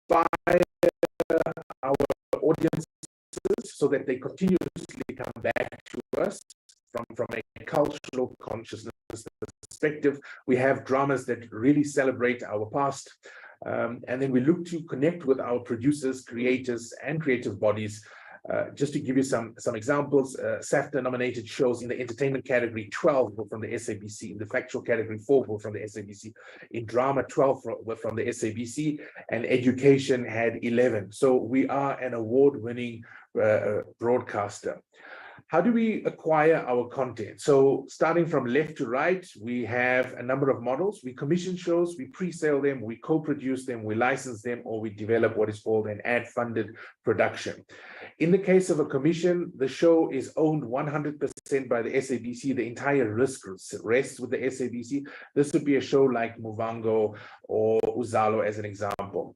inspire our audiences so that they continuously come back to us from a cultural consciousness perspective. We have dramas that really celebrate our past, and then we look to connect with our producers, creators, and creative bodies. Just to give you some examples, SAFTA nominated shows in the entertainment category, 12 were from the SABC. In the factual category, 4 were from the SABC. In drama, 12 were from the SABC, and education had 11. So we are an award-winning broadcaster. How do we acquire our content? So starting from left to right, we have a number of models. We commission shows, we pre-sale them, we co-produce them, we license them, or we develop what is called an ad-funded production. In the case of a commission, the show is owned 100% by the SABC. The entire risk rests with the SABC. This would be a show like Muvango or Uzalo as an example.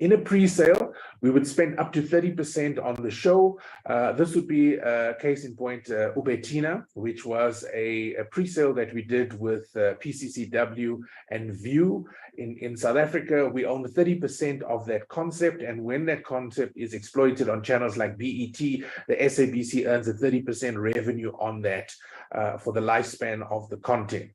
In a pre-sale, we would spend up to 30% on the show. This would be case in point, Ubetina, which was a pre-sale that we did with PCCW and View in South Africa. We own 30% of that concept, and when that concept is exploited on channels like BET, the SABC earns a 30% revenue on that for the lifespan of the content.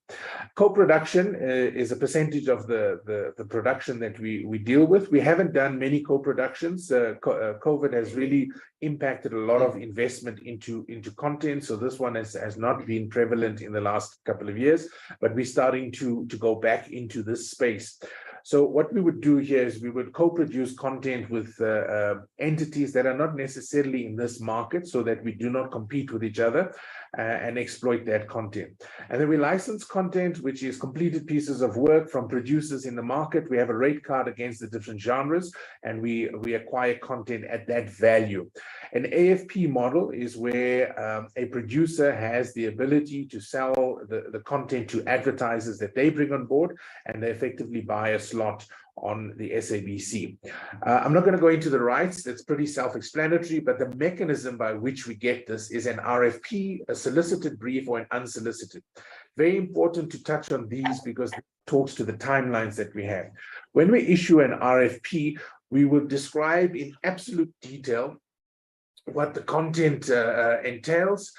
Co-production is a percentage of the production that we deal with. We haven't done many co-productions. COVID has really impacted a lot of investment into content, so this one has not been prevalent in the last couple of years, but we're starting to go back into this space. So what we would do here is we would co-produce content with entities that are not necessarily in this market, so that we do not compete with each other and exploit that content. And then we license content, which is completed pieces of work from producers in the market. We have a rate card against the different genres, and we acquire content at that value. An AFP model is where a producer has the ability to sell the content to advertisers that they bring on board, and they effectively buy a slot on the SABC. I'm not going to go into the rights, that's pretty self-explanatory, but the mechanism by which we get this is an RFP, a solicited brief, or an unsolicited. Very important to touch on these because it talks to the timelines that we have. When we issue an RFP, we will describe in absolute detail what the content entails.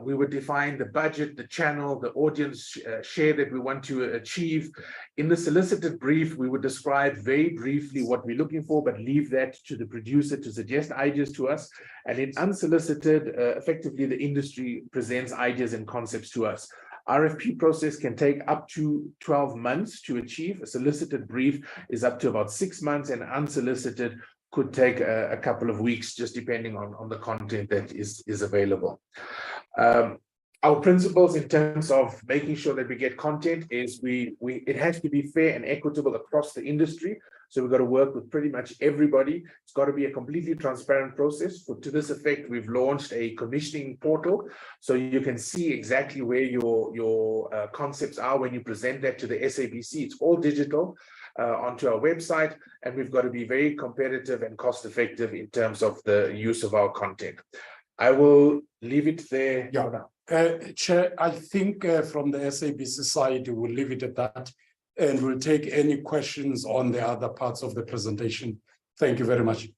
We would define the budget, the channel, the audience share that we want to achieve. In the solicited brief, we would describe very briefly what we're looking for, but leave that to the producer to suggest ideas to us. And in unsolicited, effectively, the industry presents ideas and concepts to us. RFP process can take up to 12 months to achieve. A solicited brief is up to about 6 months, and unsolicited could take a couple of weeks, just depending on the content that is available. Our principles in terms of making sure that we get content is it has to be fair and equitable across the industry. So we've got to work with pretty much everybody. It's got to be a completely transparent process. To this effect, we've launched a commissioning portal, so you can see exactly where your concepts are when you present that to the SABC. It's all digital onto our website, and we've got to be very competitive and cost effective in terms of the use of our content. I will leave it there for now. Chair, I think from the SABC side, we'll leave it at that, and we'll take any questions on the other parts of the presentation. Thank you very much.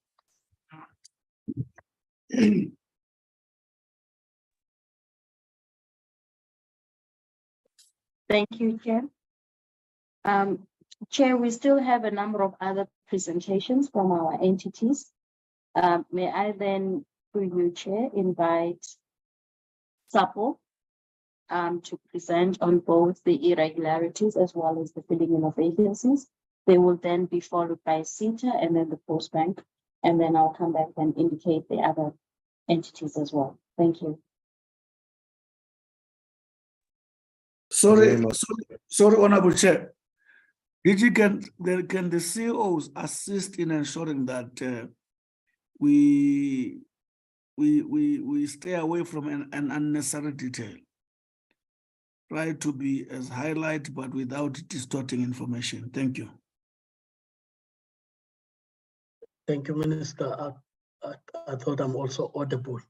Thank you, Chair. Chair, we still have a number of other presentations from our entities. May I then, through you, Chair, invite SAPO to present on both the irregularities as well as the filling in of vacancies. They will then be followed by CETA and then the Post Bank, and then I'll come back and indicate the other entities as well. Thank you. Sorry, Honorable Chair. Can the CEOs assist in ensuring that we stay away from an unnecessary detail? Try to be as highlight, but without distorting information. Thank you. Thank you, Minister. I thought I'm also audible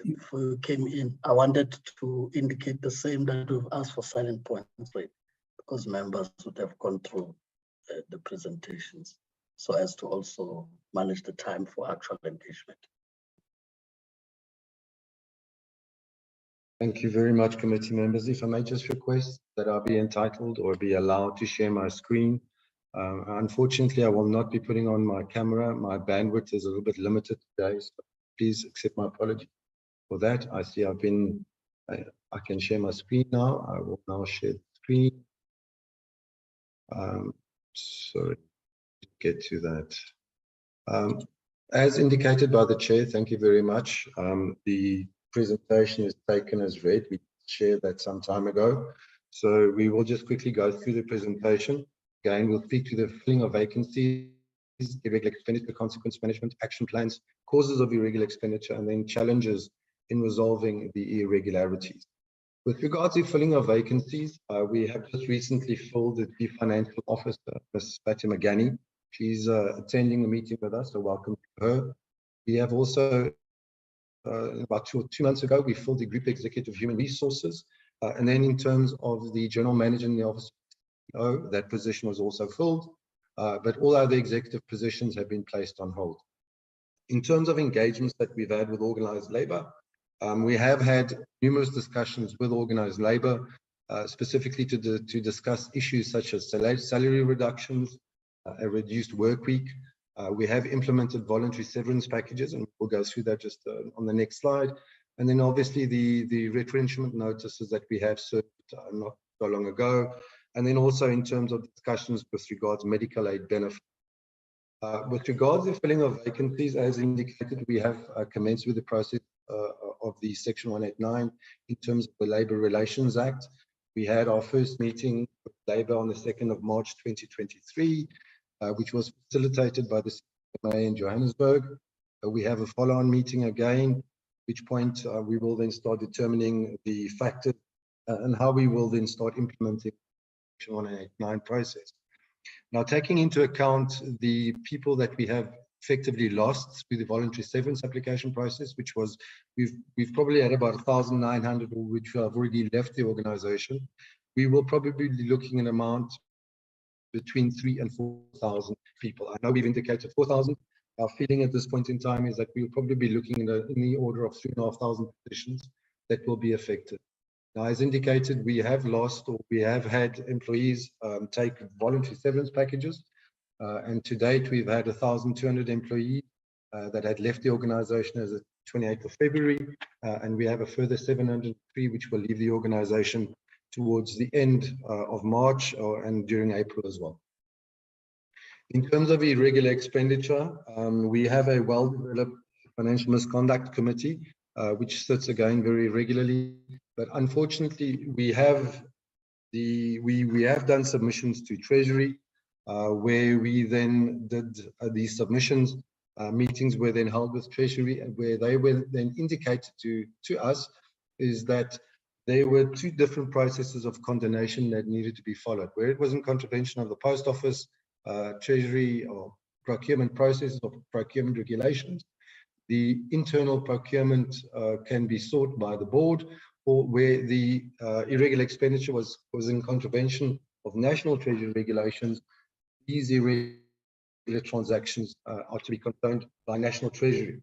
before you came in. I wanted to indicate the same, that we've asked for silent points, right? Because members would have gone through the presentations. so as to also manage the time for actual engagement. Thank you very much, committee members. If I may just request that I be entitled or be allowed to share my screen. Unfortunately, I will not be putting on my camera. My bandwidth is a little bit limited today, so please accept my apology for that. I see I can share my screen now. I will now share the screen. Sorry, get to that. As indicated by the chair, thank you very much. The presentation is taken as read. We shared that some time ago. So we will just quickly go through the presentation. Again, we'll speak to the filling of vacancies, irregular expenditure, consequence management, action plans, causes of irregular expenditure, and then challenges in resolving the irregularities. With regards to filling of vacancies, we have just recently filled the Chief Financial Officer, Ms. Fatima Ghani. She's attending the meeting with us, so welcome to her. We have also, about two months ago, we filled the Group Executive Human Resources. And then in terms of the General Manager in the Office of CEO, that position was also filled, but all other executive positions have been placed on hold. In terms of engagements that we've had with organized labor, we have had numerous discussions with organized labor, specifically to discuss issues such as salary reductions, a reduced work week. We have implemented voluntary severance packages, and we'll go through that just on the next slide. And then obviously the retrenchment notices that we have served not so long ago. And then also in terms of discussions with regards to medical aid benefits. With regards to filling of vacancies, as indicated, we have commenced with the process of the Section 189 in terms of the Labour Relations Act. We had our first meeting with Labour on the 2nd of March 2023, which was facilitated by the CMA in Johannesburg. We have a follow-on meeting again, at which point we will then start determining the factors and how we will then start implementing the Section 189 process. Now, taking into account the people that we have effectively lost through the voluntary severance application process, which was, we've probably had about 1,900 which have already left the organization. We will probably be looking at an amount between 3,000 and 4,000 people. I know we've indicated 4,000. Our feeling at this point in time is that we'll probably be looking in the order of 3,500 positions that will be affected. Now, as indicated, we have lost, or we have had employees take voluntary severance packages. And to date, we've had 1,200 employees that had left the organization as of 28th of February. And we have a further 703 which will leave the organization towards the end of March and during April as well. In terms of irregular expenditure, we have a well-developed financial misconduct committee, which sits again very regularly. But unfortunately, we have done submissions to Treasury, where we then did these submissions. Meetings were then held with Treasury, and where they were then indicated to us is that there were two different processes of condonation that needed to be followed. Where it was in contravention of the Post Office, Treasury or procurement processes or procurement regulations, the internal procurement can be sought by the board, or where the irregular expenditure was in contravention of national treasury regulations, these irregular transactions are to be condoned by national treasury.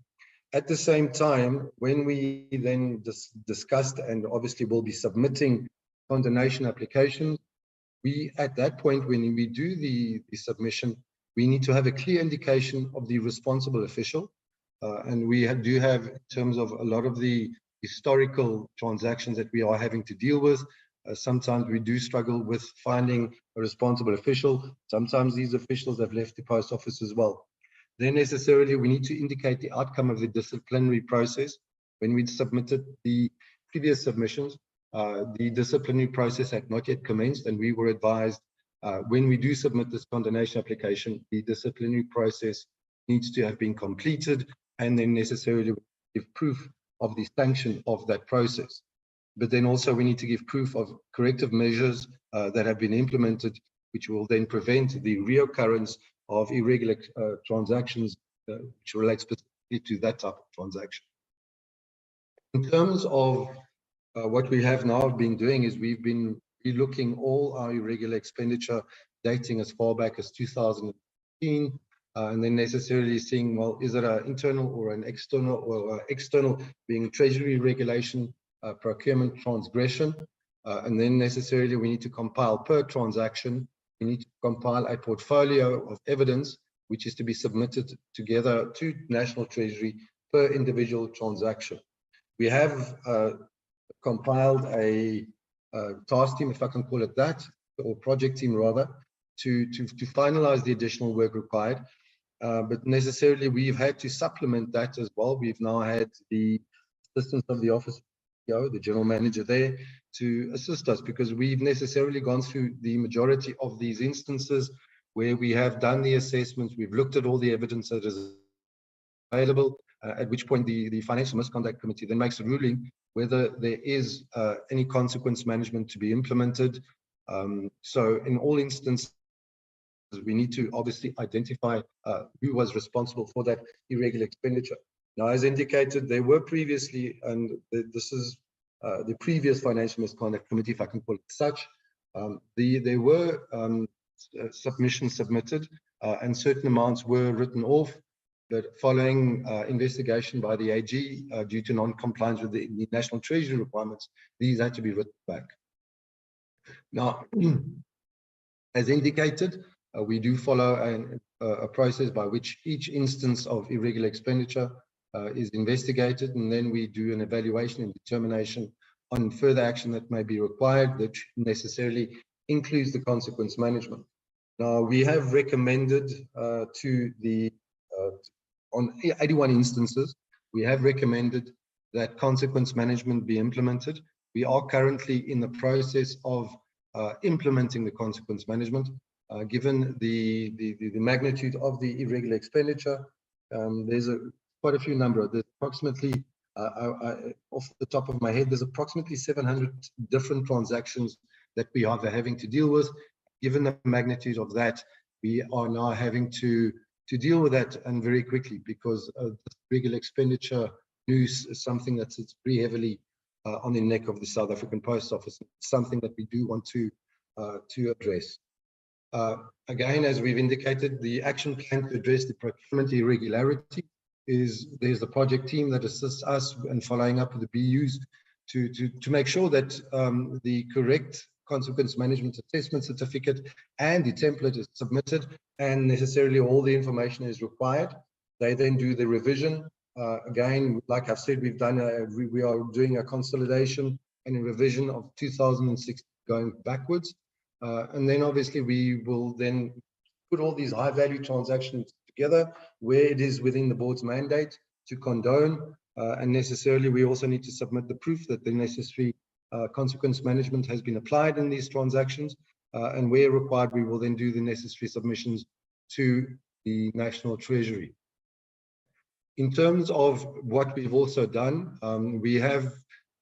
At the same time, when we then discussed and obviously will be submitting condonation applications, we at that point, when we do the submission, we need to have a clear indication of the responsible official. And we do have, in terms of a lot of the historical transactions that we are having to deal with, sometimes we do struggle with finding a responsible official. Sometimes these officials have left the post office as well. Then necessarily we need to indicate the outcome of the disciplinary process. When we submitted the previous submissions, the disciplinary process had not yet commenced, and we were advised when we do submit this condonation application, the disciplinary process needs to have been completed, and then necessarily give proof of the sanction of that process. But then also we need to give proof of corrective measures that have been implemented, which will then prevent the reoccurrence of irregular transactions, which relate specifically to that type of transaction. In terms of what we have now been doing is we've been relooking all our irregular expenditure dating as far back as 2015. and then necessarily seeing, well, is it an internal or an external, or external being treasury regulation, procurement transgression, and then necessarily we need to compile per transaction. We need to compile a portfolio of evidence which is to be submitted together to National Treasury per individual transaction. We have compiled a task team, if I can call it that, or project team rather, to finalize the additional work required. But necessarily we've had to supplement that as well. We've now had the assistance of the office, the general manager there, to assist us, because we've necessarily gone through the majority of these instances where we have done the assessments, we've looked at all the evidence that is available, at which point the Financial Misconduct Committee then makes a ruling whether there is any consequence management to be implemented. So in all instances, we need to obviously identify who was responsible for that irregular expenditure. Now, as indicated, there were previously, and this is the previous Financial Misconduct Committee, if I can call it such, there were submissions submitted and certain amounts were written off, but following investigation by the AG due to non-compliance with the National Treasury requirements, these had to be written back. Now, as indicated, we do follow a process by which each instance of irregular expenditure is investigated, and then we do an evaluation and determination on further action that may be required, that necessarily includes the consequence management. Now, we have recommended to the, on 81 instances, we have recommended that consequence management be implemented. We are currently in the process of implementing the consequence management. Given the magnitude of the irregular expenditure, there's quite a few number. There's approximately, off the top of my head, there's approximately 700 different transactions that we are having to deal with. Given the magnitude of that, we are now having to deal with that, and very quickly, because the regular expenditure news is something that sits very heavily on the neck of the South African Post Office. It's something that we do want to address. Again, as we've indicated, the action plan to address the procurement irregularity is, there's the project team that assists us in following up with the BUs to make sure that the correct consequence management assessment certificate and the template is submitted, and necessarily all the information is required. They then do the revision. Again, like I've said, we've done we are doing a consolidation and a revision of 2006 going backwards. And then obviously we will then put all these high value transactions together where it is within the board's mandate to condone, and necessarily we also need to submit the proof that the necessary consequence management has been applied in these transactions, and where required we will then do the necessary submissions to the National Treasury. In terms of what we've also done, we have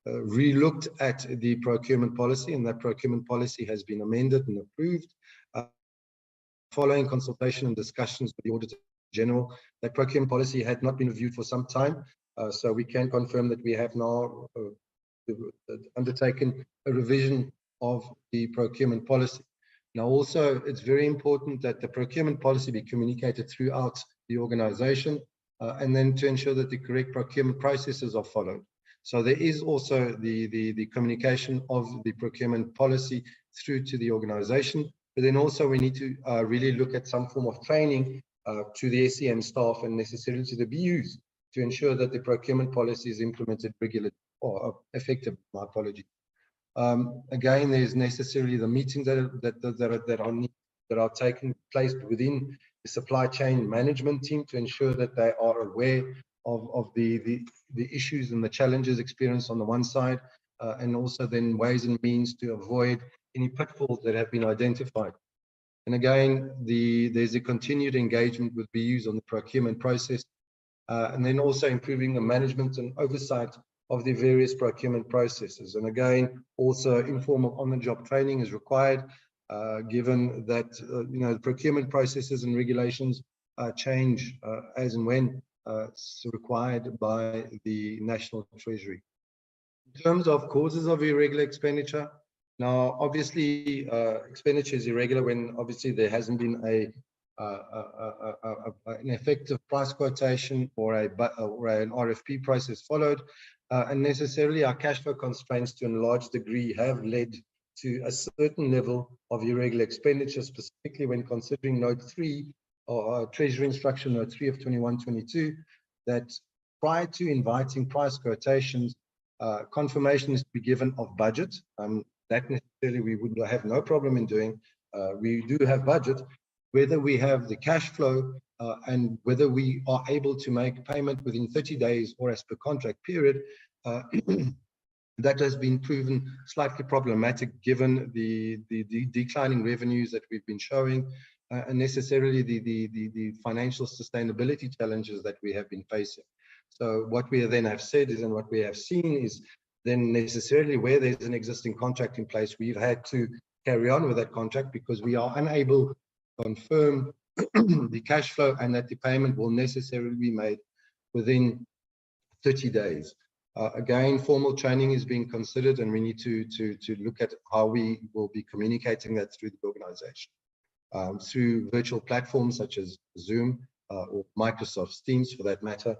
re-looked at the procurement policy, and that procurement policy has been amended and approved. Following consultation and discussions with the Auditor General, that procurement policy had not been reviewed for some time, so we can confirm that we have now undertaken a revision of the procurement policy. Now, also, it's very important that the procurement policy be communicated throughout the organization, and then to ensure that the correct procurement processes are followed. So there is also the communication of the procurement policy through to the organization, but then also we need to really look at some form of training to the SEM staff and necessarily to the BUs to ensure that the procurement policy is implemented regularly or effective. My apologies. Again, there's necessarily the meetings that are taking place within the supply chain management team to ensure that they are aware of the issues and the challenges experienced on the one side, and also then ways and means to avoid any pitfalls that have been identified. And again, there's a continued engagement with BUs on the procurement process, and then also improving the management and oversight of the various procurement processes. And again, also informal on-the-job training is required, given that the procurement processes and regulations change as and when required by the National Treasury. In terms of causes of irregular expenditure, now obviously expenditure is irregular when obviously there hasn't been an effective price quotation or an RFP process followed. And necessarily our cash flow constraints to a large degree have led to a certain level of irregular expenditure, specifically when considering Note 3 or Treasury Instruction Note 3 of 21-22, that prior to inviting price quotations, confirmation is to be given of budget. That necessarily we would have no problem in doing. We do have budget, whether we have the cash flow and whether we are able to make payment within 30 days or as per contract period, that has been proven slightly problematic given the declining revenues that we've been showing and necessarily the financial sustainability challenges that we have been facing. So what we then have said is, and what we have seen is, then necessarily where there's an existing contract in place, we've had to carry on with that contract because we are unable to confirm the cash flow and that the payment will necessarily be made within 30 days. Again, formal training is being considered, and we need to look at how we will be communicating that through the organization, through virtual platforms such as Zoom or Microsoft Teams for that matter.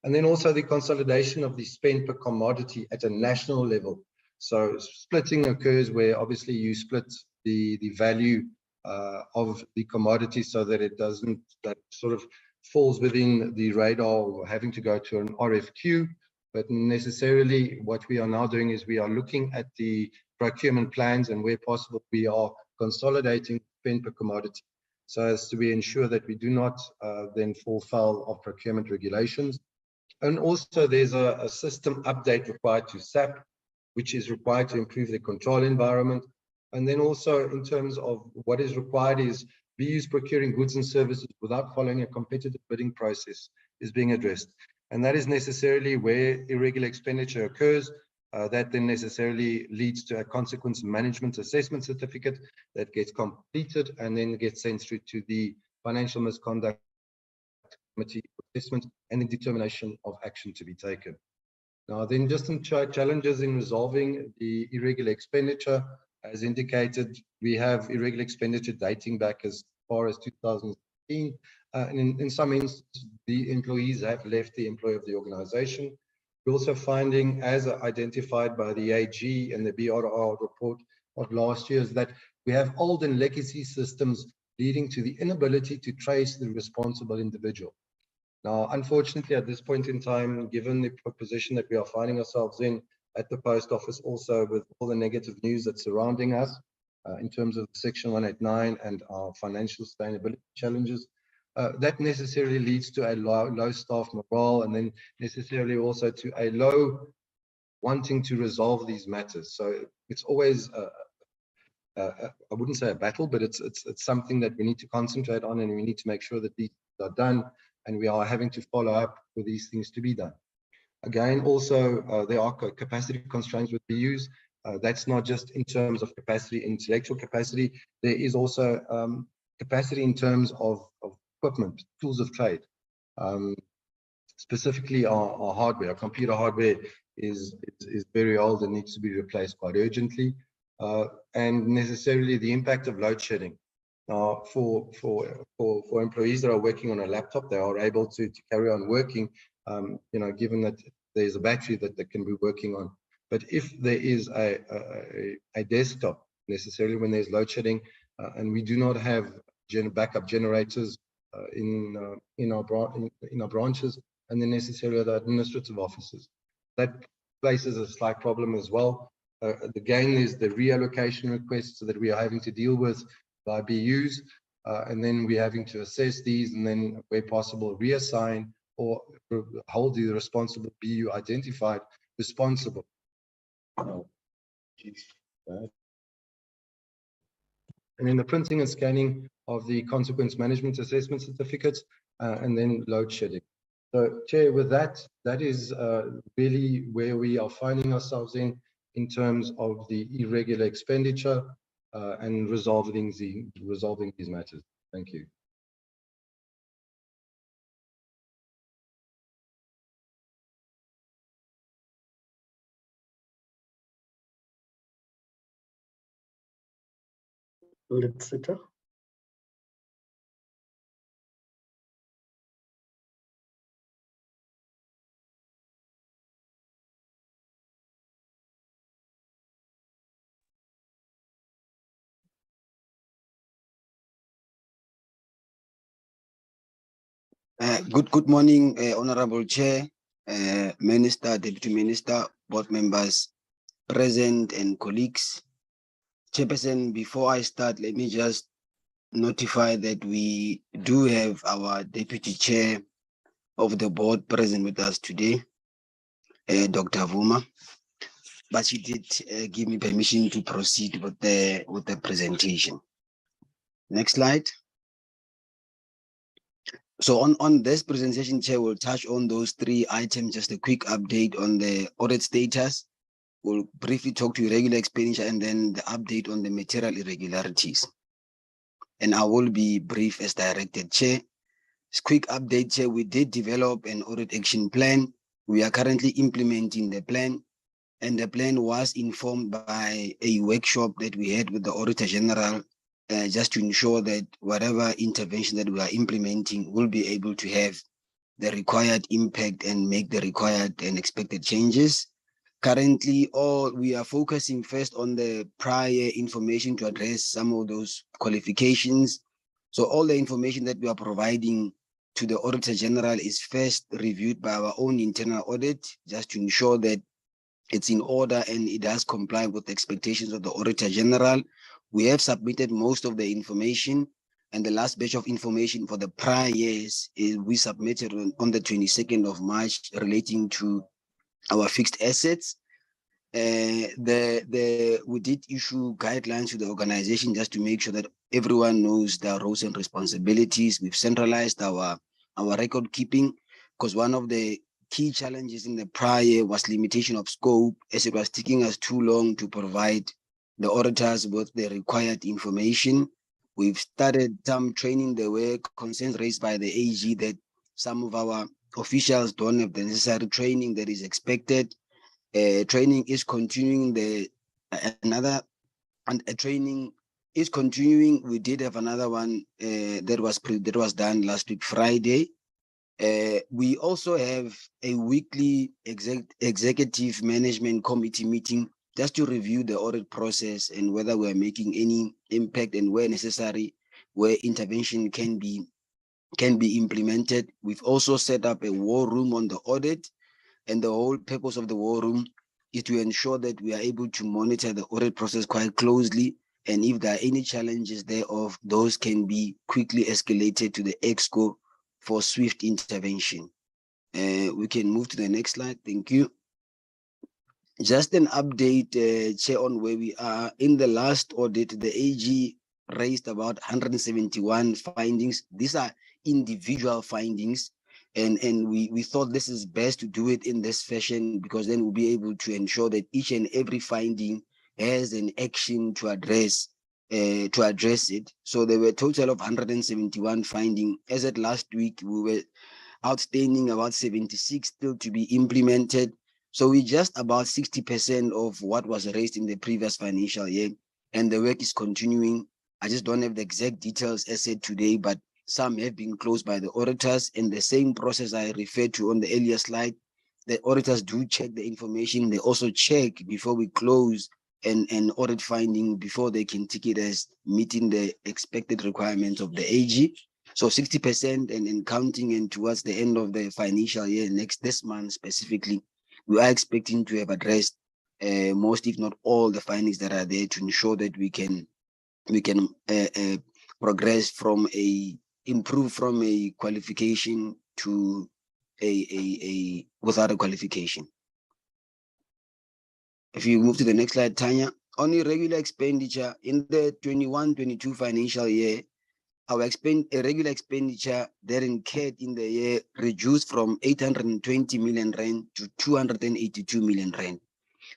And then also the consolidation of the spend per commodity at a national level. So splitting occurs where obviously you split the value of the commodity so that it doesn't, that sort of falls within the radar or having to go to an RFQ. But necessarily what we are now doing is we are looking at the procurement plans, and where possible, we are consolidating spend per commodity so as to be ensure that we do not then fall foul of procurement regulations. And also there's a system update required to SAP, which is required to improve the control environment. And then also in terms of what is required is BUs procuring goods and services without following a competitive bidding process is being addressed. And that is necessarily where irregular expenditure occurs. That then necessarily leads to a consequence management assessment certificate that gets completed and then gets sent through to the financial misconduct committee assessment and the determination of action to be taken. Now then, just some challenges in resolving the irregular expenditure. As indicated, we have irregular expenditure dating back as far as 2016. And in some instances, the employees have left the employ of the organization. We're also finding, as identified by the AG and the BRR report of last year, is that we have old and legacy systems leading to the inability to trace the responsible individual. Now, unfortunately, at this point in time, given the position that we are finding ourselves in at the post office, also with all the negative news that's surrounding us in terms of Section 189 and our financial sustainability challenges, that necessarily leads to a low staff morale, and then necessarily also to a low wanting to resolve these matters. So it's always, I wouldn't say a battle, but it's something that we need to concentrate on, and we need to make sure that these are done, and we are having to follow up for these things to be done. Again, also, there are capacity constraints with BUs. That's not just in terms of capacity, intellectual capacity. There is also capacity in terms of equipment, tools of trade. Specifically our hardware, our computer hardware is very old and needs to be replaced quite urgently. And necessarily the impact of load shedding. Now, for employees that are working on a laptop, they are able to carry on working, given that there's a battery that they can be working on. But if there is a desktop, necessarily when there's load shedding, and we do not have backup generators in our branches, and then necessarily the administrative offices, that places a slight problem as well. Again, there's the reallocation requests that we are having to deal with by BUs, and then we're having to assess these, and then where possible reassign or hold the responsible BU identified responsible. And then the printing and scanning of the consequence management assessment certificates, and then load shedding. So, Chair, with that is really where we are finding ourselves in terms of the irregular expenditure and resolving these matters. Thank you. Let's sit. Good morning, Honorable Chair, Minister, Deputy Minister, board members present and colleagues. Chairperson, before I start, let me just notify that we do have our Deputy Chair of the board present with us today, Dr. Vuma, but she did give me permission to proceed with the presentation. Next slide. So on this presentation, Chair will touch on those 3 items, just a quick update on the audit status. We'll briefly talk to irregular expenditure and then the update on the material irregularities. And I will be brief as directed, Chair. Quick update, Chair, we did develop an audit action plan. We are currently implementing the plan, and the plan was informed by a workshop that we had with the Auditor General, just to ensure that whatever intervention that we are implementing will be able to have the required impact and make the required and expected changes. Currently, we are focusing first on the prior information to address some of those qualifications. So all the information that we are providing to the Auditor General is first reviewed by our own internal audit, just to ensure that it's in order and it does comply with the expectations of the Auditor General. We have submitted most of the information, and the last batch of information for the prior years is we submitted on the 22nd of March relating to our fixed assets. We did issue guidelines to the organization just to make sure that everyone knows their roles and responsibilities. We've centralized our record keeping, because one of the key challenges in the prior was limitation of scope, as it was taking us too long to provide the auditors with the required information. We've started some training. There were concerns raised by the AG that some of our officials don't have the necessary training that is expected. Training is continuing. Training is continuing. We did have another one that was done last week, Friday. We also have a weekly executive management committee meeting just to review the audit process and whether we're making any impact, and where necessary, where intervention can be implemented. We've also set up a war room on the audit, and the whole purpose of the war room is to ensure that we are able to monitor the audit process quite closely, and if there are any challenges thereof, those can be quickly escalated to the EXCO for swift intervention. We can move to the next slide. Thank you. Just an update, Chair, on where we are. In the last audit, the AG raised about 171 findings. These are individual findings, and we thought this is best to do it in this fashion, because then we'll be able to ensure that each and every finding has an action to address it. So there were a total of 171 findings. As at last week, we were outstanding about 76 still to be implemented. So we're just about 60% of what was raised in the previous financial year, and the work is continuing. I just don't have the exact details as said today, but some have been closed by the auditors. In the same process I referred to on the earlier slide, the auditors do check the information. They also check before we close an audit finding before they can take it as meeting the expected requirements of the AG. So 60% and counting, and towards the end of the financial year, this month specifically, we are expecting to have addressed most, if not all, the findings that are there, to ensure that we can progress improve from a qualification to a without a qualification. If you move to the next slide, Tanya. On irregular expenditure in the 21-22 financial year, our irregular expenditure that incurred in the year reduced from 820 million rand to 282 million rand.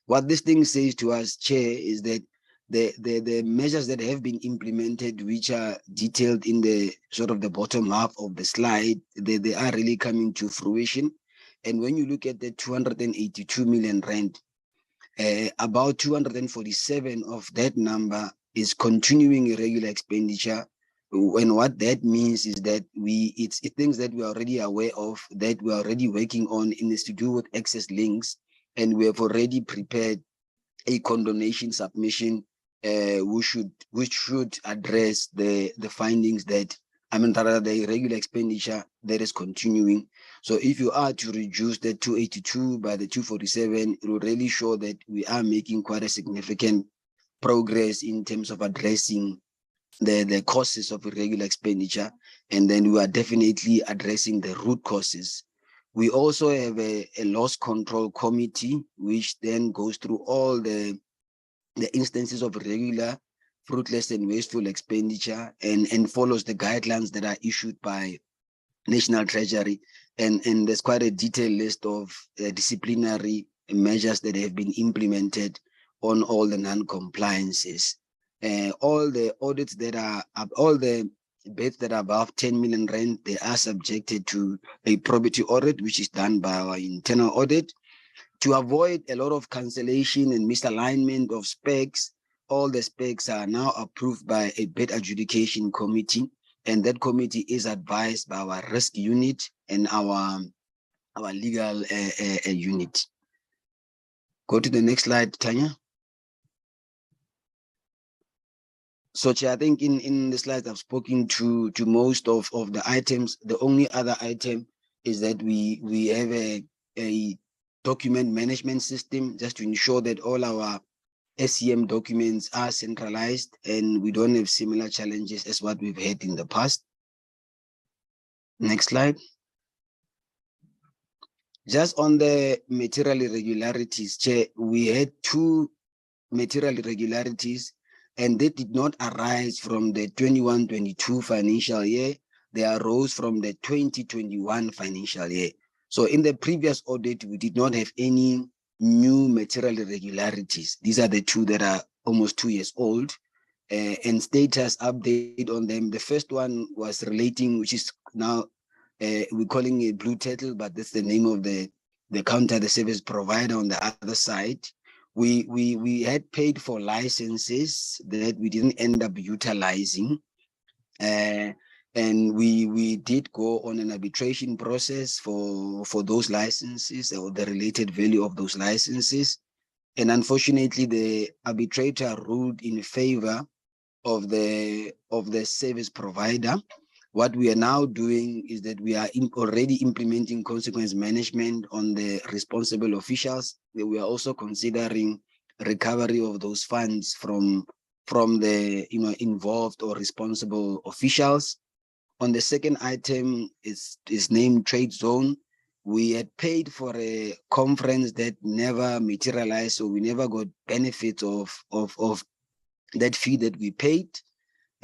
What this thing says to us, Chair, is that the measures that have been implemented, which are detailed in the sort of the bottom half of the slide, they are really coming to fruition. And when you look at the 282 million rand, about 247 of that number is continuing irregular expenditure. And what that means is that it's things that we are already aware of, that we are already working on, and is to do with access links, and we have already prepared a condonation submission which should address the findings that rather the irregular expenditure that is continuing. So if you are to reduce the 282 by the 247, it will really show that we are making quite a significant progress in terms of addressing the causes of irregular expenditure, and then we are definitely addressing the root causes. We also have a loss control committee, which then goes through all the instances of irregular, fruitless and wasteful expenditure and follows the guidelines that are issued by National Treasury. And there's quite a detailed list of disciplinary measures that have been implemented on all the non-compliances. All the audits that are, all the bets that are above 10 million rand, they are subjected to a probity audit, which is done by our internal audit. To avoid a lot of cancellation and misalignment of specs, all the specs are now approved by a bid adjudication committee, and that committee is advised by our risk unit and our legal unit. Go to the next slide, Tanya. So, Chair, I think in the slides I've spoken to most of the items. The only other item is that we have a document management system just to ensure that all our SCM documents are centralized and we don't have similar challenges as what we've had in the past. Next slide. Just on the material irregularities, Chair, we had 2 material irregularities, and they did not arise from the 21-22 financial year. They arose from the 2021 financial year. So in the previous audit, we did not have any new material irregularities. These are the 2 that are almost 2 years old, and status update on them. The first one was relating, which is now we're calling it Blue Turtle, but that's the name of the counter, the service provider on the other side. We had paid for licenses that we didn't end up utilizing. And we did go on an arbitration process for those licenses or the related value of those licenses. And unfortunately, the arbitrator ruled in favor of the service provider. What we are now doing is that we are already implementing consequence management on the responsible officials. We are also considering recovery of those funds from the involved or responsible officials. On the second item is named Trade Zone. We had paid for a conference that never materialized, so we never got benefits of that fee that we paid.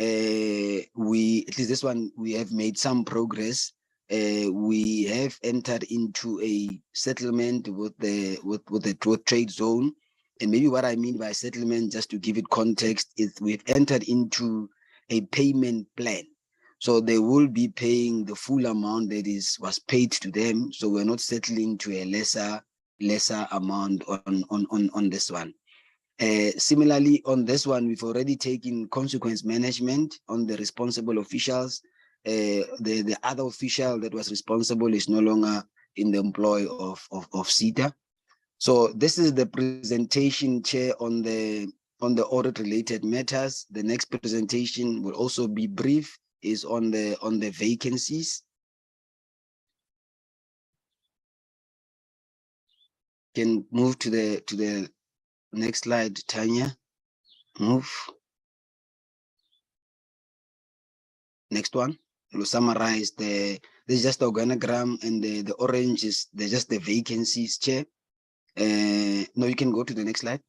At least this one, we have made some progress. We have entered into a settlement with the Trade Zone. And maybe what I mean by settlement, just to give it context, is we've entered into a payment plan. So they will be paying the full amount that was paid to them. So we're not settling to a lesser amount on this one. Similarly, on this one, we've already taken consequence management on the responsible officials. The other official that was responsible is no longer in the employ of SETA. So this is the presentation, Chair, on the audit related matters. The next presentation will also be brief, is on the vacancies. Can move to the next slide, Tanya. Move. Next one. We'll summarize this is just the organogram, and the orange is just the vacancies, Chair. No, you can go to the next slide.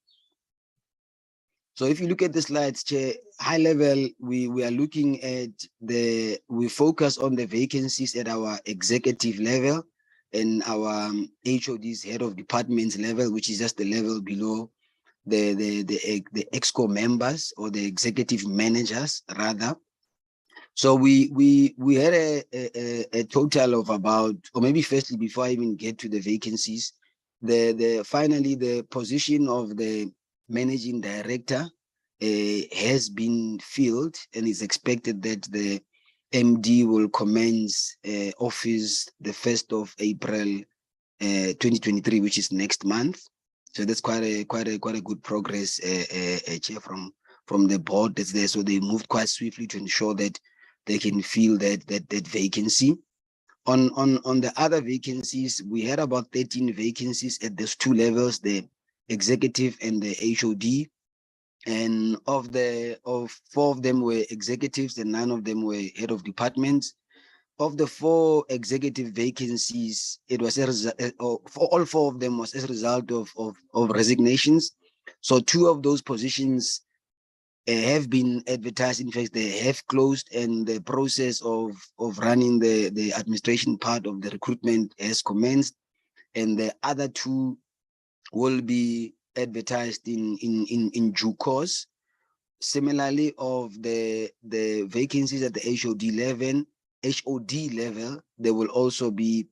So if you look at the slides, Chair, high level, we are looking at we focus on the vacancies at our executive level and our HOD's head of departments level, which is just the level below the EXCO members or the executive managers rather. So we had a total of about, or maybe firstly, before I even get to the vacancies, finally the position of the managing director has been filled, and it's expected that the MD will commence office the 1st of April 2023, which is next month. So that's quite a good progress, Chair, from the board that's there. So they moved quite swiftly to ensure that they can fill that vacancy. On the other vacancies, we had about 13 vacancies at those two levels, the executive and the HOD. And of 4 of them were executives and 9 of them were head of departments. Of the 4 executive vacancies, it was for all 4 of them was as a result of resignations. So 2 of those positions have been advertised. In fact, they have closed, and the process of running the administration part of the recruitment has commenced, and the other 2 will be advertised in due course. Similarly, of the vacancies at the HOD level, they will also be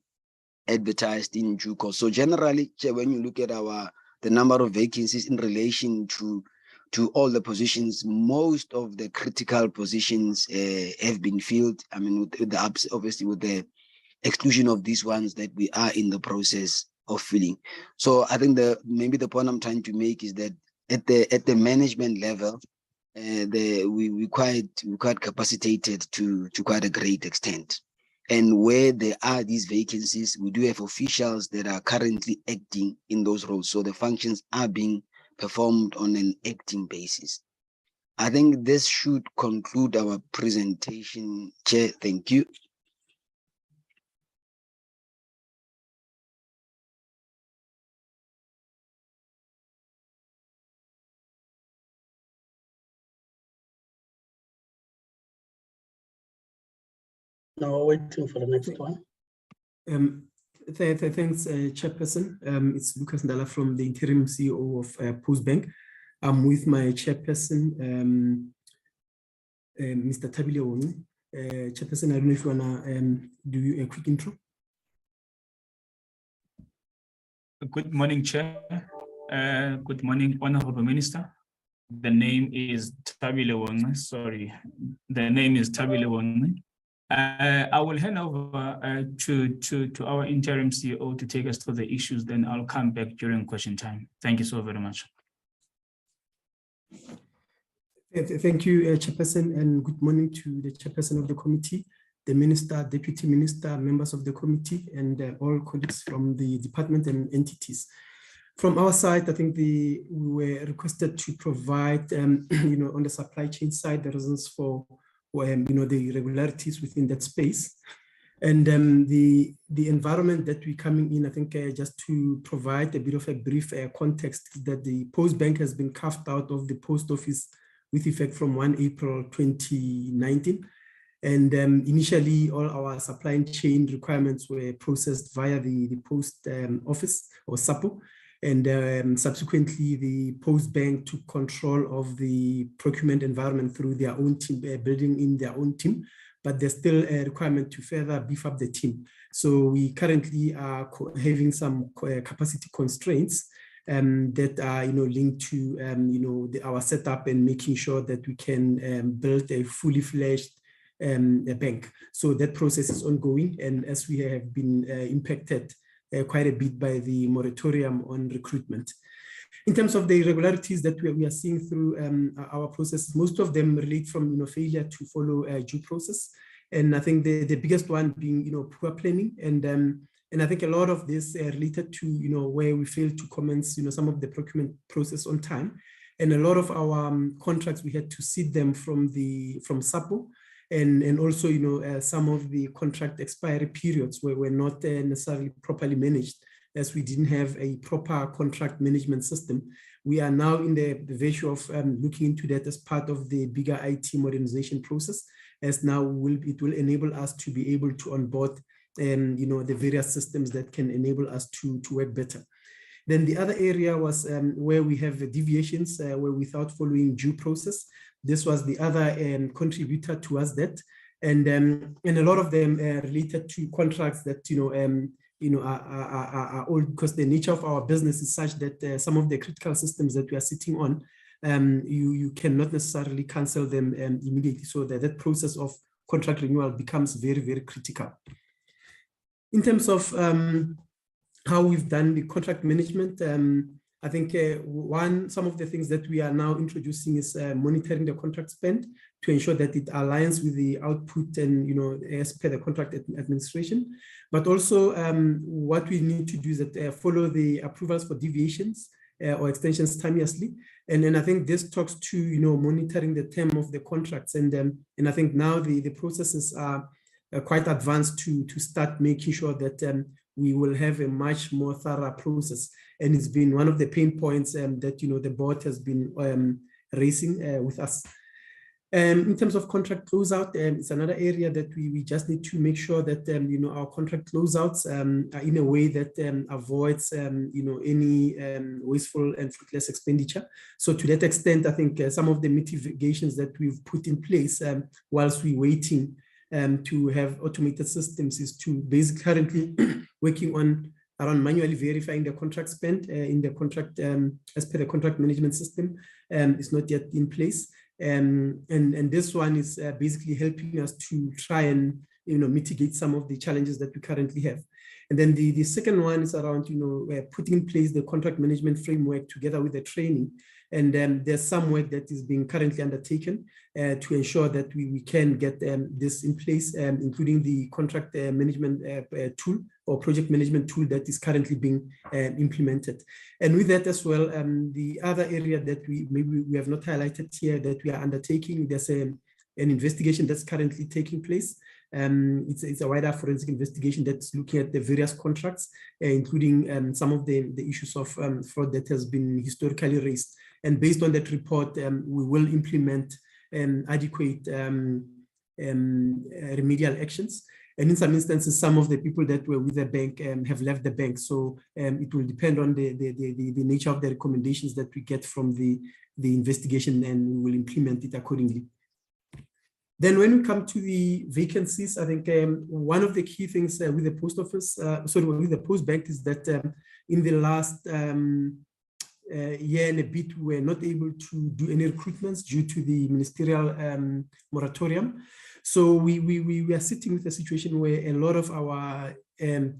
advertised in due course. So generally, when you look at the number of vacancies in relation to all the positions, most of the critical positions have been filled. I mean, obviously with the exclusion of these ones that we are in the process of filling. So I think maybe the point I'm trying to make is that at the management level, we quite capacitated to quite a great extent. And where there are these vacancies, we do have officials that are currently acting in those roles. So the functions are being performed on an acting basis. I think this should conclude our presentation, Chair. Thank you. Now waiting for the next one. Thanks, Chairperson. It's Lucas Ndala from the interim CEO of Postbank. I'm with my chairperson, Mr. Tabile Wong. Chairperson, I don't know if you wanna do a quick intro. Good morning, Chair. Good morning, Honorable Minister. The name is Tabile Wong. Sorry, the name is Tabile Wong. I will hand over to our interim CEO to take us through the issues, then I'll come back during question time. Thank you so very much. Thank you, Chairperson, and good morning to the Chairperson of the committee, the Minister, Deputy Minister, members of the committee, and all colleagues from the department and entities. From our side, I think we were requested to provide, on the supply chain side, the reasons for the irregularities within that space. And the environment that we're coming in, I think just to provide a bit of a brief context, that the Postbank has been carved out of the post office with effect from 1 April 2019. And initially, all our supply chain requirements were processed via the post office or SAPO. And subsequently, the Postbank took control of the procurement environment through their own team, building in their own team, but there's still a requirement to further beef up the team. So we currently are having some capacity constraints that are linked to our setup and making sure that we can build a fully fledged bank. So that process is ongoing, and as we have been impacted quite a bit by the moratorium on recruitment. In terms of the irregularities that we are seeing through our process, most of them relate from failure to follow due process, and I think the biggest one being poor planning, and I think a lot of this related to where we failed to commence some of the procurement process on time, and a lot of our contracts we had to seed them from SAPO. And also, some of the contract expiry periods were not necessarily properly managed, as we didn't have a proper contract management system. We are now in the virtue of looking into that as part of the bigger IT modernization process, as now it will enable us to be able to onboard the various systems that can enable us to work better. Then the other area was where we have deviations where without following due process. This was the other contributor towards that, and a lot of them related to contracts that are old, because the nature of our business is such that some of the critical systems that we are sitting on, you cannot necessarily cancel them immediately. So that process of contract renewal becomes very, very critical. In terms of how we've done the contract management, I think some of the things that we are now introducing is monitoring the contract spend to ensure that it aligns with the output and, you know, as per the contract administration. But also what we need to do is that follow the approvals for deviations or extensions timeously. And then I think this talks to, you know, monitoring the term of the contracts. And I think now the processes are quite advanced to start making sure that we will have a much more thorough process. And it's been one of the pain points that, you know, the board has been raising with us. In terms of contract closeout, it's another area that we just need to make sure that, you know, our contract closeouts are in a way that avoids, you know, any wasteful and fruitless expenditure. So to that extent, I think some of the mitigations that we've put in place whilst we're waiting to have automated systems is to basically currently working on around manually verifying the contract spent in the contract as per the contract management system. It's not yet in place. And this one is basically helping us to try and, you know, mitigate some of the challenges that we currently have. And then the second one is around, you know, putting in place the contract management framework together with the training. And there's some work that is being currently undertaken to ensure that we can get this in place, including the contract management tool or project management tool that is currently being implemented. And with that as well, the other area that maybe we have not highlighted here that we are undertaking, there's an investigation that's currently taking place. It's a wider forensic investigation that's looking at the various contracts, including some of the issues of fraud that has been historically raised. And based on that report, we will implement adequate remedial actions. And in some instances, some of the people that were with the bank have left the bank. So it will depend on the nature of the recommendations that we get from the investigation, and we will implement it accordingly. Then when we come to the vacancies, I think one of the key things with the post office, with the post bank is that in the last year and a bit, we were not able to do any recruitments due to the ministerial moratorium. So we are sitting with a situation where a lot of our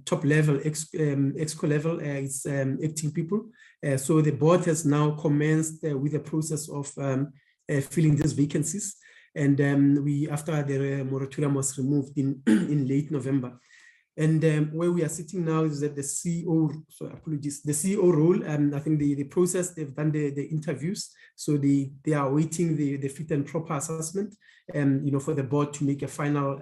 top level, exco level is acting people. So the board has now commenced with the process of filling these vacancies. And after the moratorium was removed in late November. And where we are sitting now is that the CEO, so apologies, the CEO role, I think the process, they've done the interviews. So they are awaiting the fit and proper assessment, you know, for the board to make a final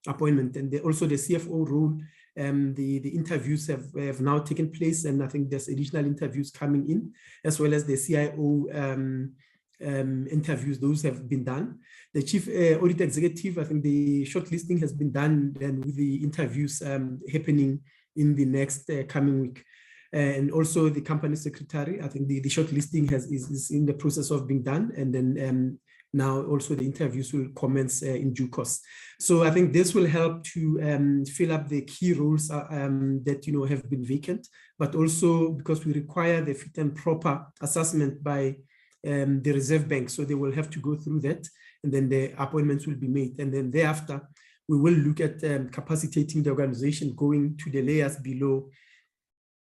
appointment. And also the CFO role, the interviews have now taken place. And I think there's additional interviews coming in, as well as the CIO interviews, those have been done. The chief audit executive, I think the shortlisting has been done, and with the interviews happening in the next coming week. And also the company secretary, I think the shortlisting is in the process of being done, and then now also the interviews will commence in due course. So I think this will help to fill up the key roles that, you know, have been vacant, but also because we require the fit and proper assessment by the Reserve Bank. So they will have to go through that, and then the appointments will be made. And then thereafter, we will look at capacitating the organization, going to the layers below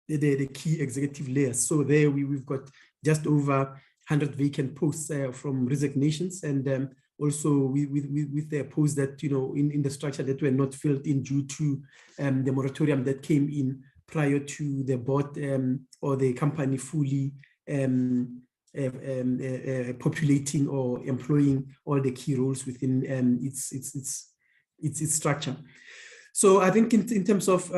the key executive layers. So there we've got just over 100 vacant posts from resignations, and also with the posts that, you know, in the structure that were not filled in due to the moratorium that came in prior to the board or the company fully populating or employing all the key roles within its structure. So I think in terms of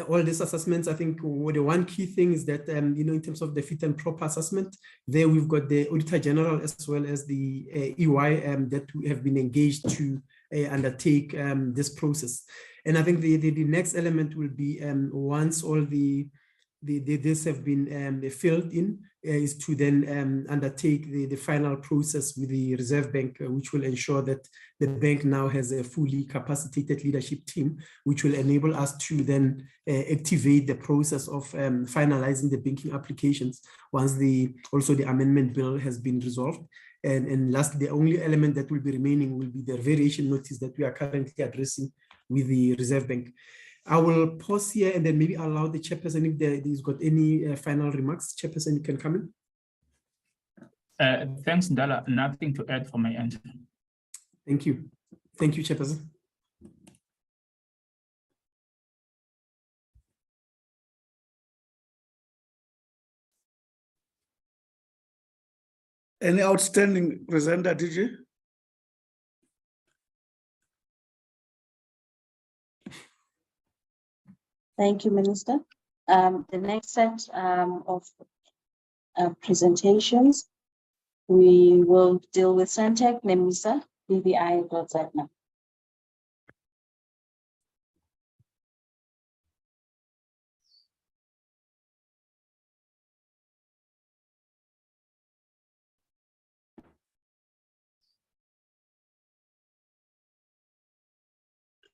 all these assessments, I think the one key thing is that, you know, in terms of the fit and proper assessment, there we've got the Auditor General as well as the EY that we have been engaged to undertake this process. And I think the next element will be once all this have been filled in, is to then undertake the final process with the Reserve Bank, which will ensure that the bank now has a fully capacitated leadership team, which will enable us to then activate the process of finalizing the banking applications once also the amendment bill has been resolved. And lastly, the only element that will be remaining will be the variation notice that we are currently addressing with the Reserve Bank. I will pause here and then maybe allow the chairperson, if there's got any final remarks. Chairperson, you can come in. Thanks, Ndala. Nothing to add from my end. Thank you. Thank you, Chairperson. Any outstanding presenter, DG? Thank you, Minister. The next set of presentations, we will deal with Santec, Nemisa, BVI.Z now.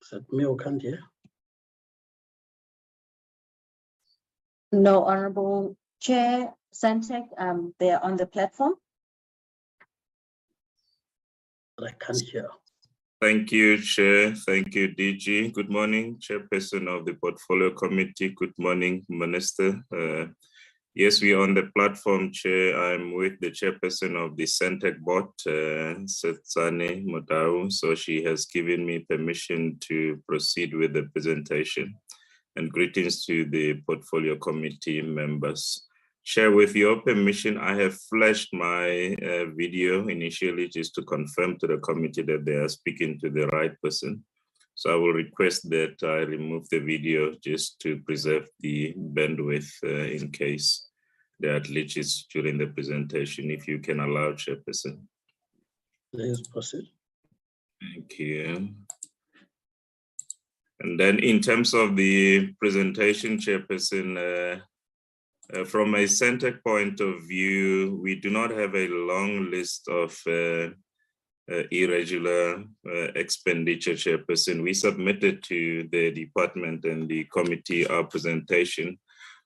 Is that me or can't hear? No, Honorable Chair, Santec, they are on the platform. But I can't hear. Thank you, Chair. Thank you, DG. Good morning, Chairperson of the Portfolio Committee. Good morning, Minister. Yes, we are on the platform, Chair. I'm with the Chairperson of the Santec Board, Setsane Modau. So she has given me permission to proceed with the presentation. And greetings to the Portfolio Committee members. Chair, with your permission, I have flashed my video initially just to confirm to the committee that they are speaking to the right person. So I will request that I remove the video just to preserve the bandwidth in case there are glitches during the presentation, if you can allow, Chairperson. Please proceed. Thank you. And then in terms of the presentation, Chairperson, from a Santec point of view, we do not have a long list of irregular expenditure, Chairperson. We submitted to the department and the committee our presentation,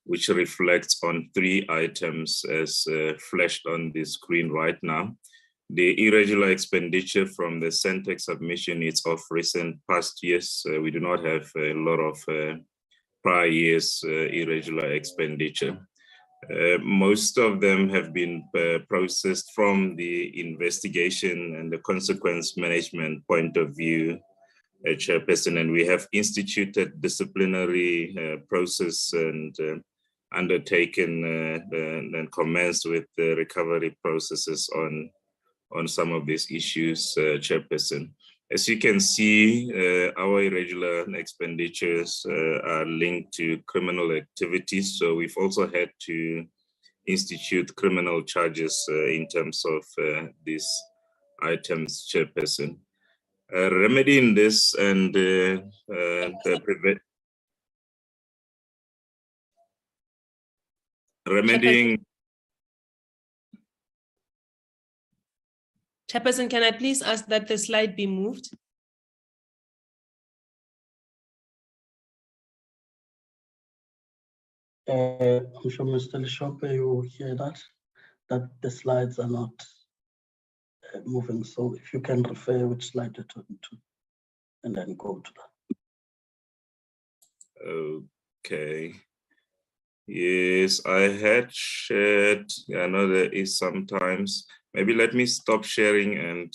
which reflects on 3 items as flashed on the screen right now. The irregular expenditure from the Santec submission is of recent past years. We do not have a lot of prior years irregular expenditure. Most of them have been processed from the investigation and the consequence management point of view, Chairperson, and we have instituted disciplinary process and undertaken and commenced with the recovery processes on some of these issues, Chairperson. As you can see, our irregular expenditures are linked to criminal activities. So we've also had to institute criminal charges in terms of these items, Chairperson. Remedying this and remedying. Chairperson, can I please ask that the slide be moved? I'm sure Mr. Lishope, you hear that the slides are not moving. So if you can refer which slide you're talking to, and then go to that. Okay. Yes, I had shared. I know there is sometimes. Maybe let me stop sharing and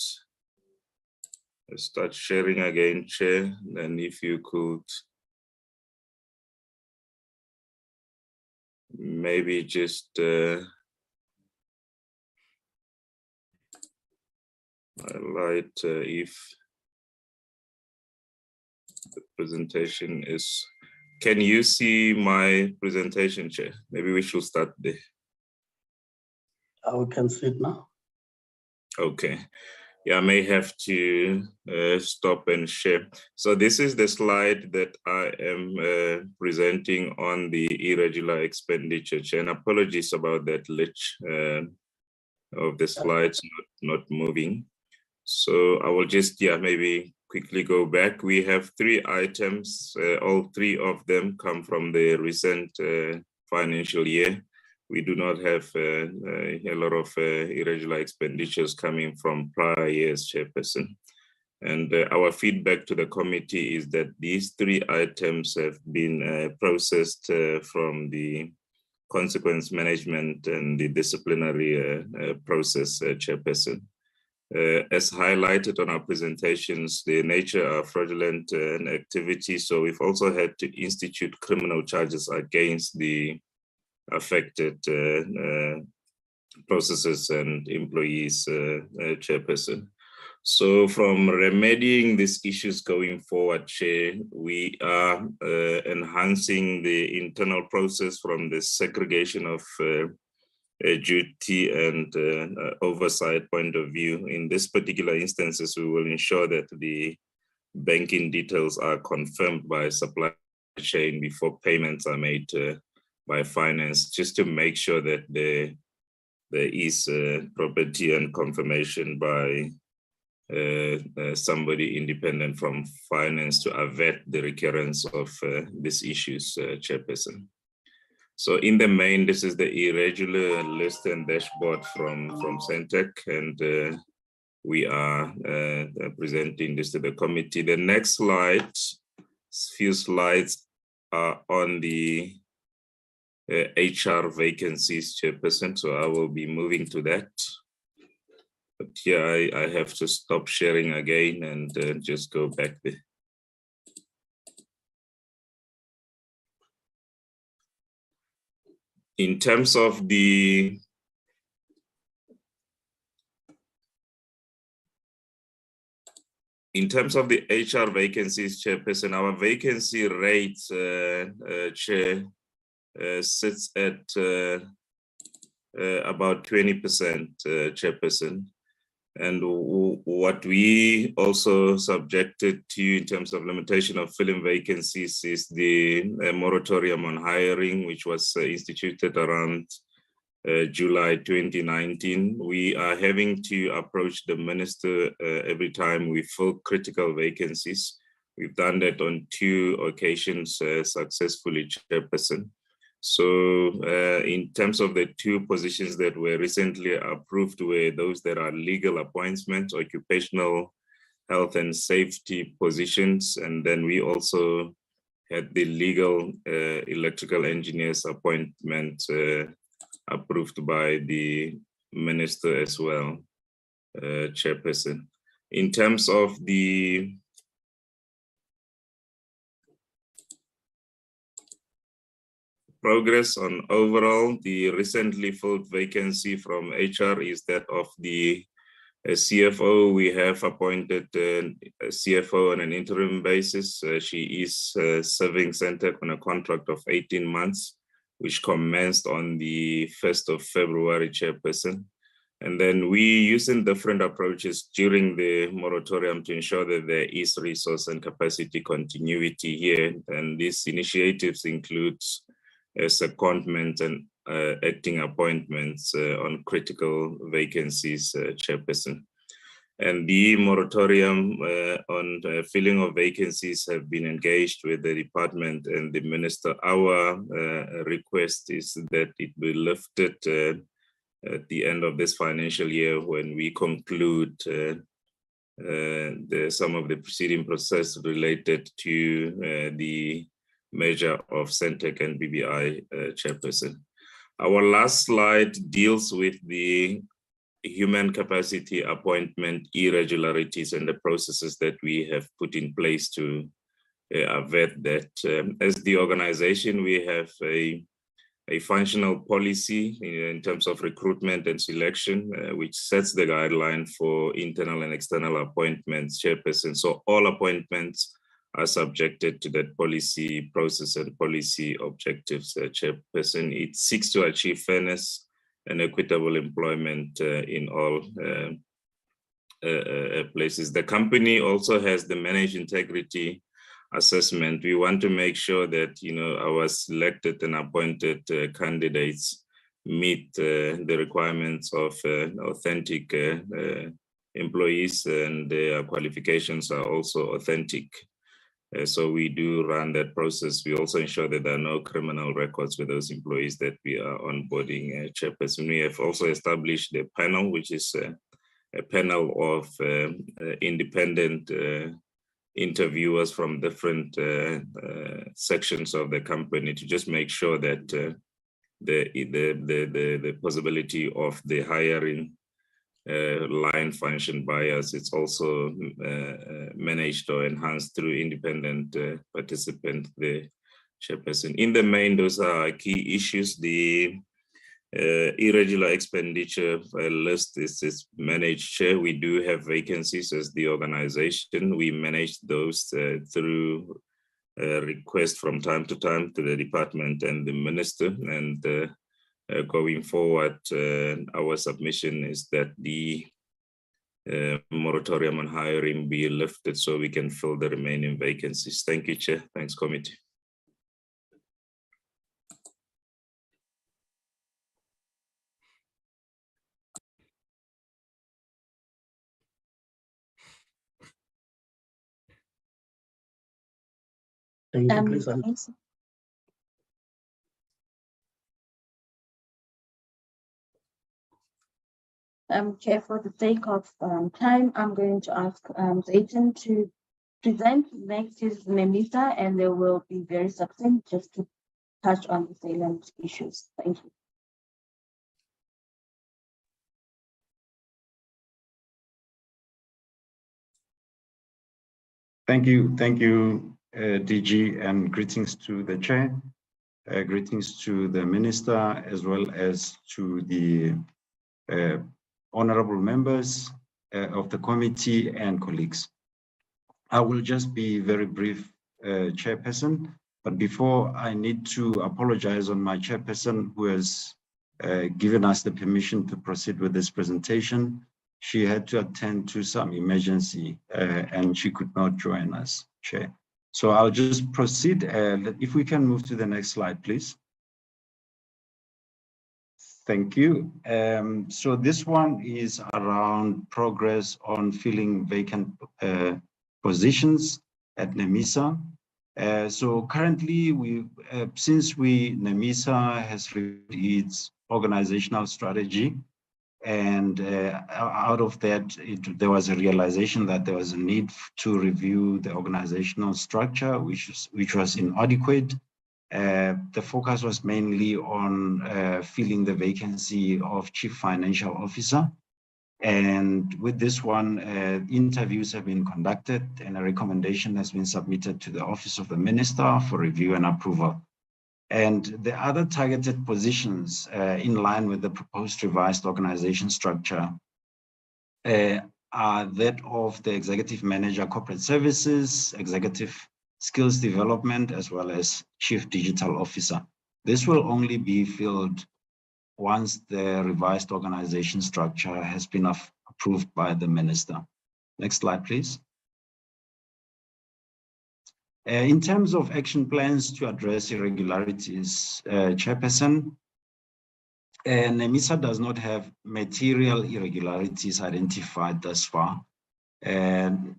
start sharing again, Chair. Then if you could maybe just highlight if the presentation is. Can you see my presentation, Chair? Maybe we should start there. We can see it now. Okay. Yeah, I may have to stop and share. So this is the slide that I am presenting on the irregular expenditure. And apologies about that glitch of the slides not moving. So I will just, maybe quickly go back. We have 3 items. All 3 of them come from the recent financial year. We do not have a lot of irregular expenditures coming from prior years, Chairperson. And our feedback to the committee is that these 3 items have been processed from the consequence management and the disciplinary process, Chairperson. As highlighted on our presentations, the nature of fraudulent activity. So we've also had to institute criminal charges against the affected processes and employees, Chairperson. So from remedying these issues going forward, Chair, we are enhancing the internal process from the segregation of duty and oversight point of view. In this particular instances, we will ensure that the banking details are confirmed by supply chain before payments are made by finance, just to make sure that there is property and confirmation by somebody independent from finance to avert the recurrence of these issues, Chairperson. So in the main, this is the irregular list and dashboard from Centec, and we are presenting this to the committee. The next slide, few slides are on the HR vacancies, Chairperson, so I will be moving to that. But here I have to stop sharing again and just go back there. In terms of the HR vacancies, Chairperson, our vacancy rate, Chair, sits at about 20%, Chairperson. And what we also subjected to in terms of limitation of filling vacancies is the moratorium on hiring, which was instituted around July 2019. We are having to approach the minister every time we fill critical vacancies. We've done that on 2 occasions successfully, Chairperson. So in terms of the 2 positions that were recently approved were those that are legal appointments, occupational health and safety positions. And then we also had the legal electrical engineers appointment approved by the minister as well, Chairperson. In terms of the progress on overall, the recently filled vacancy from HR is that of the CFO. We have appointed a CFO on an interim basis. She is serving Centec on a contract of 18 months, which commenced on the 1st of February, Chairperson. And then we using different approaches during the moratorium to ensure that there is resource and capacity continuity here. And these initiatives include secondment and acting appointments on critical vacancies, Chairperson. And the moratorium on filling of vacancies have been engaged with the department and the minister. Our request is that it be lifted at the end of this financial year when we conclude some of the proceeding process related to the measure of Centec and BBI, Chairperson. Our last slide deals with the human capacity appointment irregularities and the processes that we have put in place to avert that. As the organization, we have a functional policy in terms of recruitment and selection, which sets the guideline for internal and external appointments, Chairperson. So all appointments are subjected to that policy process and policy objectives, Chairperson. It seeks to achieve fairness and equitable employment in all places. The company also has the managed integrity assessment. We want to make sure that our selected and appointed candidates meet the requirements of authentic employees, and their qualifications are also authentic. So we do run that process. We also ensure that there are no criminal records with those employees that we are onboarding, Chairperson. We have also established a panel, which is a panel of independent interviewers from different sections of the company to just make sure that the possibility of the hiring line function buyers. It's also managed or enhanced through independent participant, the chairperson. In the main, those are key issues. The irregular expenditure list is managed. Chair, we do have vacancies as the organization. We manage those through request from time to time to the department and the minister. And going forward, our submission is that the moratorium on hiring be lifted so we can fill the remaining vacancies. Thank you, Chair. Thanks, committee. Thank you, please. Chair, for the sake of time, I'm going to ask Zayton to present. Next is Nemisa, and they will be very succinct just to touch on the salient issues. Thank you. Thank you, DG, and greetings to the chair, greetings to the minister, as well as to the honorable members of the committee and colleagues. I will just be very brief, chairperson, but before I need to apologize on my chairperson who has given us the permission to proceed with this presentation. She had to attend to some emergency and she could not join us, Chair. So I'll just proceed. If we can move to the next slide, please. Thank you. So this one is around progress on filling vacant positions at NEMISA. So currently, NEMISA has reviewed its organizational strategy, and out of that, there was a realization that there was a need to review the organizational structure, which was inadequate. The focus was mainly on filling the vacancy of Chief Financial Officer. And with this one, interviews have been conducted and a recommendation has been submitted to the Office of the Minister for review and approval. And the other targeted positions in line with the proposed revised organization structure are that of the Executive Manager Corporate Services, Executive Skills Development, as well as Chief Digital Officer. This will only be filled once the revised organization structure has been approved by the Minister. Next slide, please. In terms of action plans to address irregularities, Chairperson, NEMISA does not have material irregularities identified thus far,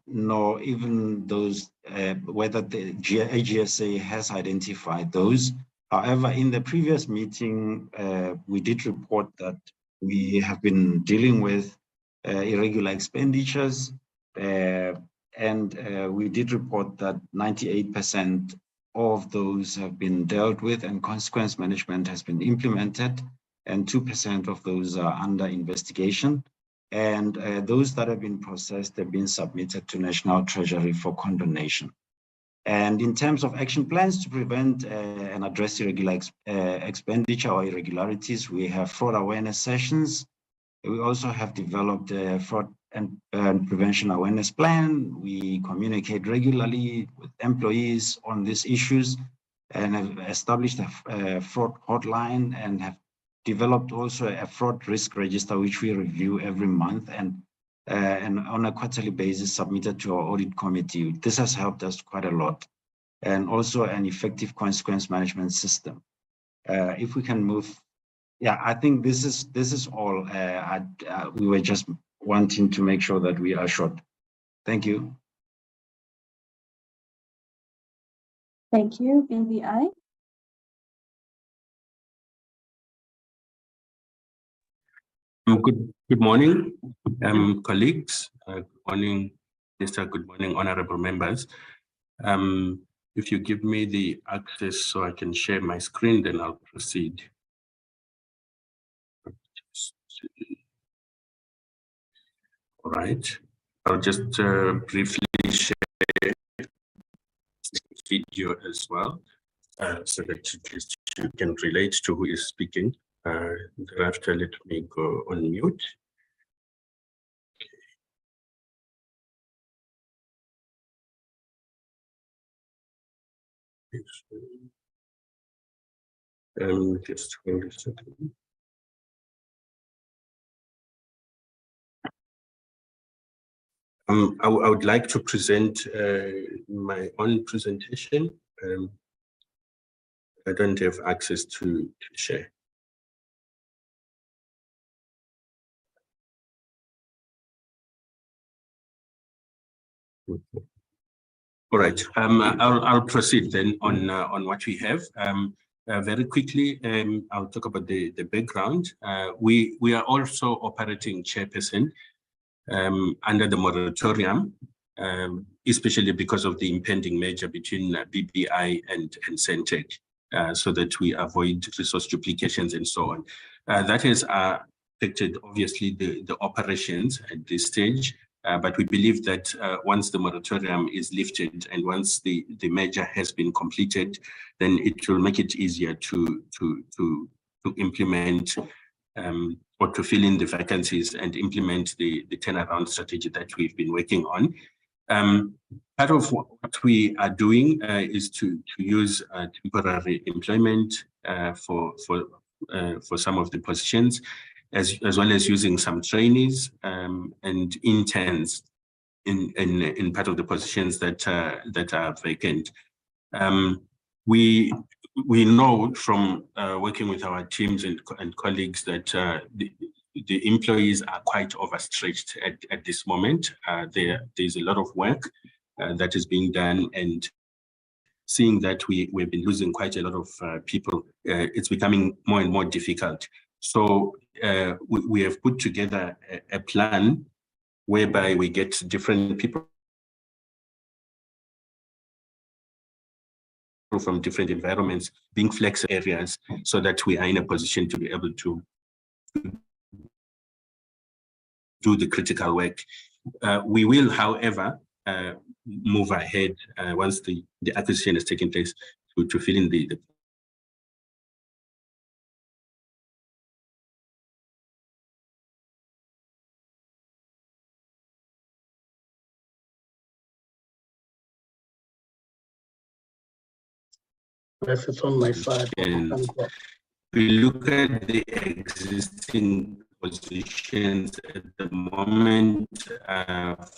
nor even those whether the GCIS has identified those. However, in the previous meeting, we did report that we have been dealing with irregular expenditures, and we did report that 98% of those have been dealt with and consequence management has been implemented, and 2% of those are under investigation. And those that have been processed have been submitted to National Treasury for condonation. And in terms of action plans to prevent and address irregular expenditure or irregularities, we have fraud awareness sessions. We also have developed a fraud and prevention awareness plan. We communicate regularly with employees on these issues and have established a fraud hotline and have developed also a fraud risk register, which we review every month and on a quarterly basis submitted to our audit committee. This has helped us quite a lot, and also an effective consequence management system. If we can move, yeah, I think this is all. We were just wanting to make sure that we are short. Thank you. Thank you, BVI. Good morning, colleagues. Good morning, Mr. Good morning, honorable members. If you give me the access so I can share my screen, then I'll proceed. All right. I'll just briefly share the video as well, so that you can relate to who is speaking. Thereafter, let me go on mute. Just hold a second. I would like to present my own presentation. I don't have access to share. All right, I'll proceed then on what we have. Very quickly, I'll talk about the background. We are also operating, Chairperson, under the moratorium, especially because of the impending merger between BBI and Centec, so that we avoid resource duplications and so on. That has affected, obviously, the operations at this stage. But we believe that once the moratorium is lifted and once the merger has been completed, then it will make it easier to implement or to fill in the vacancies and implement the turnaround strategy that we've been working on. Part of what we are doing is to use temporary employment for some of the positions, as well as using some trainees and interns in part of the positions that are vacant. We know from working with our teams and colleagues that the employees are quite overstretched at this moment. There's a lot of work that is being done, and seeing that we've been losing quite a lot of people, it's becoming more and more difficult. So we have put together a plan whereby we get different people from different environments, being flexible areas, so that we are in a position to be able to do the critical work. We will, however, move ahead once the acquisition has taken place to fill in the Yes, it's on my side. We look at the existing positions at the moment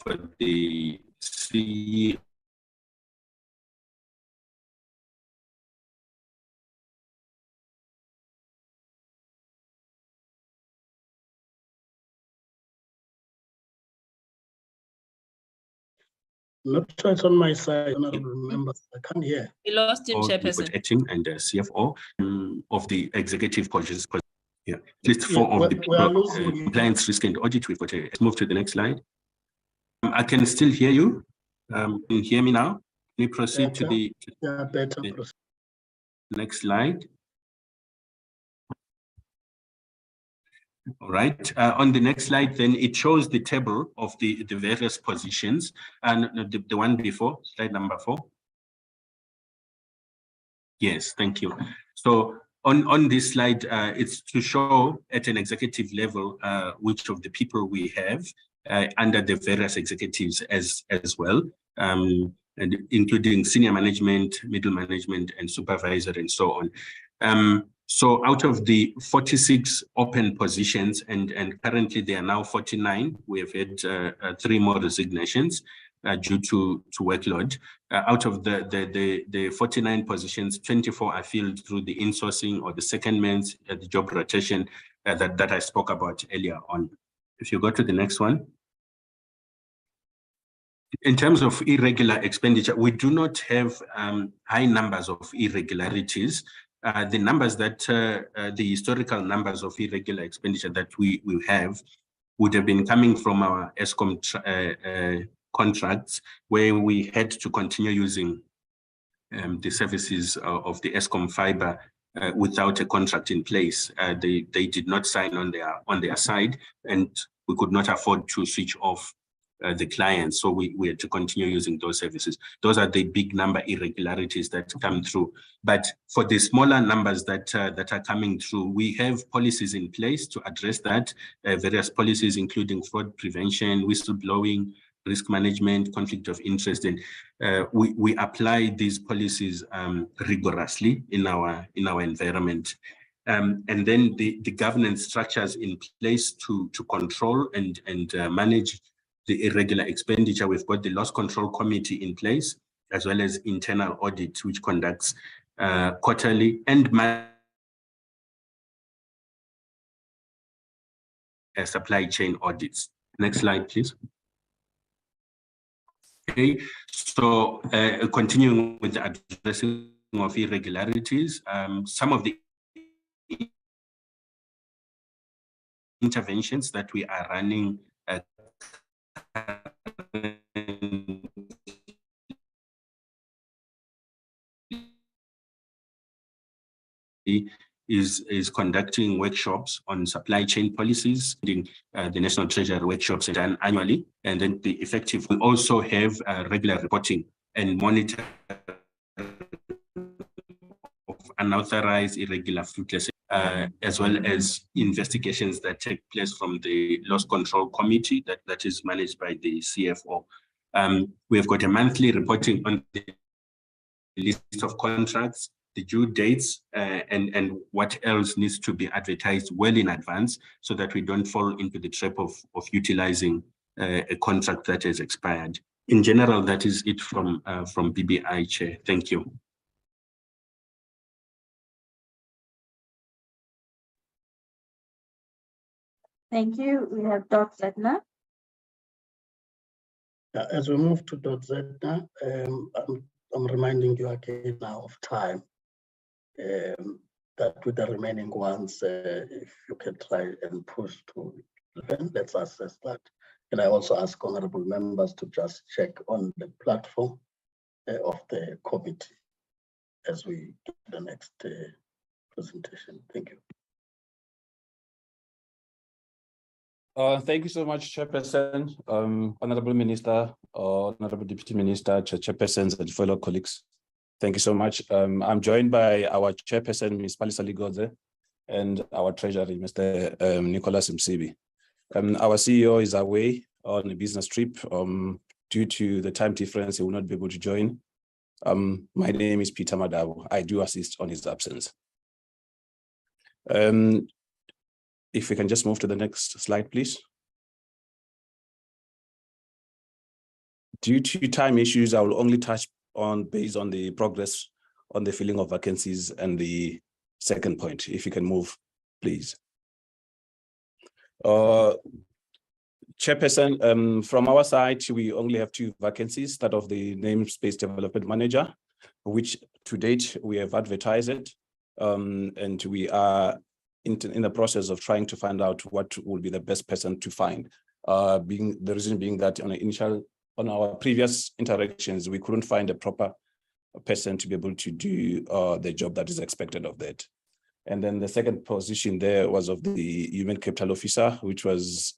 for the CEO. Not sure it's on my side, honorable members. I can't hear. We lost him, Chairperson. Acting and the CFO of the executive positions. Yeah, at least four of the people, compliance, risk and audit. We've got let's move to the next slide. I can still hear you. Can you hear me now? Can you proceed to the next slide? All right. On the next slide, then it shows the table of the various positions, and the one before, slide number 4. Yes, thank you. So on this slide, it's to show at an executive level which of the people we have under the various executives as well, and including senior management, middle management, and supervisor, and so on. So out of the 46 open positions, and currently there are now 49, we have had 3 more resignations due to workload. Out of the 49 positions, 24 are filled through the insourcing or the secondments, the job rotation that I spoke about earlier on. If you go to the next one. In terms of irregular expenditure, we do not have high numbers of irregularities. The numbers that, the historical numbers of irregular expenditure that we have would have been coming from our ESCOM contracts, where we had to continue using the services of the ESCOM fiber without a contract in place. They did not sign on their side, and we could not afford to switch off the clients, so we had to continue using those services. Those are the big number irregularities that come through. But for the smaller numbers that are coming through, we have policies in place to address that, various policies including fraud prevention, whistleblowing, risk management, conflict of interest, and we apply these policies rigorously in our environment. And then the governance structures in place to control and manage the irregular expenditure. We've got the loss control committee in place, as well as internal audit, which conducts quarterly and supply chain audits. Next slide, please. Okay, so continuing with the addressing of irregularities, some of the interventions that we are running is conducting workshops on supply chain policies, the National Treasury workshops done annually, and then the effective. We also have regular reporting and monitoring of unauthorized, irregular, fruitless, as well as investigations that take place from the loss control committee that is managed by the CFO. We have got a monthly reporting on the list of contracts, the due dates, and what else needs to be advertised well in advance, so that we don't fall into the trap of utilizing a contract that has expired. In general, that is it from BBI, Chair. Thank you. Thank you. We have Dr. Zedner. As we move to Dr. Zedner, I'm reminding you again now of time. That with the remaining ones, if you can try and push to 11, let's assess that. And I also ask honorable members to just check on the platform of the committee as we get the next presentation. Thank you. Thank you so much, Chairperson, Honorable Minister, Honorable Deputy Minister, Chairpersons, and fellow colleagues. Thank you so much. I'm joined by our Chairperson, Ms. Palisa Ligodze, and our Treasury, Mr. Nicholas Msibi. Our CEO is away on a business trip. Due to the time difference, he will not be able to join. My name is Peter Madabo. I do assist on his absence. If we can just move to the next slide, please. Due to time issues, I will only touch on based on the progress on the filling of vacancies and the second point. If you can move, please. Chairperson, from our side, we only have 2 vacancies, that of the namespace development manager, which to date we have advertised it, and we are in the process of trying to find out what will be the best person to find. The reason being that on our previous interactions, we couldn't find a proper person to be able to do the job that is expected of that. And then the second position there was of the human capital officer, which was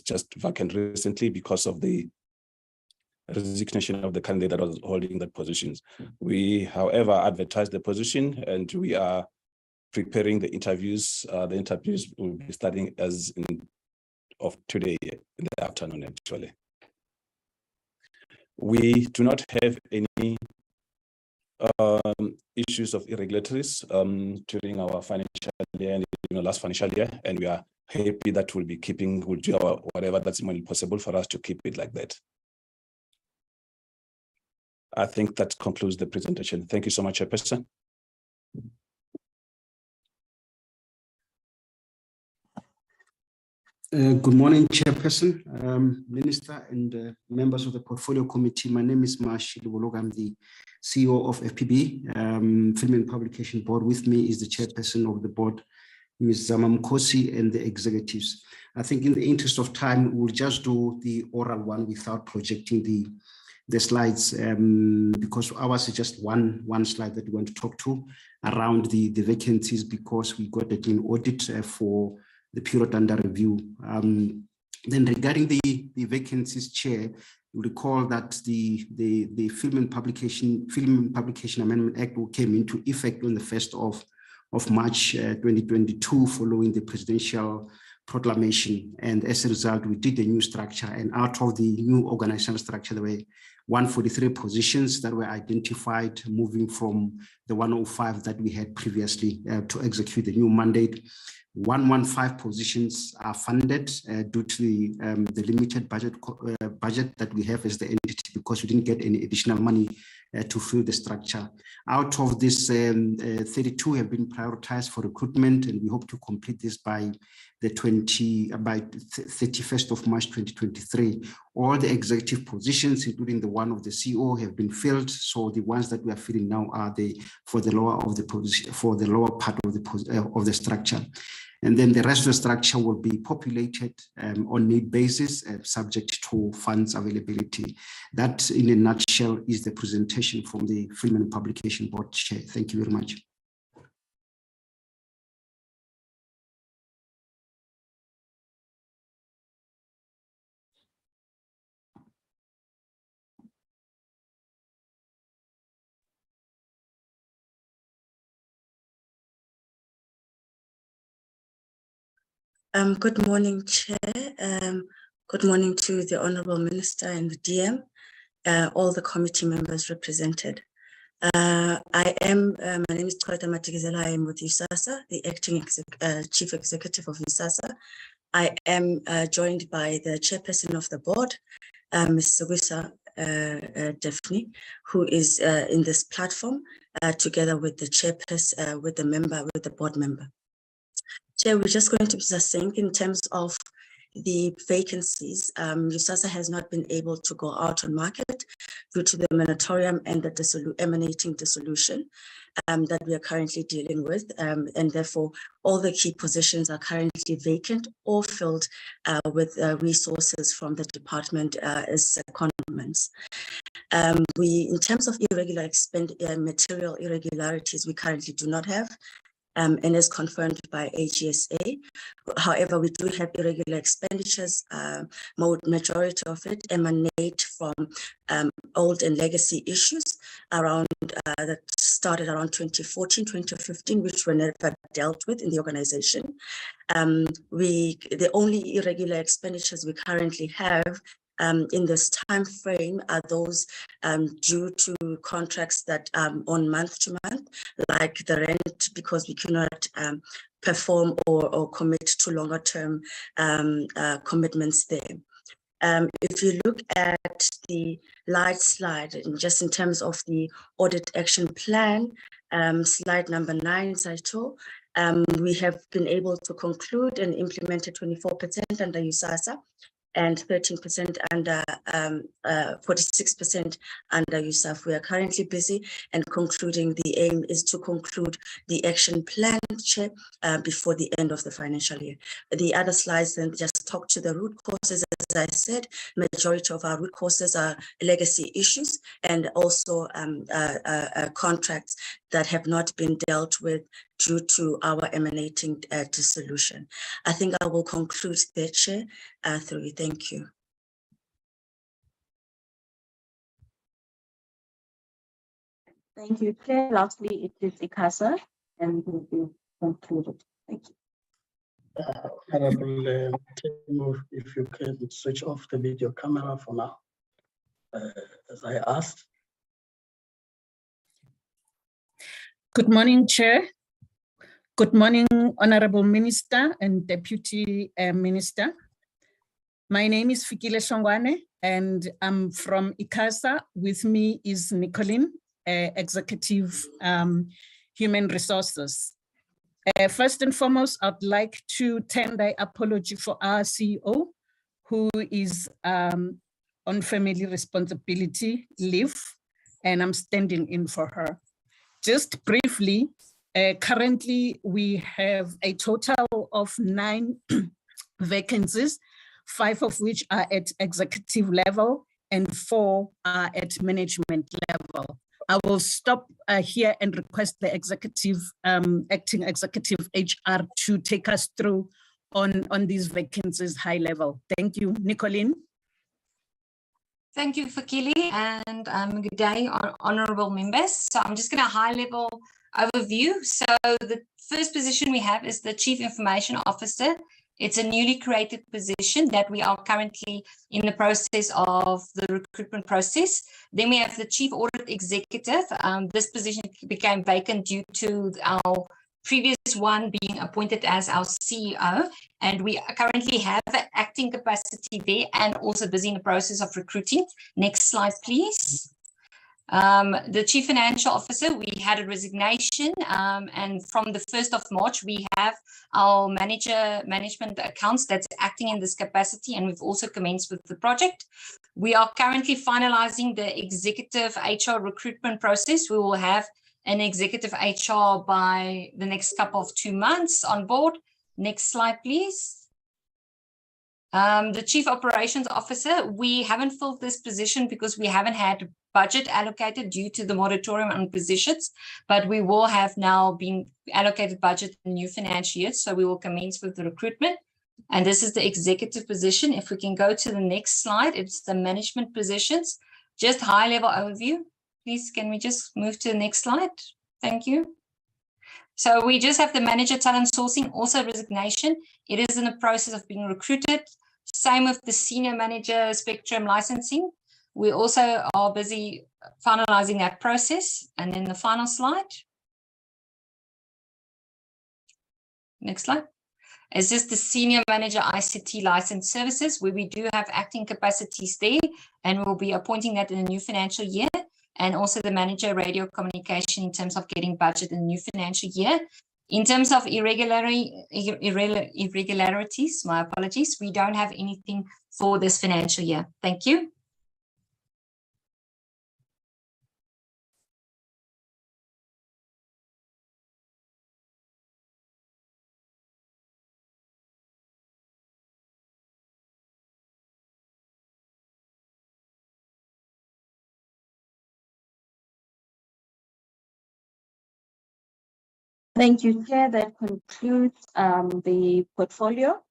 just vacant recently because of the resignation of the candidate that was holding that position. We, however, advertised the position, and we are preparing the interviews. The interviews will be starting as of today in the afternoon, actually. We do not have any issues of irregularities during our financial year and last financial year, and we are happy that we'll do whatever that's possible for us to keep it like that. I think that concludes the presentation. Thank you so much, Chairperson. Good morning, Chairperson, Minister, and members of the Portfolio Committee. My name is Mashi Lubolog. I'm the CEO of FPB, Film and Publication Board. With me is the Chairperson of the board, Ms. Zama Mkosi, and the executives. I think in the interest of time, we'll just do the oral one without projecting the slides, because ours is just one slide that we want to talk to around the vacancies, because we got it in audit for the period under review. Then regarding the vacancies, Chair, you recall that the Film and Publication Amendment Act came into effect on the 1st of March 2022 following the presidential proclamation. And as a result, we did a new structure, and out of the new organizational structure, there were 143 positions that were identified, moving from the 105 that we had previously to execute the new mandate. 115 positions are funded due to the limited budget that we have as the entity, because we didn't get any additional money to fill the structure. Out of this, 32 have been prioritized for recruitment, and we hope to complete this by the 31st of March 2023. All the executive positions, including the one of the CEO, have been filled. So the ones that we are filling now are for the lower part of the structure. And then the rest of the structure will be populated on need basis, subject to funds availability. That, in a nutshell, is the presentation from the Film and Publication Board, Chair. Thank you very much. Good morning, Chair. Good morning to the Honourable Minister and the DM, all the committee members represented. My name is Kweta Matikizela. I am with USASA, the Acting Chief Executive of USASA. I am joined by the Chairperson of the Board, Ms. Sugisa Daphne, who is in this platform, together with the Chairperson, with the Board member. Chair, we're just going to be succinct in terms of the vacancies. USASA has not been able to go out on market due to the moratorium and the emanating dissolution that we are currently dealing with. And therefore, all the key positions are currently vacant or filled with resources from the department as secondments. In terms of material irregularities, we currently do not have. And is confirmed by AGSA. However, we do have irregular expenditures. Majority of it emanate from old and legacy issues that started around 2014, 2015, which were never dealt with in the organization. The only irregular expenditures we currently have in this time frame are those due to contracts that on month to month, like the rent, because we cannot perform or commit to longer term commitments there. If you look at the slide, and just in terms of the audit action plan, slide number 9, title, we have been able to conclude and implemented 24% under USASA, and 13% under 46% under USAF. We are currently busy and concluding. The aim is to conclude the action plan, Chair, before the end of the financial year. The other slides then just talk to the root causes. As I said, majority of our root causes are legacy issues and also contracts that have not been dealt with due to our emanating dissolution. I think I will conclude there, Chair, through you. Thank you. Thank you, Chair. Lastly, it is ICASA and will be concluded. Thank you. Honorable Timo, if you can switch off the video camera for now, as I asked. Good morning, Chair. Good morning, Honorable Minister and Deputy Minister. My name is Fikile Shongwane and I'm from ICASA. With me is Nicolene, Executive Human Resources. First and foremost, I'd like to tender apology for our CEO, who is on family responsibility leave, and I'm standing in for her. Just briefly, currently we have a total of 9 vacancies, 5 of which are at executive level and 4 are at management level. I will stop here and request the executive, acting executive HR to take us through on these vacancies high level. Thank you, Nicolene. Thank you, Fikile, and good day, honorable members. So I'm just going to high-level overview. So the first position we have is the Chief Information Officer. It's a newly created position that we are currently in the process of the recruitment process. Then we have the Chief Audit Executive. This position became vacant due to our previous one being appointed as our CEO, and we currently have an acting capacity there and also busy in the process of recruiting. Next slide, please. The Chief Financial Officer, we had a resignation, and from the 1st of March, we have our management accounts that's acting in this capacity, and we've also commenced with the project. We are currently finalizing the executive HR recruitment process. We will have an executive HR by the next couple of 2 months on board. Next slide, please. The Chief Operations Officer, we haven't filled this position because we haven't had budget allocated due to the moratorium on positions, but we will have now been allocated budget in the new financial year, so we will commence with the recruitment. And this is the executive position. If we can go to the next slide, it's the management positions. Just high-level overview. Please, can we just move to the next slide? Thank you. So we just have the manager talent sourcing, also resignation. It is in the process of being recruited. Same with the senior manager spectrum licensing. We also are busy finalizing that process. And then the final slide. Next slide. It's just the senior manager ICT license services, where we do have acting capacities there, and we'll be appointing that in the new financial year. And also the manager radio communication in terms of getting budget in the new financial year. In terms of irregularities, my apologies, we don't have anything for this financial year. Thank you. Thank you, Chair. That concludes the portfolio.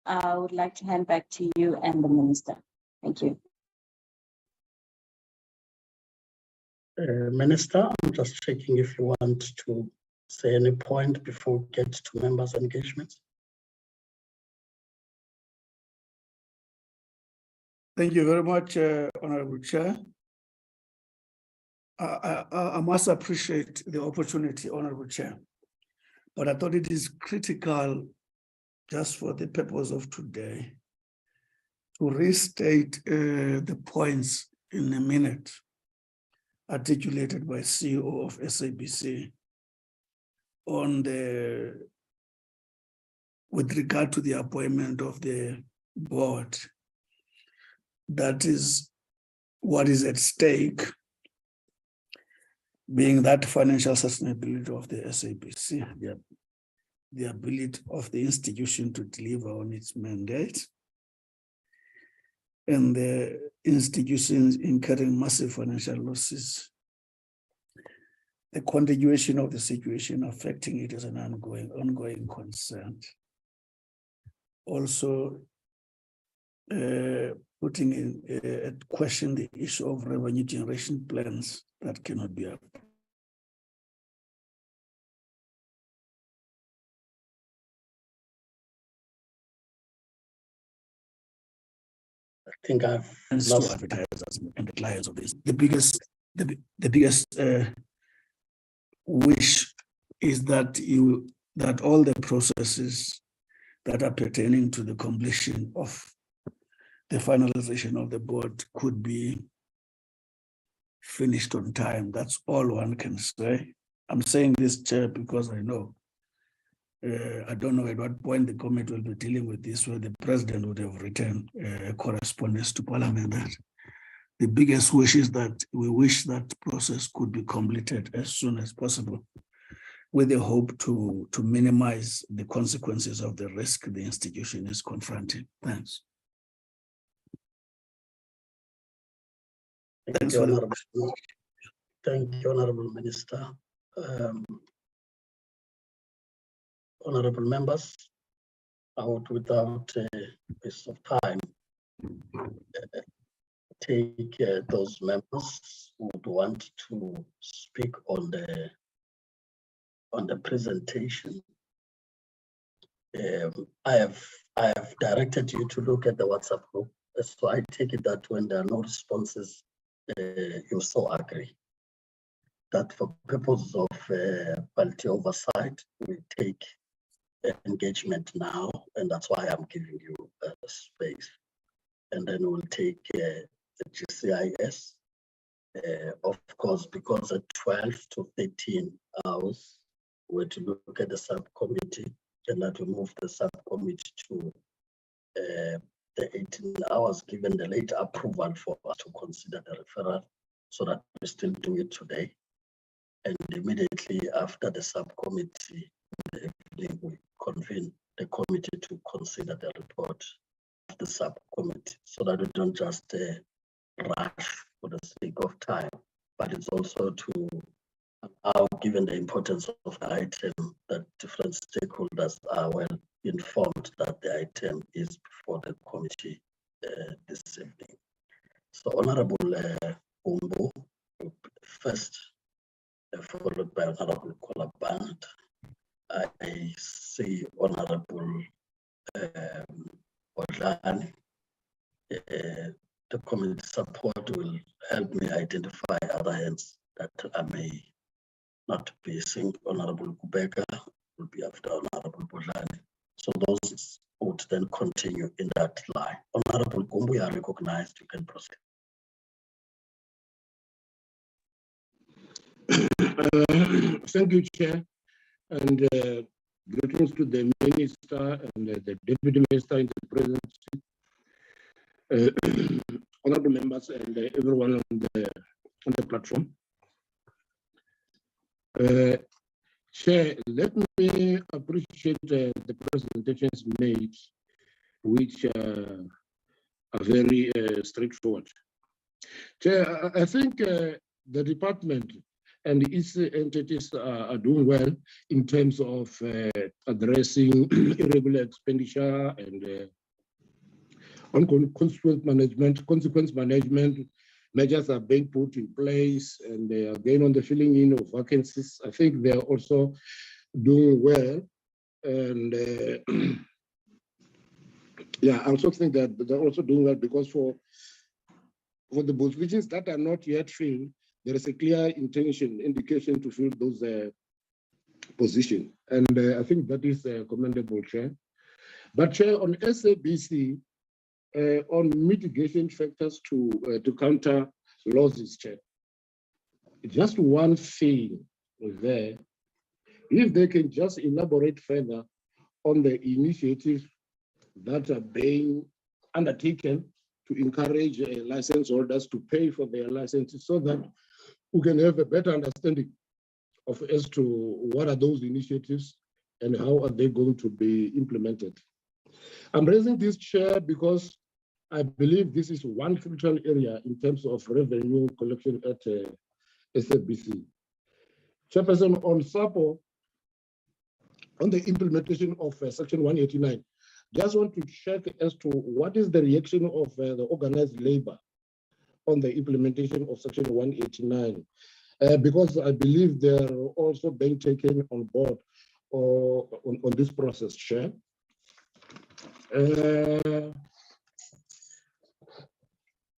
I would like to hand back to you and the Minister. Thank you. Minister, I'm just checking if you want to say any point before we get to members' engagements. Thank you very much, Honorable Chair. I must appreciate the opportunity, Honorable Chair, but I thought it is critical, just for the purpose of today, to restate the points in a minute articulated by CEO of SABC with regard to the appointment of the board. That is what is at stake, being that financial sustainability of the SABC, the ability of the institution to deliver on its mandate, and the institutions incurring massive financial losses, the continuation of the situation affecting it is an ongoing concern. Also, putting in at question the issue of revenue generation plans that cannot be up. I think I've lost advertisers and the clients of this. The biggest wish is that all the processes that are pertaining to the completion of the finalization of the board could be finished on time. That's all one can say. I'm saying this, Chair, because I know, I don't know at what point the committee will be dealing with this, where the president would have written a correspondence to Parliament. That the biggest wish is that we wish that process could be completed as soon as possible, with the hope to minimize the consequences of the risk the institution is confronting. Thanks. Thank you, Honorable Minister. Honorable members, I would, without waste of time, take those members who would want to speak on the presentation. I have directed you to look at the WhatsApp group, so I take it that when there are no responses, you so agree that for purposes of quality oversight, we take engagement now, and that's why I'm giving you space. And then we'll take the GCIS, of course, because at 12 to 13 hours, we're to look at the subcommittee, and that will move the subcommittee to the 18 hours, given the late approval for us to consider the referral, so that we still do it today. And immediately after the subcommittee, we convene the committee to consider the report of the subcommittee, so that we don't just rush for the sake of time, but it's also to allow, given the importance of the item, that different stakeholders are well informed that the item is before the committee this evening. So Honorable Umbu, first, followed by Honorable Kolaband. I see Honorable Odlani. The committee support will help me identify other hands that I may not be seeing. Honorable Kubeka will be after Honorable Odlani. So those would then continue in that line. Honorable Gumbu, you are recognized. You can proceed. Thank you, Chair, and greetings to the Minister and the Deputy Minister in the presidency, honorable members and everyone on the platform. Chair, let me appreciate the presentations made, which are very straightforward. Chair, I think the department and its entities are doing well in terms of addressing irregular expenditure and on consequence management. Measures are being put in place, and again on the filling in of vacancies, I think they are also doing well. And yeah, I also think that they're also doing well because for the positions that are not yet filled, there is a clear indication to fill those positions. And I think that is commendable, Chair. But Chair, on SABC, on mitigation factors to counter losses, Chair, just one thing there, if they can just elaborate further on the initiatives that are being undertaken to encourage license holders to pay for their licenses, so that we can have a better understanding of as to what are those initiatives and how are they going to be implemented. I'm raising this, Chair, because I believe this is one crucial area in terms of revenue collection at SABC. Chairperson, on SAPO, on the implementation of Section 189, just want to check as to what is the reaction of the organized labor on the implementation of Section 189, because I believe they are also being taken on board on this process, Chair.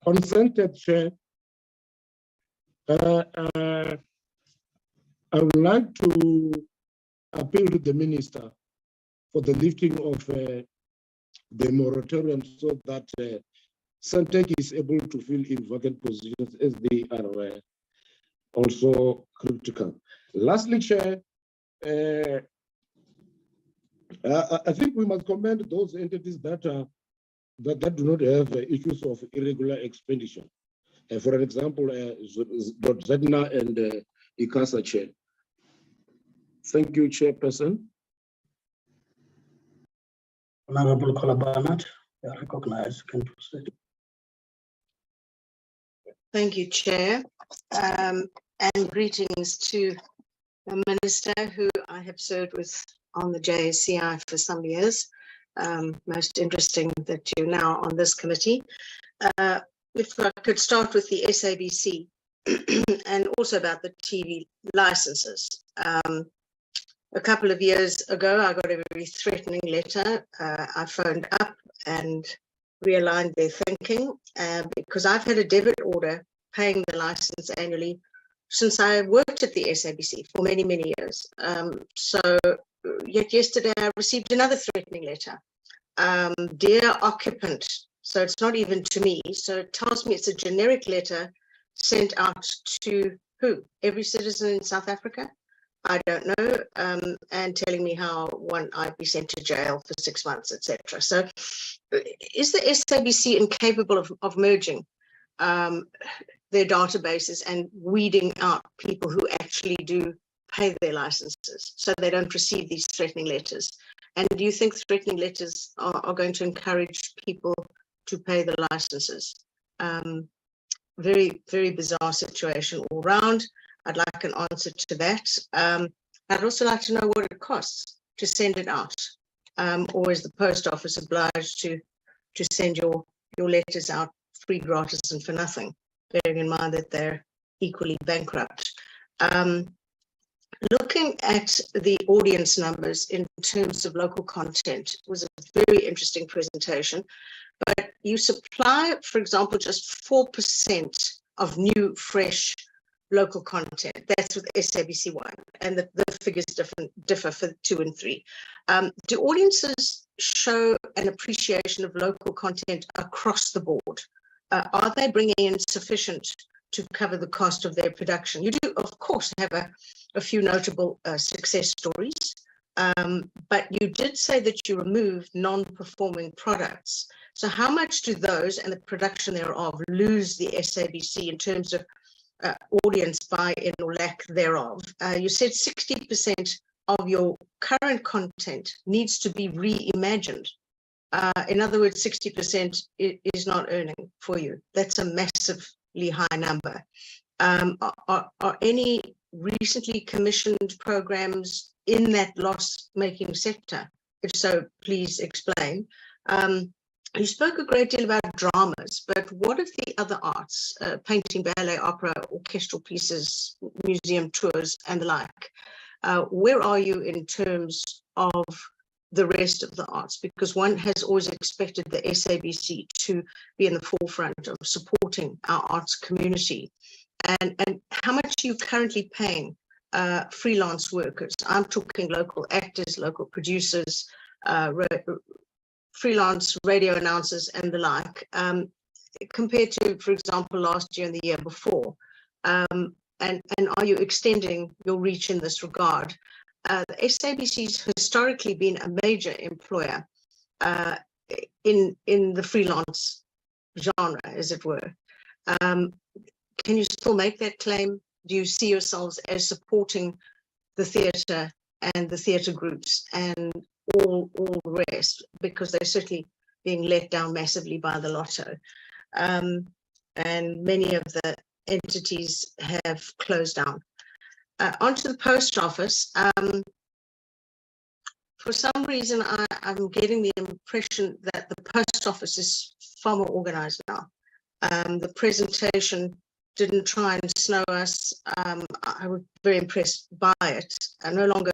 Consented, Chair, I would like to appeal to the Minister for the lifting of the moratorium so that Santec is able to fill in vacant positions as they are also critical. Lastly, Chair, I think we must commend those entities that do not have issues of irregular expenditure. For example, Zedna and ICASA, Chair. Thank you, Chairperson. Honorable Kolabanat, you are recognized. You can proceed. Thank you, Chair, and greetings to the Minister who I have served with on the JSCI for some years, most interesting that you're now on this committee. If I could start with the SABC and also about the TV licenses. A couple of years ago, I got a very threatening letter. I phoned up and realigned their thinking because I've had a debit order paying the license annually since I worked at the SABC for many, many years. So yet yesterday I received another threatening letter. Dear occupant, so it's not even to me. So it tells me it's a generic letter sent out to who? Every citizen in South Africa? I don't know, and telling me how I'd be sent to jail for 6 months, etc. So is the SABC incapable of merging their databases and weeding out people who actually do pay their licenses so they don't receive these threatening letters? And do you think threatening letters are going to encourage people to pay the licenses? Very, very bizarre situation all round. I'd like an answer to that. I'd also like to know what it costs to send it out. Or is the post office obliged to send your letters out free, gratis, and for nothing, bearing in mind that they're equally bankrupt? Looking at the audience numbers in terms of local content was a very interesting presentation, but you supply, for example, just 4% of new, fresh local content. That's with SABC 1, and the figures differ for 2 and 3. Do audiences show an appreciation of local content across the board? Are they bringing in sufficient to cover the cost of their production? You do, of course, have a few notable success stories, but you did say that you removed non-performing products. So how much do those and the production thereof lose the SABC in terms of audience buy-in or lack thereof? You said 60% of your current content needs to be reimagined. In other words, 60% is not earning for you. That's a massively high number. Are any recently commissioned programs in that loss-making sector? If so, please explain. You spoke a great deal about dramas, but what of the other arts, painting, ballet, opera, orchestral pieces, museum tours, and the like? Where are you in terms of the rest of the arts? Because one has always expected the SABC to be in the forefront of supporting our arts community. And how much are you currently paying freelance workers? I'm talking local actors, local producers, freelance radio announcers and the like, compared to, for example, last year and the year before? And are you extending your reach in this regard? The SABC's historically been a major employer in the freelance genre, as it were. Can you still make that claim? Do you see yourselves as supporting the theatre and the theatre groups and all the rest, because they're certainly being let down massively by the lotto, and many of the entities have closed down? Onto the post office. For some reason, I'm getting the impression that the post office is far more organized now. The presentation didn't try and snow us. I was very impressed by it. I no longer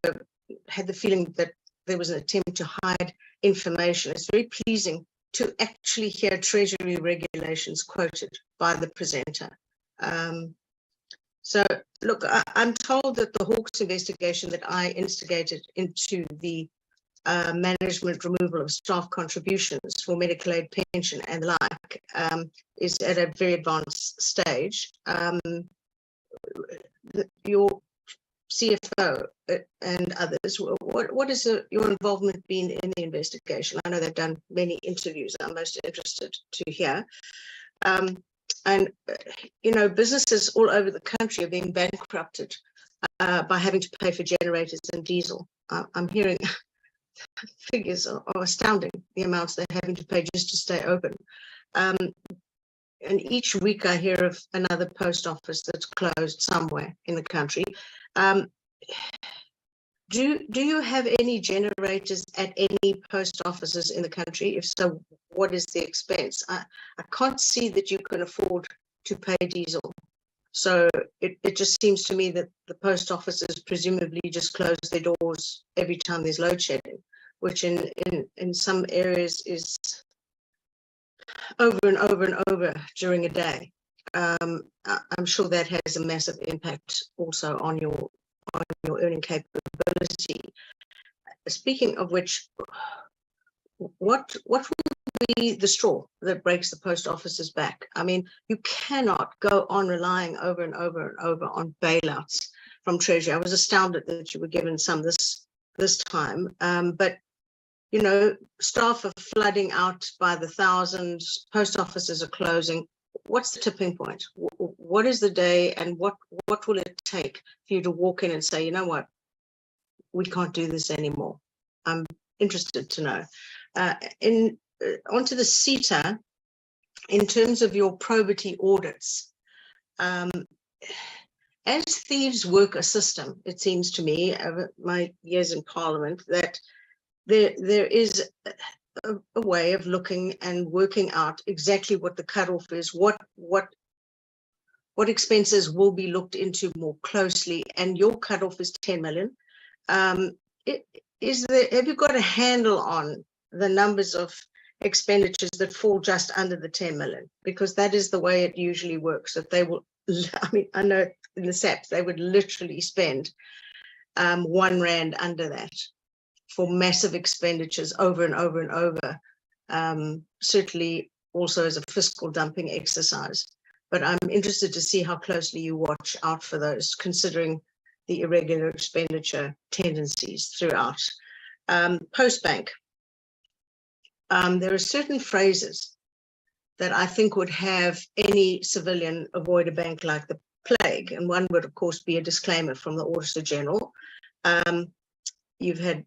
had the feeling that there was an attempt to hide information. It's very pleasing to actually hear Treasury regulations quoted by the presenter. So look, I'm told that the Hawks investigation that I instigated into the management removal of staff contributions for medical aid, pension and the like is at a very advanced stage. Your CFO and others, what is your involvement been in the investigation? I know they've done many interviews. I'm most interested to hear. And, you know, businesses all over the country are being bankrupted by having to pay for generators and diesel. I'm hearing figures are astounding, the amounts they're having to pay just to stay open. And each week I hear of another post office that's closed somewhere in the country. Do Do you have any generators at any post offices in the country? If so, what is the expense? I can't see that you can afford to pay diesel. So it just seems to me that the post offices presumably just close their doors every time there's load shedding, which in some areas is over and over and over during a day. I'm sure that has a massive impact also on your earning capability. Speaking of which, what will be the straw that breaks the post office's back? I mean, you cannot go on relying over and over and over on bailouts from Treasury. I was astounded that you were given some this time, but you know, staff are flooding out by the thousands, post offices are closing. What's the tipping point? What is the day, and what will it take for you to walk in and say, you know what, we can't do this anymore? I'm interested to know. Onto the CETA, in terms of your probity audits, as thieves work a system, it seems to me, over my years in Parliament, that there is a way of looking and working out exactly what the cutoff is, what expenses will be looked into more closely, and your cutoff is 10 million. Have you got a handle on the numbers of expenditures that fall just under the 10 million? Because that is the way it usually works, that they will, I mean, I know in the SAPs, they would literally spend 1 rand under that for massive expenditures over and over and over, certainly also as a fiscal dumping exercise. But I'm interested to see how closely you watch out for those, considering the irregular expenditure tendencies throughout. Postbank, there are certain phrases that I think would have any civilian avoid a bank like the plague. And one would, of course, be a disclaimer from the Auditor General. You've had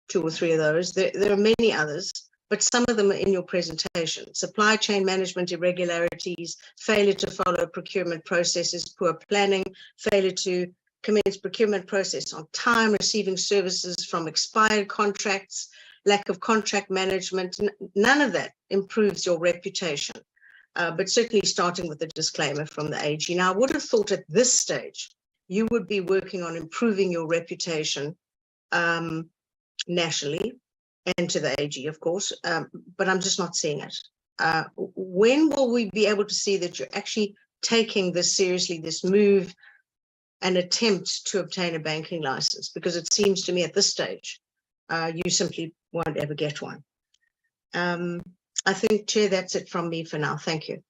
2 or 3 of those. There are many others, but some of them are in your presentation. Supply chain management irregularities, failure to follow procurement processes, poor planning, failure to commence procurement process on time, receiving services from expired contracts, lack of contract management. None of that improves your reputation, but certainly starting with a disclaimer from the AG. Now, I would have thought at this stage, you would be working on improving your reputation nationally and to the AG, of course, but I'm just not seeing it. When will we be able to see that you're actually taking this seriously, this move, an attempt to obtain a banking license? Because it seems to me at this stage, you simply won't ever get one. I think, Chair, that's it from me for now. Thank you.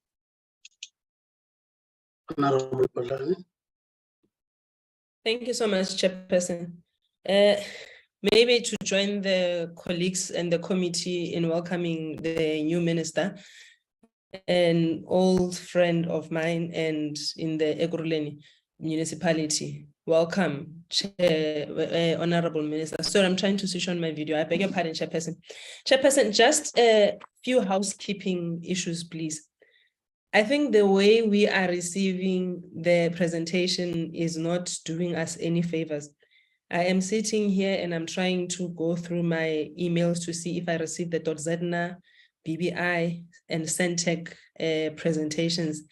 Thank you so much, Chairperson. Maybe to join the colleagues and the committee in welcoming the new minister, an old friend of mine and in the Ekurhuleni municipality. Welcome, Chair, Honorable Minister. Sorry, I'm trying to switch on my video. I beg your pardon, Chairperson. Chairperson, just a few housekeeping issues, please. I think the way we are receiving the presentation is not doing us any favors. I am sitting here and I'm trying to go through my emails to see if I received the .ZNA, BBI, and Centec presentations.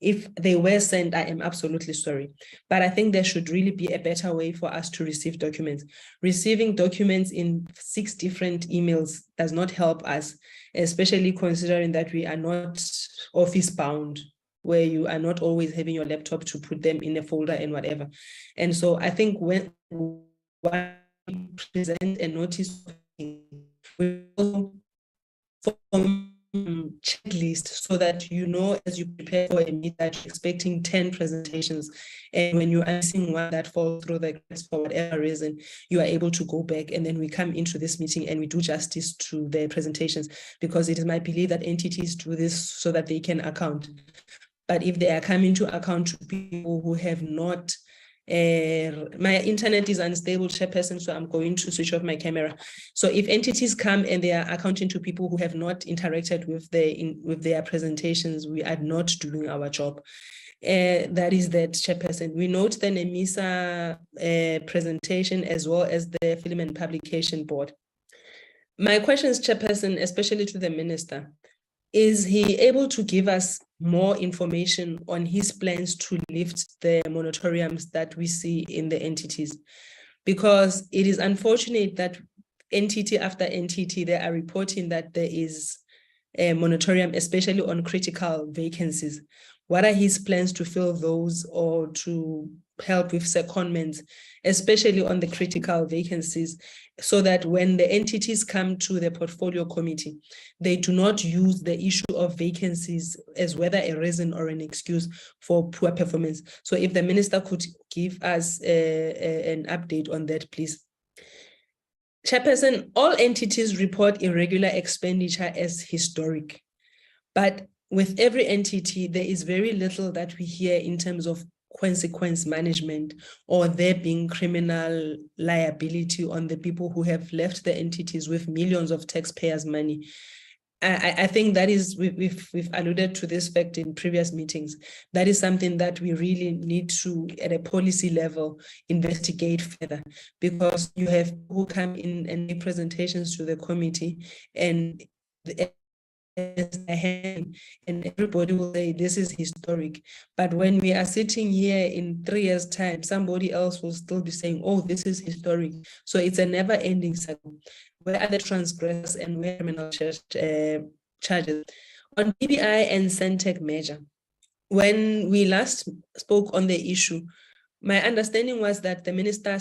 If they were sent, I am absolutely sorry. But I think there should really be a better way for us to receive documents. Receiving documents in 6 different emails does not help us, especially considering that we are not office bound, where you are not always having your laptop to put them in a folder and whatever. And so I think when we present a notice, we will form checklist so that you know as you prepare for a meet that you're expecting 10 presentations, and when you are seeing one that falls through the cracks for whatever reason, you are able to go back, and then we come into this meeting and we do justice to their presentations, because it is my belief that entities do this so that they can account. But if they are coming to account to people who have not, my internet is unstable, Chairperson, so I'm going to switch off my camera. So if entities come and they are accounting to people who have not interacted with their presentations, we are not doing our job. That is that, Chairperson. We note the NEMISA presentation as well as the Film and Publication Board. My question is, Chairperson, especially to the Minister, is he able to give us more information on his plans to lift the moratoriums that we see in the entities? Because it is unfortunate that entity after entity, they are reporting that there is a moratorium, especially on critical vacancies. What are his plans to fill those or to help with secondments, especially on the critical vacancies, so that when the entities come to the portfolio committee, they do not use the issue of vacancies as whether a reason or an excuse for poor performance? So if the Minister could give us an update on that, please. Chairperson, all entities report irregular expenditure as historic, but with every entity, there is very little that we hear in terms of consequence management or there being criminal liability on the people who have left the entities with millions of taxpayers' money. I think that is, we've alluded to this fact in previous meetings. That is something that we really need to, at a policy level, investigate further, because you have who come in and make presentations to the committee and and everybody will say this is historic, but when we are sitting here in 3 years' time, somebody else will still be saying, oh, this is historic. So it's a never-ending cycle. Where are the transgressors and where criminal charges? On PBI and Centec measure, when we last spoke on the issue, my understanding was that the minister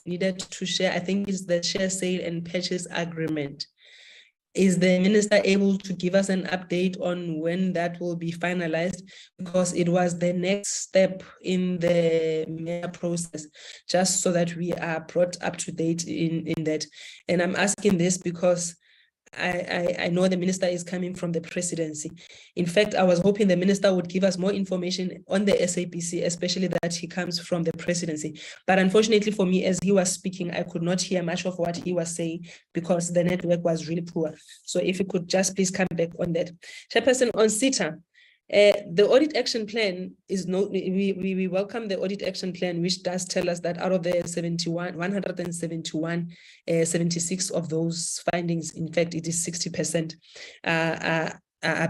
needed to share, I think it's the share sale and purchase agreement. Is the minister able to give us an update on when that will be finalized? Because it was the next step in the process, just so that we are brought up to date in that. And I'm asking this because I know the minister is coming from the presidency. In fact, I was hoping the minister would give us more information on the SABC, especially that he comes from the presidency. But unfortunately for me, as he was speaking, I could not hear much of what he was saying because the network was really poor. So if you could just please come back on that. Chairperson, on CETA, the audit action plan is no, we welcome the audit action plan, which does tell us that out of the 171, 76 of those findings, in fact, it is 60% are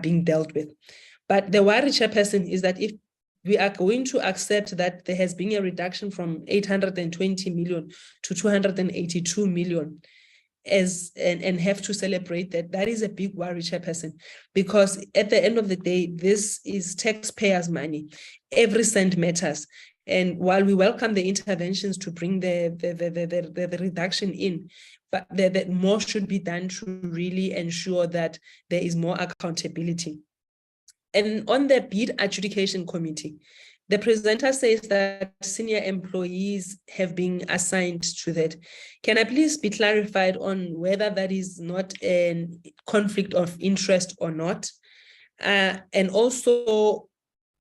being dealt with. But the worry, Chairperson, is that if we are going to accept that there has been a reduction from 820 million to 282 million, and have to celebrate that is a big worry, Chairperson, because at the end of the day, this is taxpayers' money. Every cent matters. And while we welcome the interventions to bring the reduction in, but that more should be done to really ensure that there is more accountability. And on the bid adjudication committee, the presenter says that senior employees have been assigned to that. Can I please be clarified on whether that is not a conflict of interest or not? And also,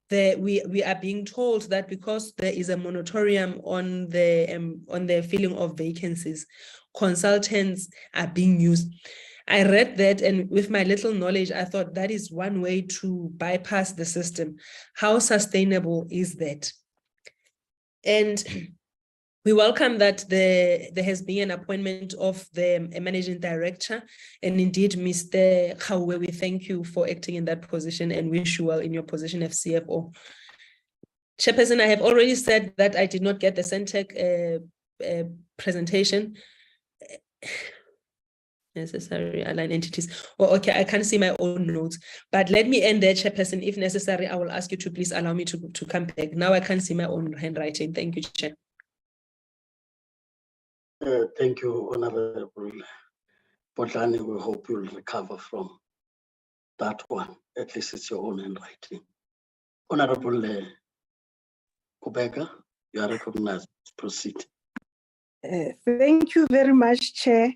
we are being told that because there is a moratorium on the filling of vacancies, consultants are being used. I read that, and with my little knowledge, I thought that is one way to bypass the system. How sustainable is that? And we welcome that there has been an appointment of the managing director, and indeed, Mr. Khauwe, we thank you for acting in that position and wish you well in your position as CFO. Chairperson, I have already said that I did not get the Centec presentation. Necessary aligned entities. Oh, okay, I can't see my own notes, but let me end there, Chairperson. If necessary, I will ask you to please allow me to come back. Now I can't see my own handwriting. Thank you, Chair. Thank you, Honorable Potlani. We hope you'll recover from that one. At least it's your own handwriting. Honorable Kubeka, you are recognized. Proceed. Thank you very much, Chair.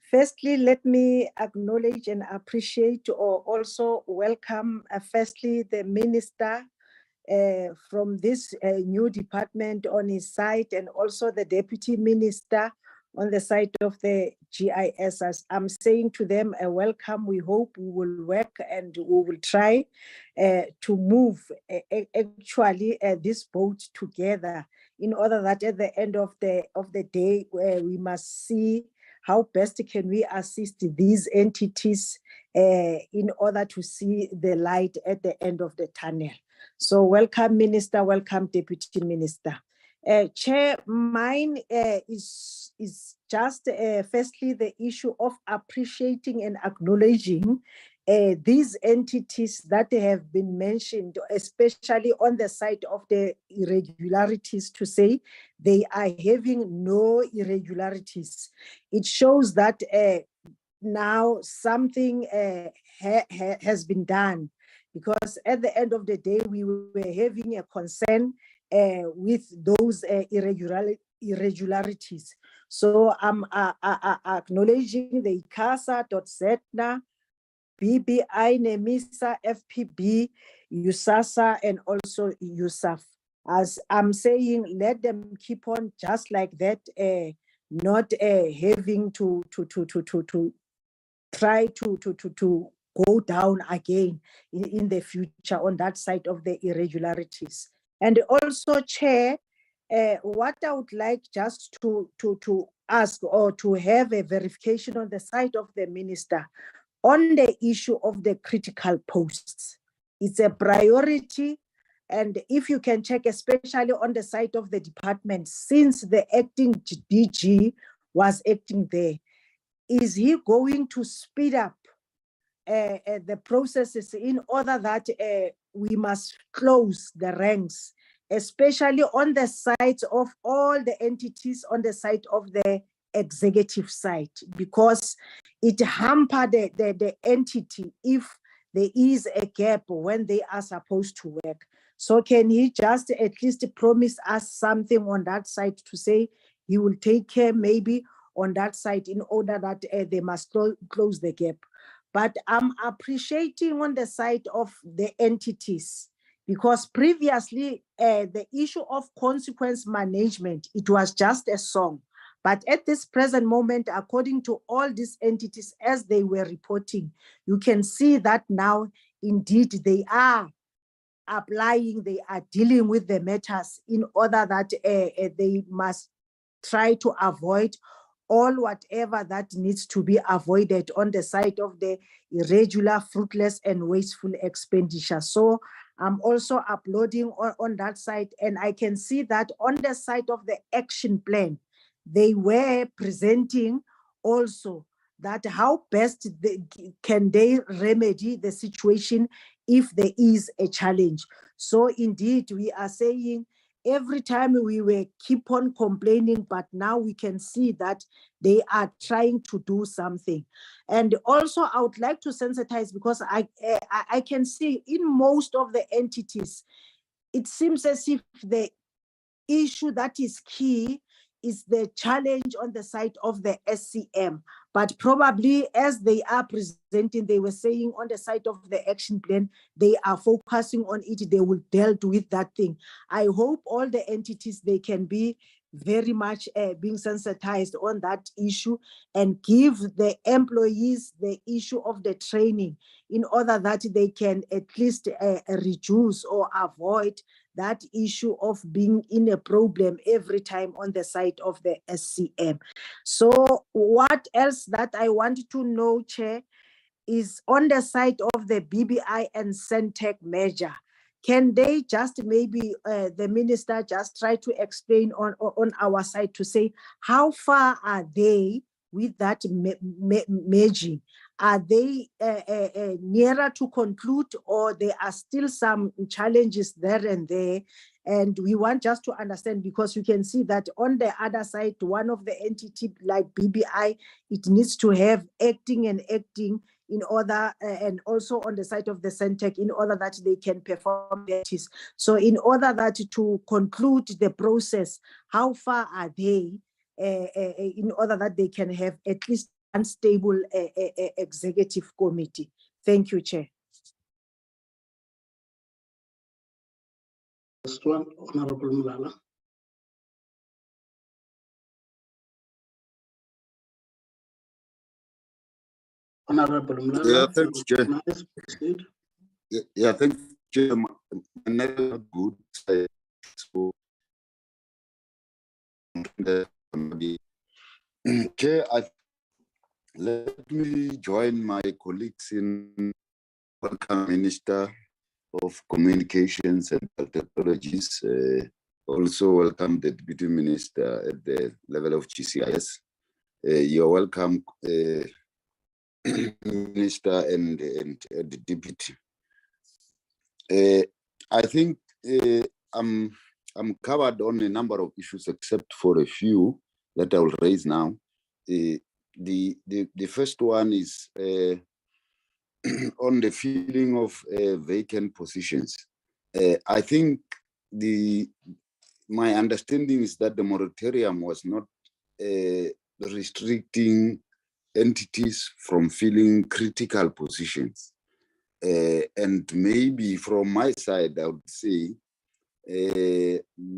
Firstly, let me acknowledge and appreciate or also welcome, firstly, the Minister from this new department on his side, and also the Deputy Minister on the side of the GIS. As I'm saying to them, welcome. We hope we will work and we will try to move actually this boat together, in order that at the end of the day, we must see how best can we assist these entities in order to see the light at the end of the tunnel. So welcome, Minister, welcome, Deputy Minister. Chair, mine is just firstly the issue of appreciating and acknowledging these entities that have been mentioned, especially on the side of the irregularities, to say they are having no irregularities. It shows that now something has been done, because at the end of the day, we were having a concern with those irregularities. So I'm acknowledging the ICASA.ZETNA, BBI, NEMISA, FPB, USASA, and also USAF. As I'm saying, let them keep on just like that, not having to try to go down again in the future on that side of the irregularities. And also, Chair, what I would like just to ask or to have a verification on the side of the minister on the issue of the critical posts. It's a priority. And if you can check, especially on the side of the department, since the acting DG was acting there, is he going to speed up the processes in order that we must close the ranks, especially on the side of all the entities on the side of the executive side, because it hampered the entity if there is a gap when they are supposed to work. So can he just at least promise us something on that side to say he will take care maybe on that side in order that they must close the gap? But I'm appreciating on the side of the entities, because previously the issue of consequence management, it was just a song. But at this present moment, according to all these entities as they were reporting, you can see that now indeed they are applying, they are dealing with the matters in order that they must try to avoid all whatever that needs to be avoided on the side of the irregular, fruitless, and wasteful expenditure. So I'm also uploading on that side, and I can see that on the side of the action plan, they were presenting also that how best can they remedy the situation if there is a challenge. So indeed, we are saying every time we will keep on complaining, but now we can see that they are trying to do something. And also I would like to sensitize, because I can see in most of the entities, it seems as if the issue that is key is the challenge on the side of the SCM. But probably as they are presenting, they were saying on the side of the action plan, they are focusing on it, they will deal with that thing. I hope all the entities, they can be very much being sensitized on that issue and give the employees the issue of the training in order that they can at least reduce or avoid that issue of being in a problem every time on the side of the SCM. So what else that I want to know, Chair, is on the side of the BBI and Centec measure. Can they just maybe, the minister just try to explain on our side to say, how far are they with that merging? Are they nearer to conclude, or there are still some challenges there and there? And we want just to understand, because you can see that on the other side, one of the entity like BBI, it needs to have acting in order, and also on the side of the Centec, in order that they can perform their duties. So in order that to conclude the process, how far are they in order that they can have at least unstable executive committee? Thank you, Chair. First one, Honorable Mlala. Honorable Mlala. Yeah, thanks, Chair. Proceed. Yeah, thanks, Chair. Another good side. So, Chair, let me join my colleagues in welcome Minister of Communications and Technologies. Also welcome the Deputy Minister at the level of GCIS. You're welcome, Minister and the Deputy. I think I'm covered on a number of issues, except for a few that I will raise now. The first one is on the filling of vacant positions. I think my understanding is that the moratorium was not restricting entities from filling critical positions. And maybe from my side, I would say,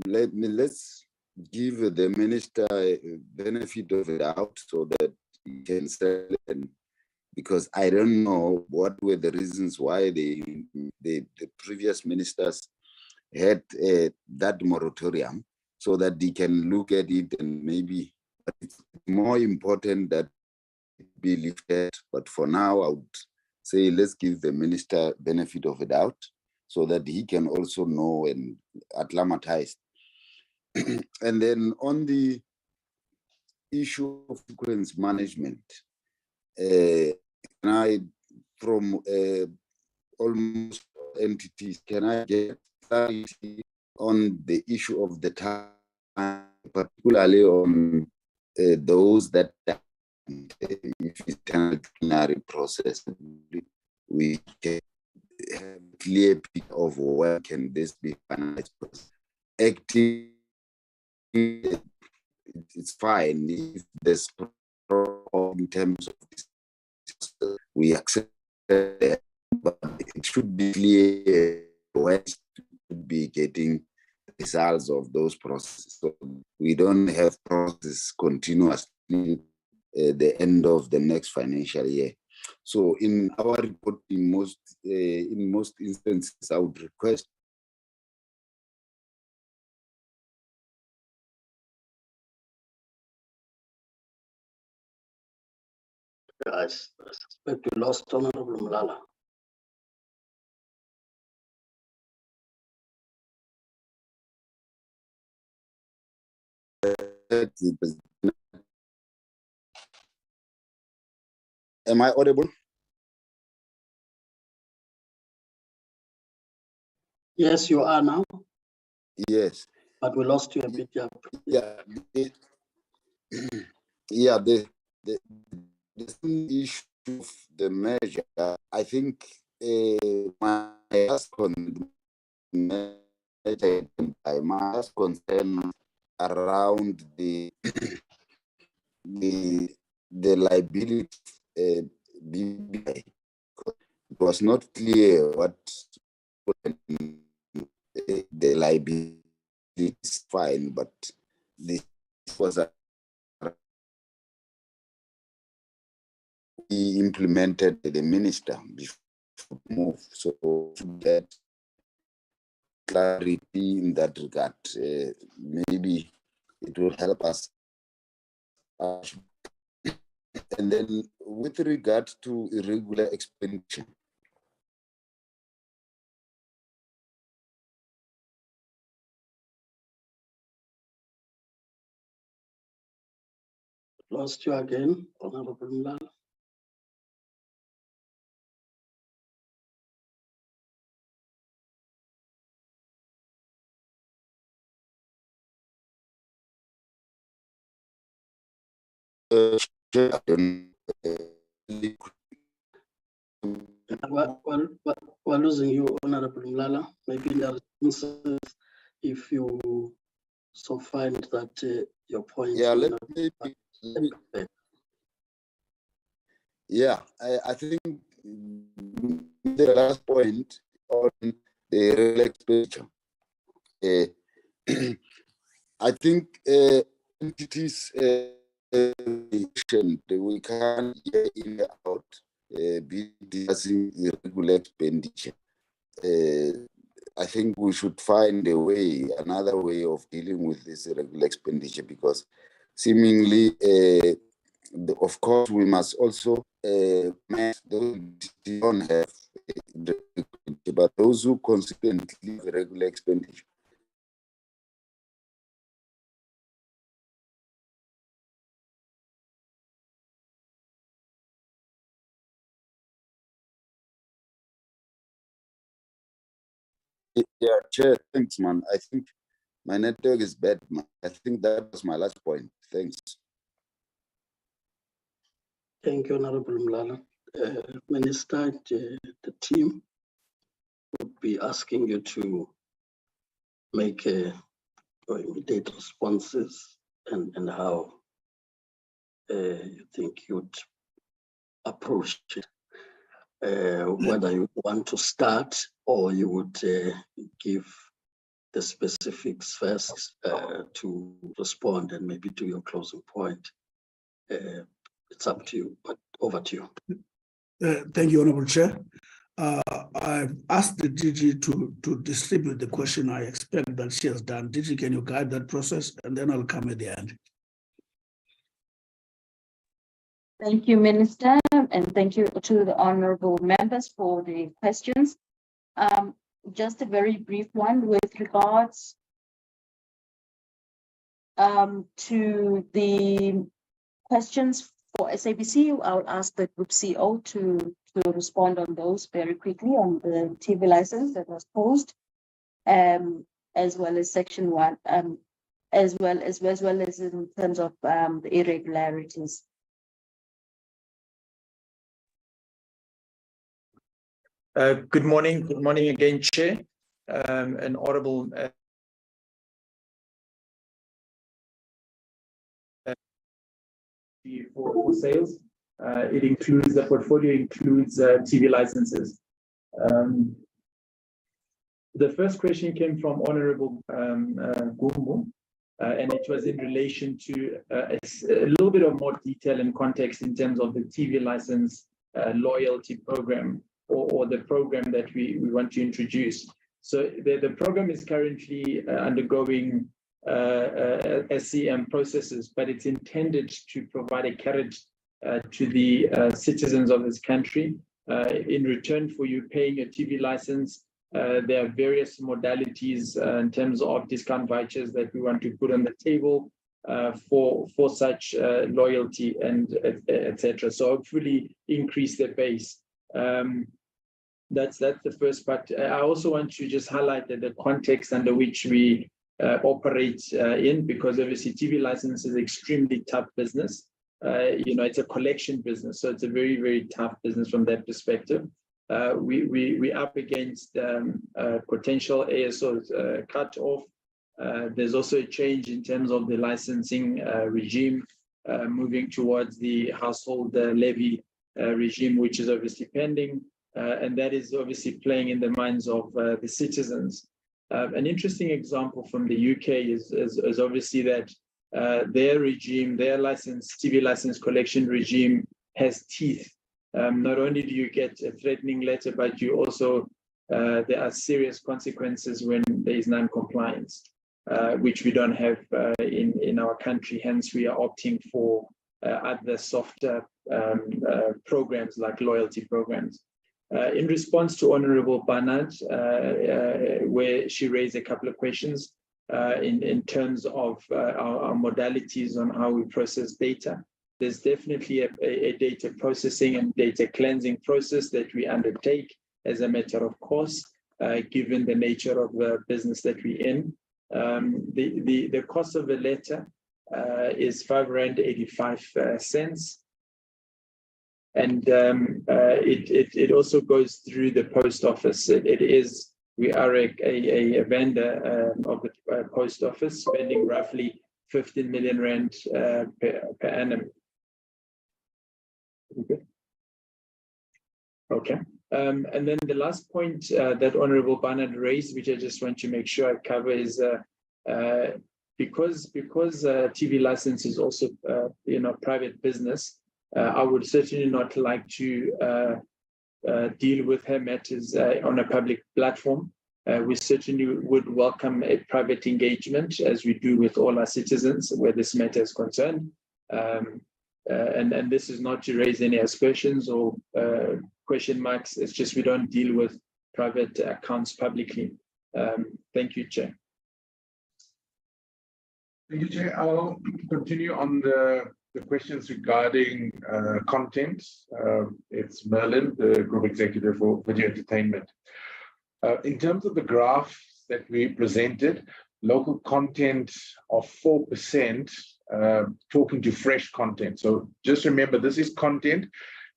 let's give the minister a benefit of the doubt so that he can sell it, because I don't know what were the reasons why the previous ministers had that moratorium, so that they can look at it and maybe, but it's more important that it be lifted. But for now, I would say let's give the minister benefit of the doubt so that he can also know and acclimatize. And then on the issue of sequence management, from almost entities, can I get clarity on the issue of the time, particularly on those that if it's a disciplinary process, we can have a clear picture of where can this be finalized. Acting, it's fine if there's in terms of this, we accept it, but it should be clear when should be getting results of those processes. So we don't have process continuously at the end of the next financial year. So in our report, in most instances, I would request I suspect we lost Honorable Mlala. Am I audible? Yes, you are now. Yes. But we lost you a bit. Yeah. Yeah. The issue of the measure, I think my last concern around the liability BBI. It was not clear what the liability is fine, but this was he implemented the minister before move, so to get clarity in that regard, maybe it will help us. And then with regard to irregular expenditure, Lost you again, Honorable Mlala. We're losing you, Honorable Mlala. Maybe in the responses, if you so find that your point. Yeah, yeah, I think the last point on the real expenditure. I think entities we can't get in and out. be discussing irregular expenditure. I think we should find a way, another way of dealing with this irregular expenditure, because seemingly, of course, we must also match those who don't have, but those who consistently have irregular expenditure. Yeah, Chair, thanks, man. I think my network is bad, man. I think that was my last point. Thanks. Thank you, Honorable Mlala. Minister, the team would be asking you to make immediate responses and how you think you'd approach it. Whether you want to start or you would give the specifics first to respond and maybe to your closing point. It's up to you, but over to you. Thank you, Honorable Chair. I've asked the DG to distribute the question. I expect that she has done. DG, can you guide that process? And then I'll come at the end. Thank you, Minister, and thank you to the honorable members for the questions. Just a very brief one with regards to the questions for SABC. I'll ask the Group CEO to respond on those very quickly on the TV license that was posed, as well as Section 1, as well as in terms of the irregularities. Good morning again, Chair, and Honorable for sales. It includes, the portfolio includes TV licenses. The first question came from Honorable Gumbu, and it was in relation to a little bit of more detail and context in terms of the TV license loyalty program, or the program that we want to introduce. So the program is currently undergoing SCM processes, but it's intended to provide a carrot to the citizens of this country. In return for you paying a TV license, there are various modalities in terms of discount vouchers that we want to put on the table for such loyalty and etc. So hopefully increase the base. That's the first part. I also want to just highlight that the context under which we operate in, because obviously TV license is extremely tough business. It's a collection business, so it's a very, very tough business from that perspective. We up against potential ASOs cut off. There's also a change in terms of the licensing regime, moving towards the household levy regime, which is obviously pending. And that is obviously playing in the minds of the citizens. An interesting example from the UK is obviously that their regime, their TV license collection regime has teeth. Not only do you get a threatening letter, but you also, there are serious consequences when there is non-compliance, which we don't have in our country. Hence, we are opting for other softer programs like loyalty programs. In response to Honorable Barnard, where she raised a couple of questions in terms of our modalities on how we process data, there's definitely a data processing and data cleansing process that we undertake as a matter of course, given the nature of the business that we're in. The cost of a letter is R5.85. And it also goes through the post office. We are a vendor of the post office, spending roughly 15 million rand per annum. Okay. And then the last point that Honorable Barnard raised, which I just want to make sure I cover, is because TV license is also private business. I would certainly not like to deal with her matters on a public platform. We certainly would welcome a private engagement, as we do with all our citizens where this matter is concerned. And this is not to raise any aspersions or question marks. It's just we don't deal with private accounts publicly. Thank you, Chair. Thank you, Chair. I'll continue on the questions regarding content. It's Merlin, the Group Executive for Video Entertainment. In terms of the graph that we presented, local content of 4%, talking to fresh content. So just remember, this is content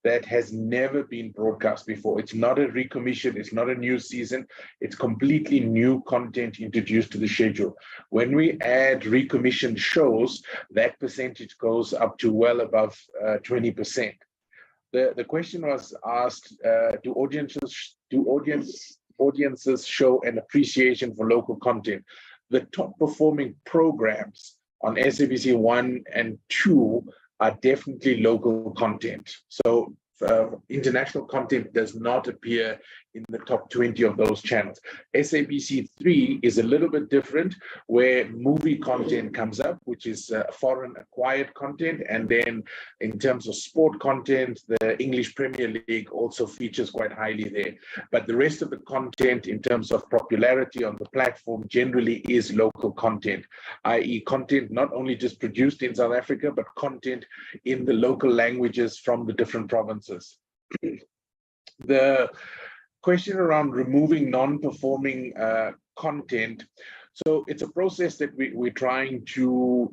that has never been broadcast before. It's not a recommission, it's not a new season, it's completely new content introduced to the schedule. When we add recommissioned shows, that percentage goes up to well above 20%. The question was asked, do audiences show an appreciation for local content? The top performing programs on SABC 1 and 2 are definitely local content. So international content does not appear in the top 20 of those channels. SABC 3 is a little bit different, where movie content comes up, which is foreign acquired content. And then in terms of sport content, the English Premier League also features quite highly there. But the rest of the content in terms of popularity on the platform generally is local content, i.e. content not only just produced in South Africa, but content in the local languages from the different provinces. The question around removing non-performing content. So it's a process that we're trying to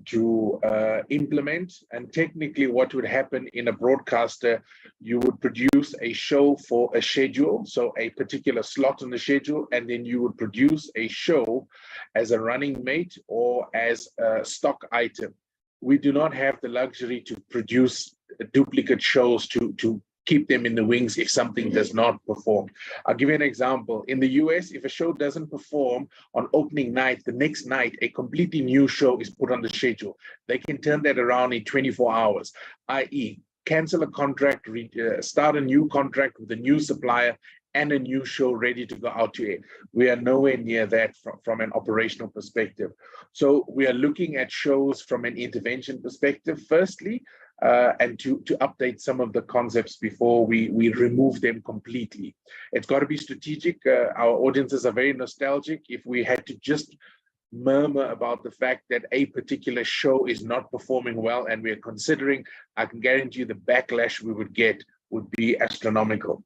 implement. And technically what would happen in a broadcaster, you would produce a show for a schedule, so a particular slot on the schedule, and then you would produce a show as a running mate or as a stock item. We do not have the luxury to produce duplicate shows to keep them in the wings if something does not perform. I'll give you an example. In the US, if a show doesn't perform on opening night, the next night, a completely new show is put on the schedule. They can turn that around in 24 hours, i.e. cancel a contract, start a new contract with a new supplier and a new show ready to go out to air. We are nowhere near that from an operational perspective. So we are looking at shows from an intervention perspective, firstly, and to update some of the concepts before we remove them completely. It's got to be strategic. Our audiences are very nostalgic. If we had to just murmur about the fact that a particular show is not performing well and we're considering, I can guarantee you the backlash we would get would be astronomical.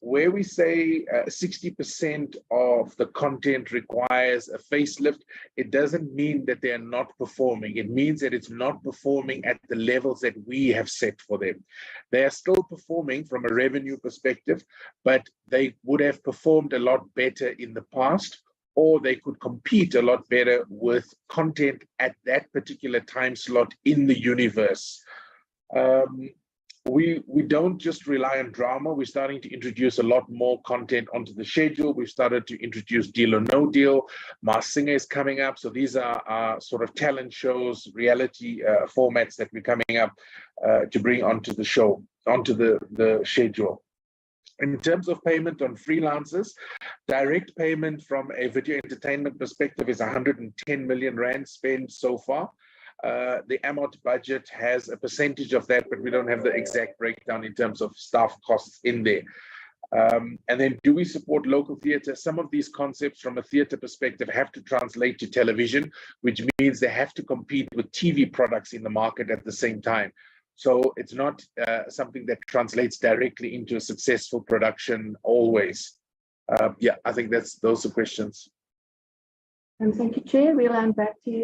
Where we say 60% of the content requires a facelift, it doesn't mean that they are not performing. It means that it's not performing at the levels that we have set for them. They are still performing from a revenue perspective, but they would have performed a lot better in the past, or they could compete a lot better with content at that particular time slot in the universe. We don't just rely on drama. We're starting to introduce a lot more content onto the schedule. We've started to introduce Deal or No Deal. Masked Singer is coming up. So these are sort of talent shows, reality formats that we're coming up to bring onto the show, onto the schedule. In terms of payment on freelancers, direct payment from a video entertainment perspective is 110 million Rand spent so far. The AMOT budget has a percentage of that, but we don't have the exact breakdown in terms of staff costs in there. And then do we support local theatre? Some of these concepts from a theatre perspective have to translate to television, which means they have to compete with TV products in the market at the same time. So it's not something that translates directly into a successful production always. Yeah, I think those are questions. And thank you, Chair. We'll hand back to you.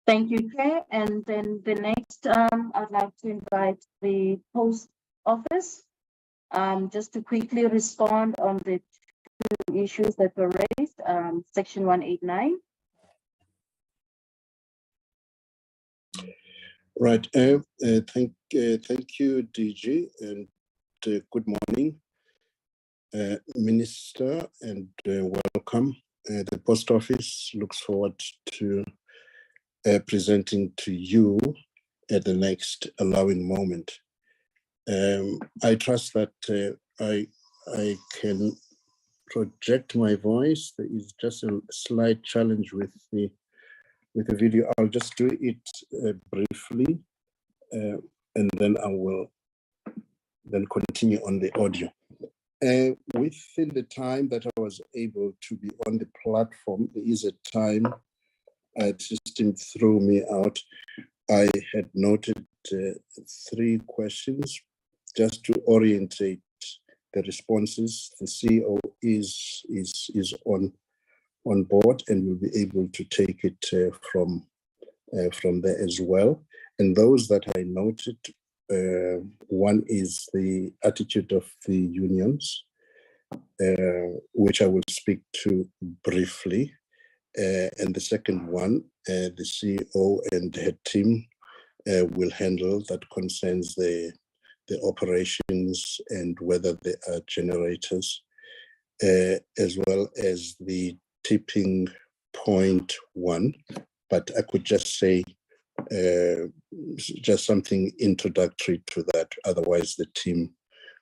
Thank you, Chair. And then the next, I'd like to invite the Post Office just to quickly respond on the two issues that were raised, Section 189. Right. Thank you, DG, and good morning, Minister, and welcome. The Post Office looks forward to presenting to you at the next allowing moment. I trust that I can project my voice. There is just a slight challenge with the video. I'll just do it briefly, and then I will then continue on the audio. Within the time that I was able to be on the platform, there is a time the system threw me out. I had noted 3 questions just to orientate the responses. The CEO is on board and will be able to take it from there as well. And those that I noted, one is the attitude of the unions, which I will speak to briefly. And the second one, the CEO and her team will handle, that concerns the operations and whether they are generators, as well as the tipping point one. But I could just say just something introductory to that. Otherwise, the team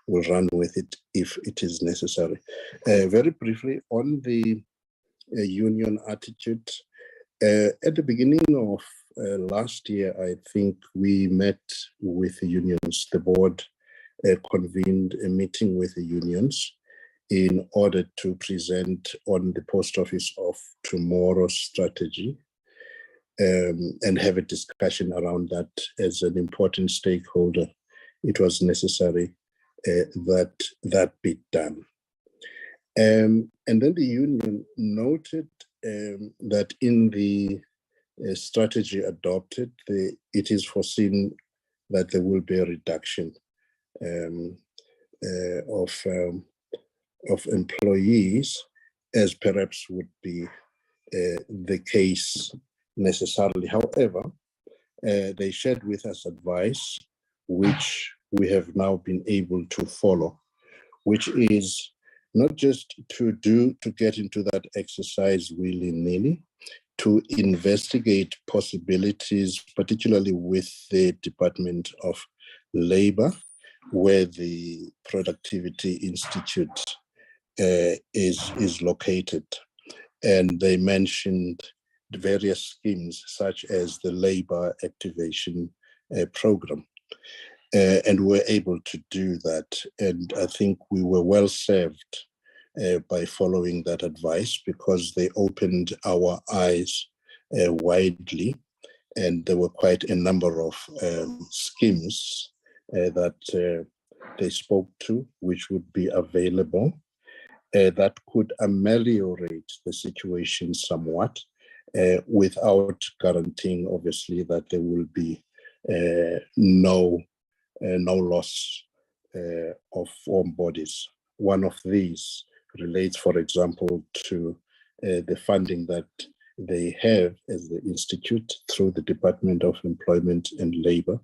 will run with it if it is necessary. Very briefly on the union attitude. At the beginning of last year, I think we met with the unions. The board convened a meeting with the unions in order to present on the Post Office of Tomorrow's strategy and have a discussion around that as an important stakeholder. It was necessary that be done. And then the union noted that in the strategy adopted, it is foreseen that there will be a reduction of employees, as perhaps would be the case necessarily. However, they shared with us advice, which we have now been able to follow, which is not just to get into that exercise willy-nilly, to investigate possibilities, particularly with the Department of Labor, where the Productivity Institute is located. And they mentioned the various schemes, such as the Labor Activation Program. And we're able to do that. And I think we were well served by following that advice, because they opened our eyes widely. And there were quite a number of schemes that they spoke to, which would be available, that could ameliorate the situation somewhat, without guaranteeing, obviously, that there will be no loss of warm bodies. One of these relates, for example, to the funding that they have as the institute through the Department of Employment and Labor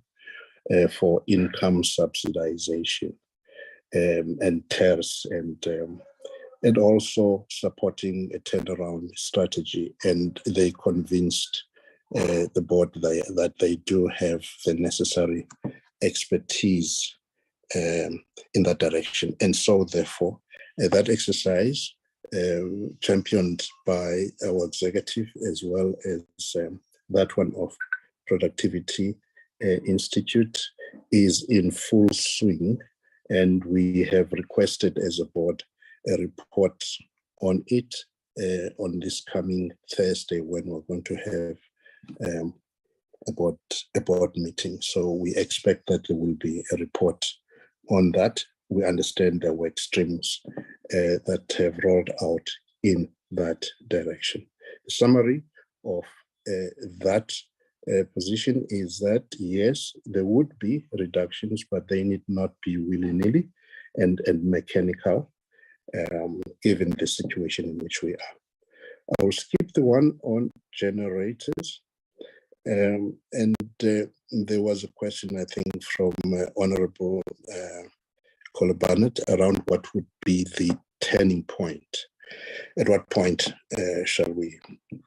for income subsidization and TERS, and also supporting a turnaround strategy. And they convinced the board that they do have the necessary expertise in that direction. And so therefore, that exercise, championed by our executive, as well as that one of Productivity Institute, is in full swing. And we have requested as a board a report on it on this coming Thursday, when we're going to have a board meeting. So we expect that there will be a report on that. We understand there were streams that have rolled out in that direction. The summary of that position is that, yes, there would be reductions, but they need not be willy-nilly and mechanical, given the situation in which we are. I will skip the one on generators. And there was a question, I think, from Honorable Barnett around what would be the turning point. At what point shall we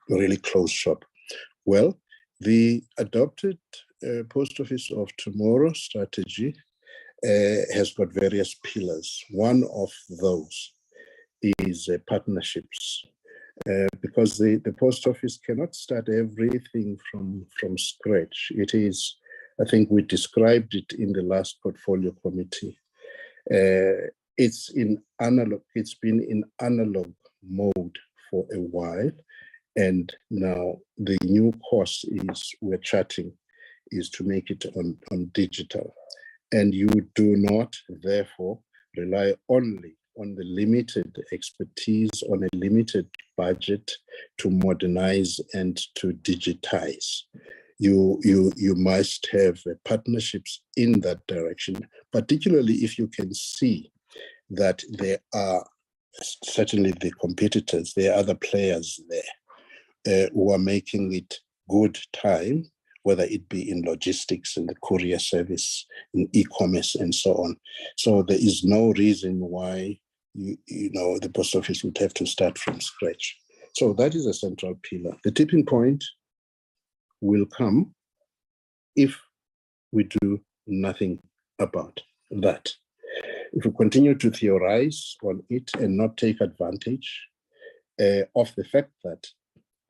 really close shop? Well, The adopted Post Office of Tomorrow strategy has got various pillars. One of those is partnerships, because the post office cannot start everything from scratch. It is, I think we described it in the last portfolio committee. It's been in analog mode for a while, and now the new course we're chatting is to make it on digital. And you do not, therefore, rely only on the limited expertise, on a limited budget to modernize and to digitize. You must have partnerships in that direction, particularly if you can see that there are certainly the competitors, there are other players there who are making it good time, whether it be in logistics, in the courier service, in e-commerce, and so on. So there is no reason why the post office would have to start from scratch. So that is a central pillar. The tipping point will come if we do nothing about that. If we continue to theorize on it and not take advantage of the fact that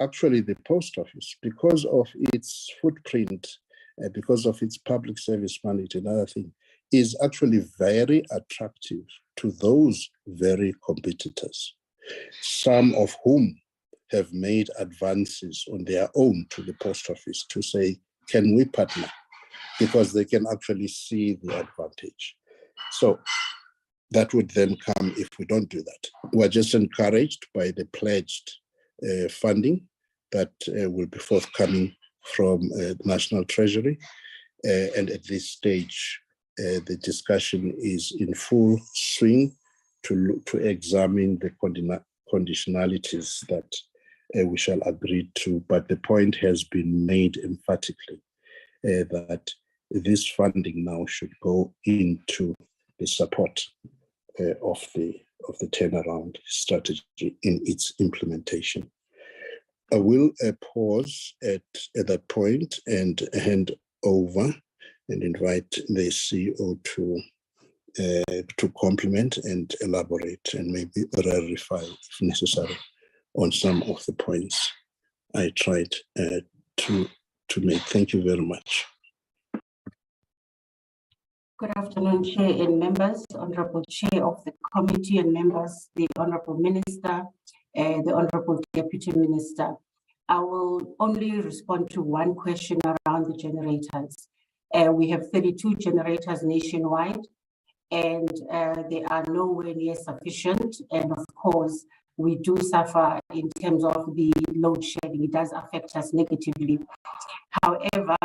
actually the post office, because of its footprint, because of its public service mandate and other things, is actually very attractive to those very competitors, some of whom have made advances on their own to the post office to say, can we partner? Because they can actually see the advantage. So that would then come if we don't do that. We're just encouraged by the pledged funding that will be forthcoming from the National Treasury. And at this stage, the discussion is in full swing to examine the conditionalities that we shall agree to. But the point has been made emphatically that this funding now should go into the support of the turnaround strategy in its implementation. I will pause at that point and hand over and invite the CEO to complement and elaborate and maybe clarify if necessary on some of the points I tried to make. Thank you very much. Good afternoon, Chair and members, Honorable Chair of the committee and members, the Honorable Minister, the Honorable Deputy Minister. I will only respond to one question around the generators. We have 32 generators nationwide, and they are nowhere near sufficient. And of course, we do suffer in terms of the load shedding. It does affect us negatively. However,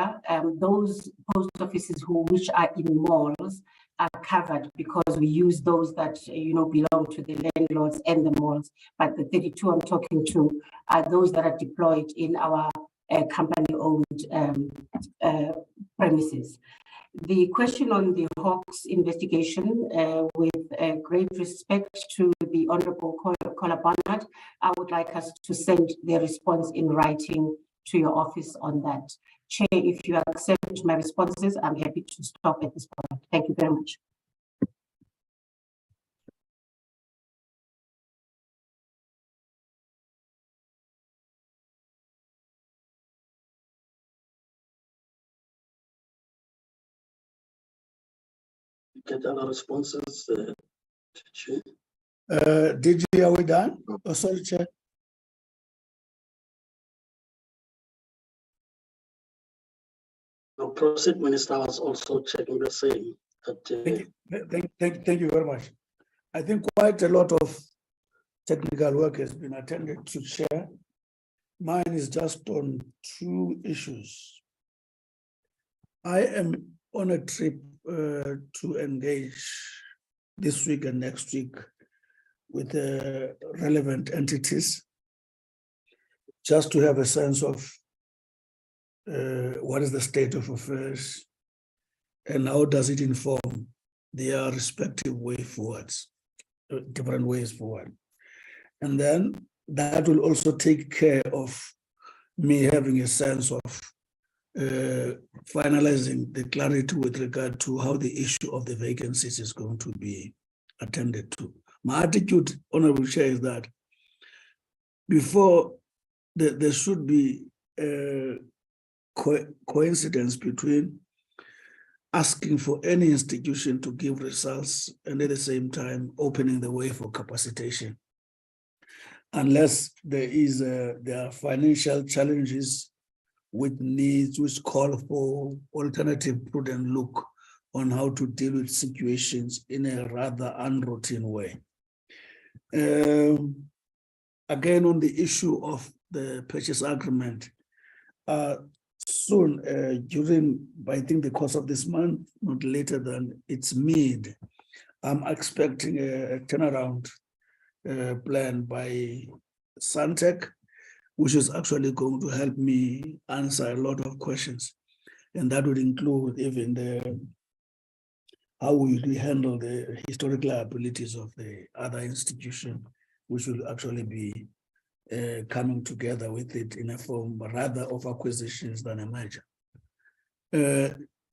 those post offices which are in malls are covered because we use those that belong to the landlords and the malls. But the 32 I'm talking to are those that are deployed in our company-owned premises. The question on the Hawks investigation, with great respect to the Honorable Kola Barnard, I would like us to send the response in writing to your office on that. Chair, if you accept my responses, I'm happy to stop at this point. Thank you very much. Get other responses, Chair. DG, are we done? Oh, sorry, Chair. No, Proceed Minister was also checking the same. Thank you very much. I think quite a lot of technical work has been attended to, Chair. Mine is just on two issues. I am on a trip to engage this week and next week with the relevant entities, just to have a sense of what is the state of affairs and how does it inform their respective way forwards, different ways forward. And then that will also take care of me having a sense of finalizing the clarity with regard to how the issue of the vacancies is going to be attended to. My attitude, Honorable Chair, is that before there should be a coincidence between asking for any institution to give results and at the same time opening the way for capacitation. Unless there are financial challenges with needs which call for alternative prudent look on how to deal with situations in a rather unroutine way. Again, on the issue of the purchase agreement, soon, during, I think, the course of this month, not later than its mid, I'm expecting a turnaround plan by Santec, which is actually going to help me answer a lot of questions. And that would include even how will we handle the historic liabilities of the other institution, which will actually be coming together with it in a form rather of acquisitions than a merger.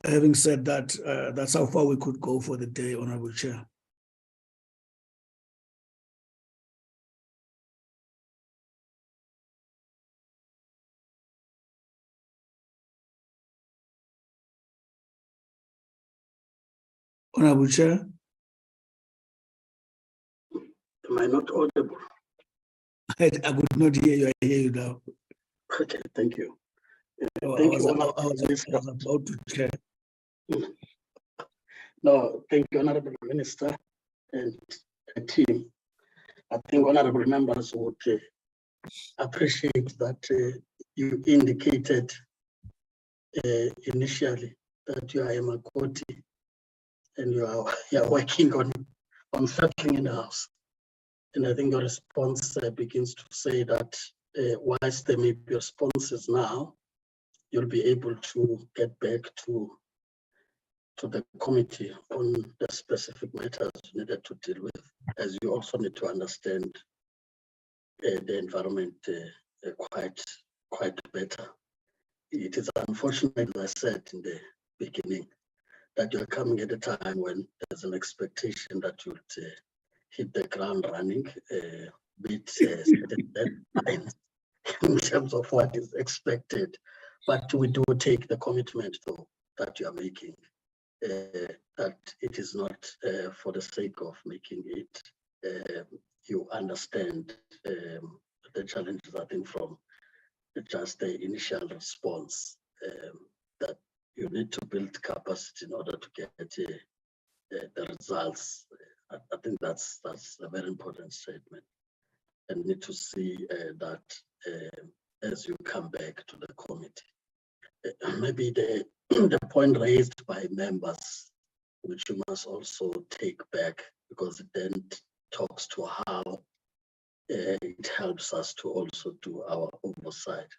Having said that, that's how far we could go for the day, Honorable Chair. Honorable Chair. Am I not audible? I could not hear you. I hear you now. Okay, thank you. I was about to chair. No, thank you, Honorable Minister and team. I think honorable members would appreciate that you indicated initially that you are a Makoti and you are working on settling in the house. And I think your response begins to say that whilst there may be responses now, you'll be able to get back to the committee on the specific matters you needed to deal with, as you also need to understand the environment quite better. It is unfortunate, as I said in the beginning, that you're coming at a time when there's an expectation that you'll hit the ground running, beat deadlines in terms of what is expected. But we do take the commitment, though, that you are making, that it is not for the sake of making it. You understand the challenges, I think, from just the initial response, that you need to build capacity in order to get the results. I think that's a very important statement, and need to see that as you come back to the committee. Maybe the point raised by members, which you must also take back, because it then talks to how it helps us to also do our oversight,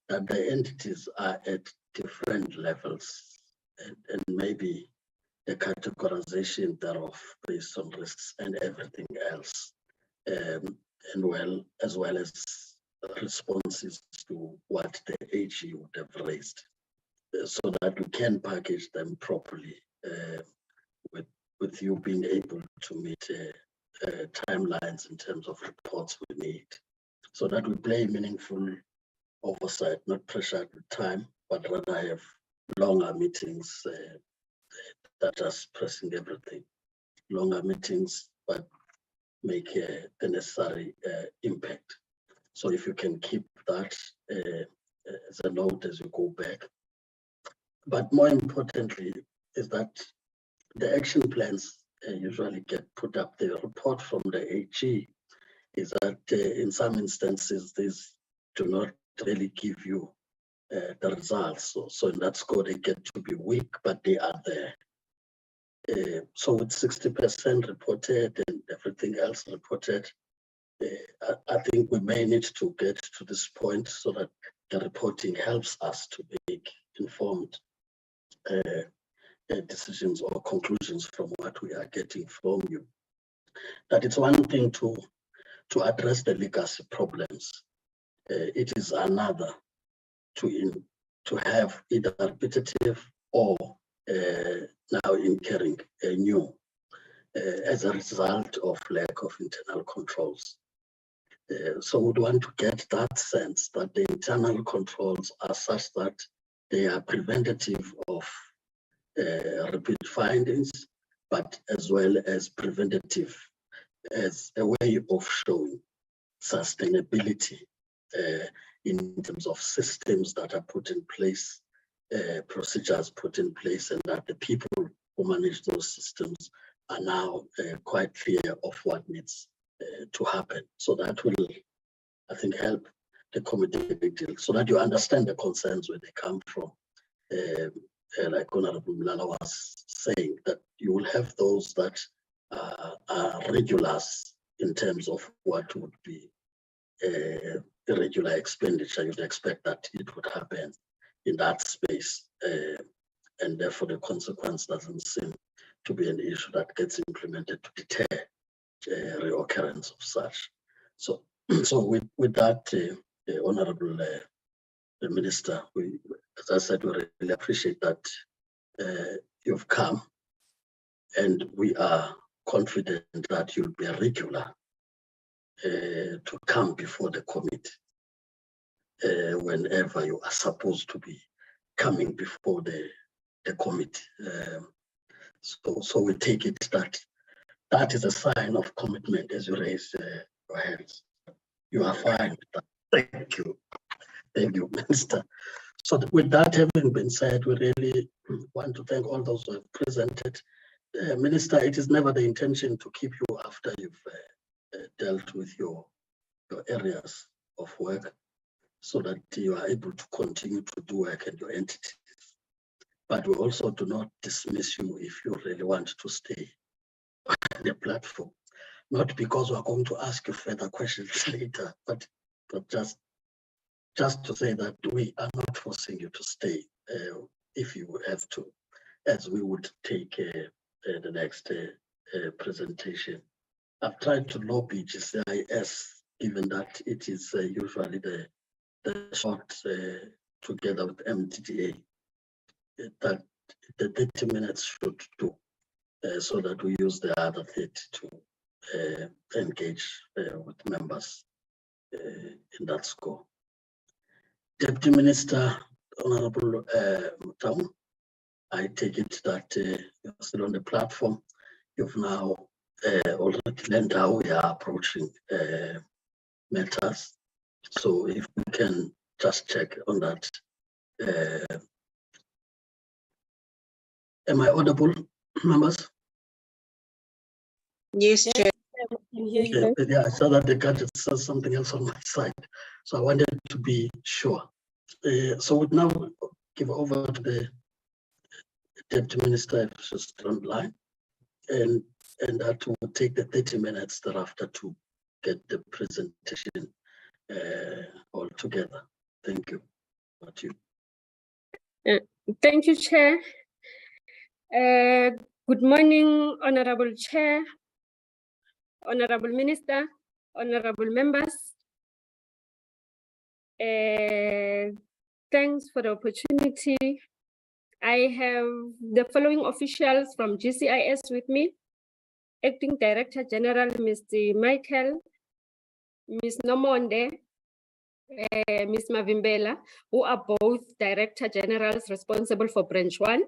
that the entities are at different levels, and maybe the categorization thereof based on risks and everything else, as well as responses to what the AG would have raised, so that we can package them properly, with you being able to meet timelines in terms of reports we need, so that we play meaningful oversight, not pressured with time, but rather have longer meetings that just pressing everything. Longer meetings, but make the necessary impact. So if you can keep that as a note as you go back. But more importantly is that the action plans usually get put up. The report from the AG is that in some instances, these do not really give you the results. So in that score, they get to be weak, but they are there. So with 60% reported and everything else reported, I think we may need to get to this point so that the reporting helps us to make informed decisions or conclusions from what we are getting from you. That it's one thing to address the legacy problems. It is another to to have either repetitive or now incurring a new as a result of lack of internal controls. So we'd want to get that sense that the internal controls are such that they are preventative of repeat findings, but as well as preventative as a way of showing sustainability in terms of systems that are put in place, procedures put in place, and that the people who manage those systems are now quite clear of what needs to happen. So that will, I think, help the committee a big deal, so that you understand the concerns where they come from. Like Honorable Mlala was saying, that you will have those that are regulars in terms of what would be irregular expenditure. You'd expect that it would happen in that space, and therefore the consequence doesn't seem to be an issue that gets implemented to deter reoccurrence of such. So, with that, Honorable the Minister, as I said, we really appreciate that you've come, and we are confident that you'll be a regular to come before the committee whenever you are supposed to be coming before the committee. So we take it that that is a sign of commitment as you raise your hands. You are fine with that. Thank you. Thank you, Minister. So with that having been said, we really want to thank all those who have presented. Minister, it is never the intention to keep you after you've dealt with your areas of work, so that you are able to continue to do work and your entities. But we also do not dismiss you if you really want to stay on the platform. Not because we're going to ask you further questions later, but just to say that we are not forcing you to stay if you have to, as we would take the next presentation. I've tried to lobby GCIS, given that it is usually the short together with MTDA, that the 30 minutes should do, so that we use the other 30 to engage with members in that score. Deputy Minister, Honorable Mutamu, I take it that you're still on the platform. You've now already learned how we are approaching matters. So if we can just check on that. Am I audible, members? Yes, Chair. Okay. Yeah, I saw that the gadget says something else on my side. So I wanted to be sure. So we'll now give over to the Deputy Minister, if she's still on the line, and that will take the 30 minutes thereafter to get the presentation all together. Thank you. About you. Thank you, Chair. Good morning, Honorable Chair, Honorable Minister, Honorable members. Thanks for the opportunity. I have the following officials from GCIS with me: Acting Director General, Mr. Michael, Ms. Nomonde, Ms. Mavimbela, who are both Director Generals responsible for Branch 1,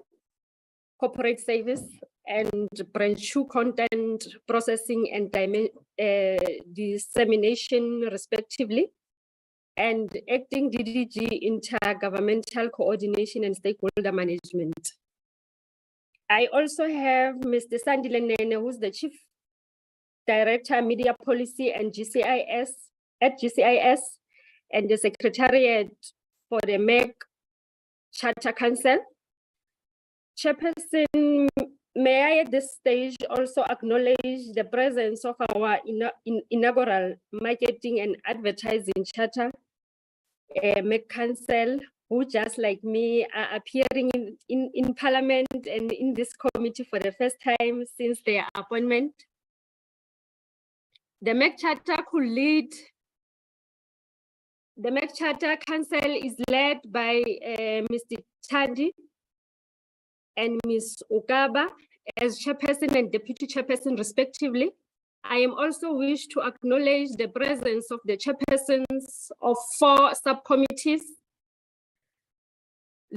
Corporate Service, and Branch 2, Content Processing and Dissemination, respectively, and Acting DDG Intergovernmental Coordination and Stakeholder Management. I also have Mr. Sandile Nene, who's the Chief Director, Media Policy and GCIS at GCIS, and the Secretariat for the MEC Charter Council. Chairperson, may I at this stage also acknowledge the presence of our inaugural Marketing and Advertising Charter MEC Council, who just like me are appearing in Parliament and in this committee for the first time since their appointment. The MEC Charter could lead The MEC Charter Council is led by Mr. Chandi and Ms. Ogaba as chairperson and deputy chairperson respectively. I am also wish to acknowledge the presence of the chairpersons of 4 subcommittees.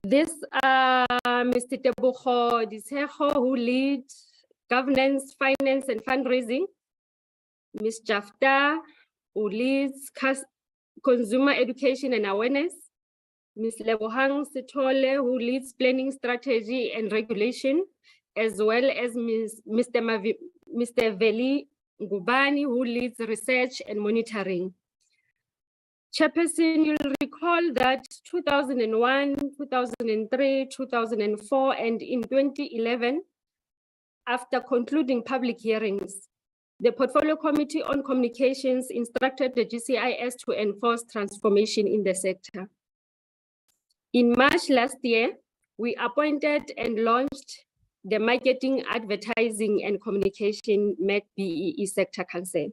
These are Mr. Tebogo Disejo, who leads governance, finance, and fundraising. Ms. Jafta, who leads consumer education and awareness. Ms. Lebohang Sitole, who leads planning, strategy, and regulation, as well as Mr. Veli Ngubani, who leads research and monitoring. Chairperson, you'll recall that 2001, 2003, 2004, and in 2011, after concluding public hearings, the Portfolio Committee on Communications instructed the GCIS to enforce transformation in the sector. In March last year, we appointed and launched the Marketing, Advertising and Communication MEC BEE Sector Council.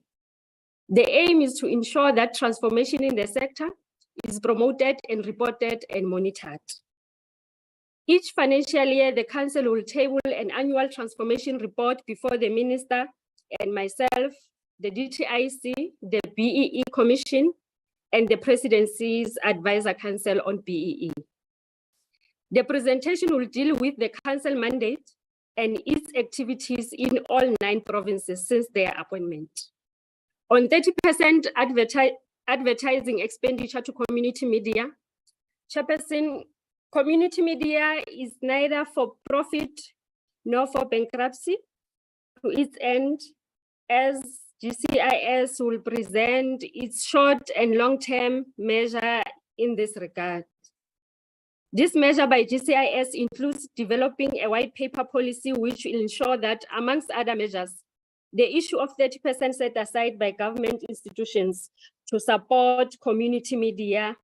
The aim is to ensure that transformation in the sector is promoted and reported and monitored. Each financial year, the council will table an annual transformation report before the minister and myself, the DTIC, the BEE Commission, and the Presidency's Advisor Council on BEE. The presentation will deal with the council mandate and its activities in all 9 provinces since their appointment. On 30% advertising expenditure to community media, Chairperson, community media is neither for profit nor for bankruptcy. To its end, as GCIS will present its short and long-term measure in this regard. This measure by GCIS includes developing a white paper policy which will ensure that, amongst other measures, the issue of 30% set aside by government institutions to support community media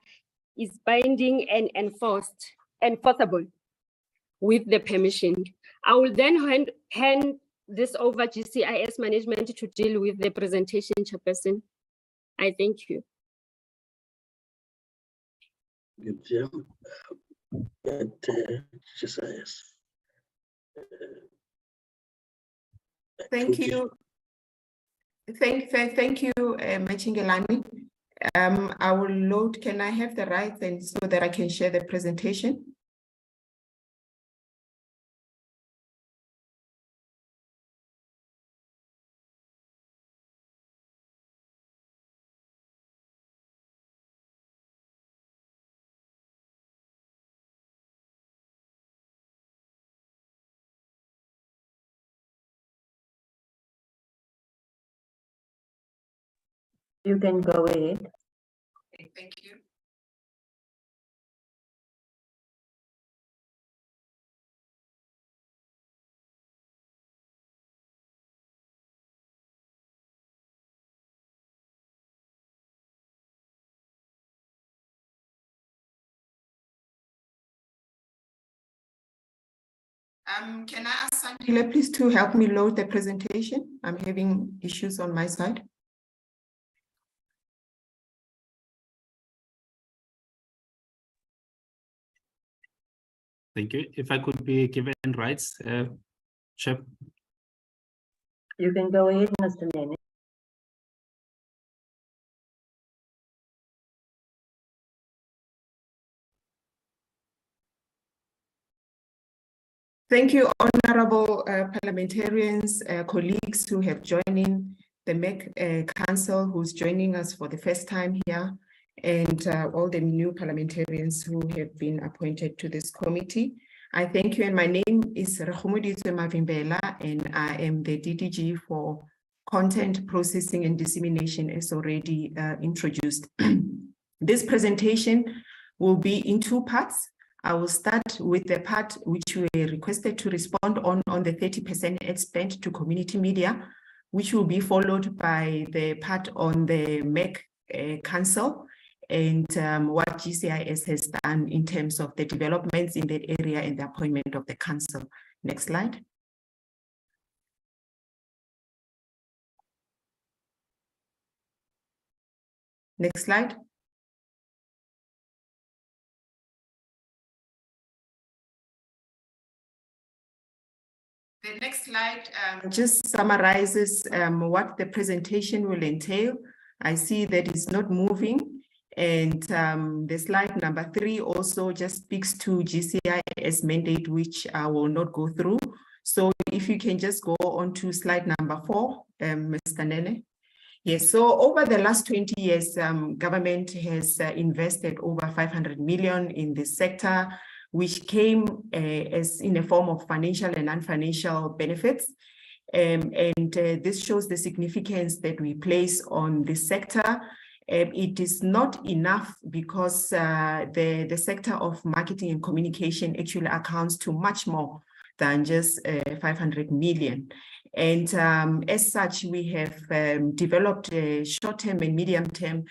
is binding and enforceable with the permission. I will then hand this over to GCIS management to deal with the presentation, Chairperson. I thank you. GCIS. Thank you. Thank you, Machingelani. I will load, can I have the right then so that I can share the presentation? You can go ahead. Okay, thank you. Can I ask Sandile please to help me load the presentation? I'm having issues on my side. Thank you. If I could be given rights, Chair. You can go ahead, Mr. Nene. Thank you, honorable parliamentarians, colleagues who have joined in the MEC Council, who's joining us for the first time here, and all the new parliamentarians who have been appointed to this committee. I thank you, and my name is Rahumuditwe Mavimbela, and I am the DDG for Content Processing and Dissemination, as already introduced. This presentation will be in 2 parts. I will start with the part which we were requested to respond on the 30% ad spend to community media, which will be followed by the part on the MEC Council and what GCIS has done in terms of the developments in that area and the appointment of the council. Next slide. Next slide. The next slide just summarizes what the presentation will entail. I see that it's not moving. And the slide number 3 also just speaks to GCIS mandate, which I will not go through. So if you can just go on to slide number 4, Mr. Nene. Yes, so over the last 20 years, government has invested over 500 million in this sector, which came as in a form of financial and non-financial benefits. This shows the significance that we place on this sector. It is not enough because the sector of marketing and communication actually accounts to much more than just 500 million. And as such, we have developed short-term and medium-term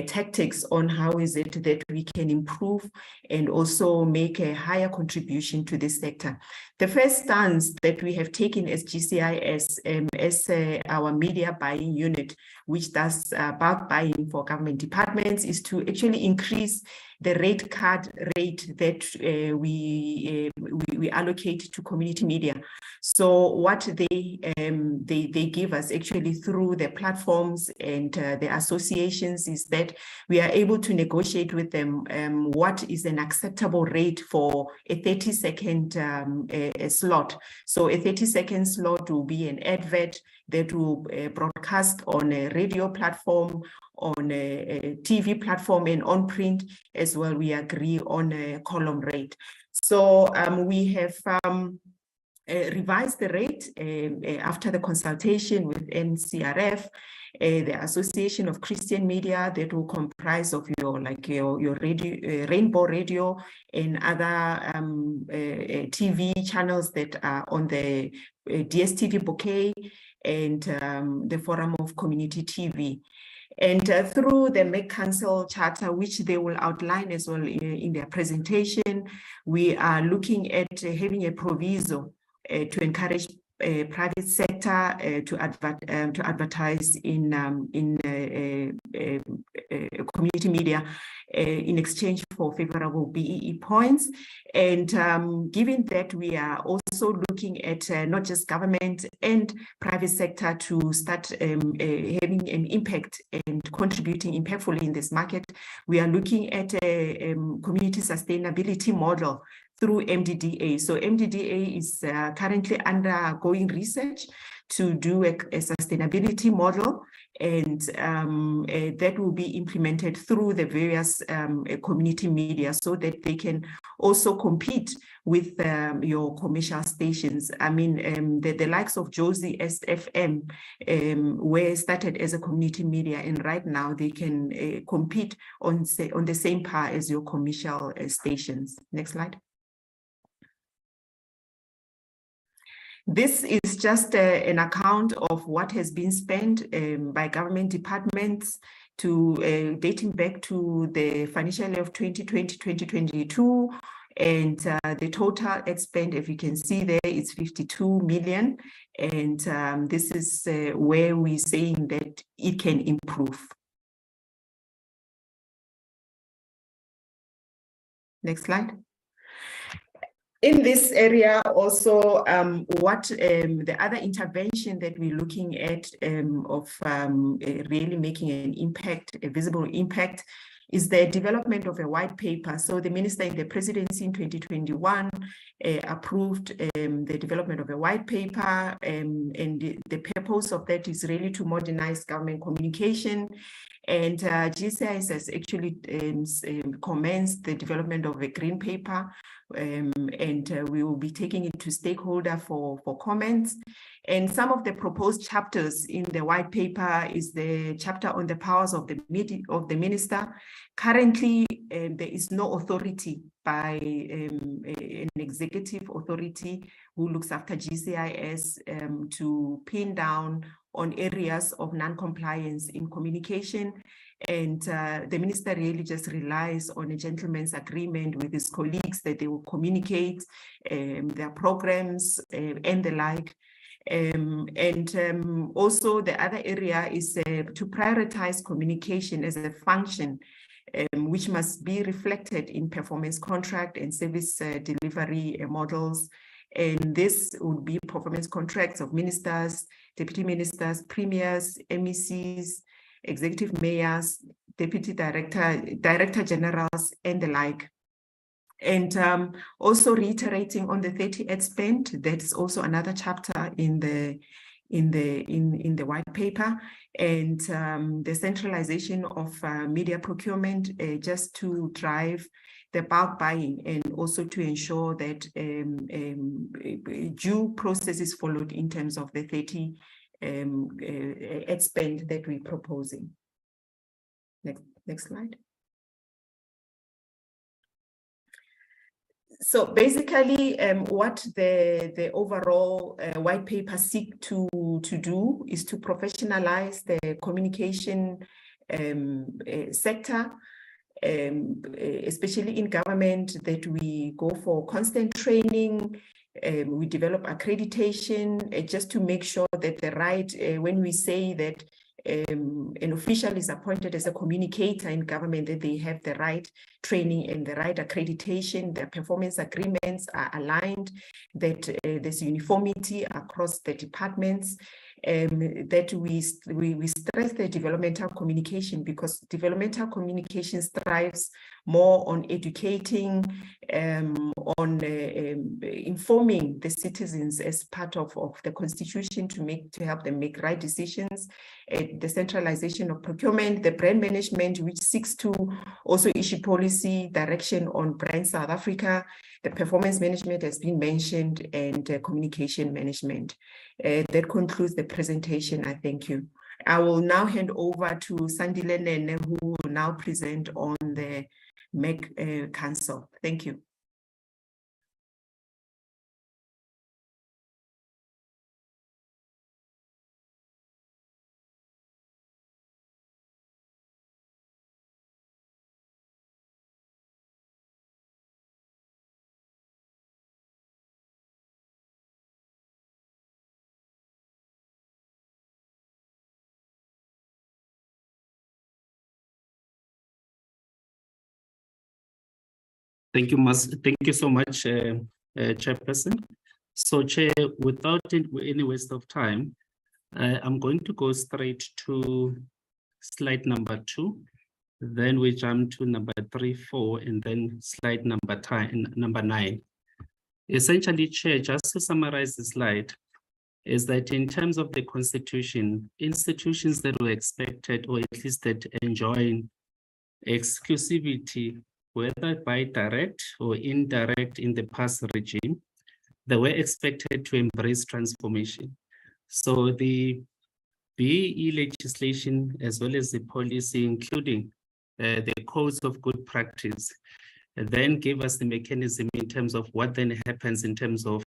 tactics on how is it that we can improve and also make a higher contribution to this sector. The first stance that we have taken as GCIS, as our media buying unit, which does bulk buying for government departments, is to actually increase the rate card rate that we allocate to community media. So what they give us actually through the platforms and the associations is that we are able to negotiate with them what is an acceptable rate for a 30-second slot. So a 30-second slot will be an advert that will broadcast on a radio platform, on a TV platform, and on print as well. We agree on a column rate. So we have revised the rate after the consultation with NCRF, the Association of Christian Media, that will comprise of your radio, Rainbow Radio, and other TV channels that are on the DSTV bouquet, and the Forum of Community TV. And through the MEC Council Charter, which they will outline as well in their presentation, we are looking at having a proviso to encourage private sector to advertise in community media in exchange for favorable BEE points. And given that we are also looking at not just government and private sector to start having an impact and contributing impactfully in this market, we are looking at a community sustainability model through MDDA. So MDDA is currently undergoing research to do a sustainability model, and that will be implemented through the various community media so that they can also compete with your commercial stations. I mean, the likes of Josie SFM were started as a community media, and right now they can compete on the same par as your commercial stations. Next slide. This is just an account of what has been spent by government departments to dating back to the financial year of 2020-2022, and the total expend, if you can see there, is 52 million, and this is where we're saying that it can improve. Next slide. In this area also, what the other intervention that we're looking at of really making an impact, a visible impact, is the development of a white paper. So the minister in the presidency in 2021 approved the development of a white paper, and the purpose of that is really to modernize government communication. And GCIS has actually commenced the development of a green paper, and we will be taking it to stakeholder for comments. And some of the proposed chapters in the white paper is the chapter on the powers of the minister. Currently, there is no authority by an executive authority who looks after GCIS to pin down on areas of non-compliance in communication. And the minister really just relies on a gentleman's agreement with his colleagues that they will communicate their programs and the like. Also the other area is to prioritize communication as a function which must be reflected in performance contract and service delivery models. And this would be performance contracts of ministers, deputy ministers, premiers, MECs, executive mayors, deputy director generals, and the like. And also reiterating on the 30 ad spend, that's also another chapter in the white paper, and the centralization of media procurement just to drive the bulk buying and also to ensure that due process is followed in terms of the 30 ad spend that we're proposing. Next slide. So basically, what the overall white paper seek to do is to professionalize the communication sector, especially in government, that we go for constant training, we develop accreditation, just to make sure that the right, when we say that an official is appointed as a communicator in government, that they have the right training and the right accreditation, their performance agreements are aligned, that there's uniformity across the departments, that we stress the developmental communication, because developmental communication strives more on educating, on informing the citizens as part of the constitution to help them make right decisions, the centralization of procurement, the brand management, which seeks to also issue policy direction on brand South Africa, the performance management has been mentioned, and communication management. That concludes the presentation. I thank you. I will now hand over to Sandile Nene, who will now present on the MEC Council. Thank you. Thank you so much, Chairperson. So, Chair, without any waste of time, I'm going to go straight to slide number 2. Then we jump to number 3, 4, and then slide number 9. Essentially, Chair, just to summarize the slide, is that in terms of the Constitution, institutions that were expected, or at least that enjoy exclusivity, whether by direct or indirect in the past regime, they were expected to embrace transformation. So the BEE legislation, as well as the policy, including the codes of good practice, then gave us the mechanism in terms of what then happens in terms of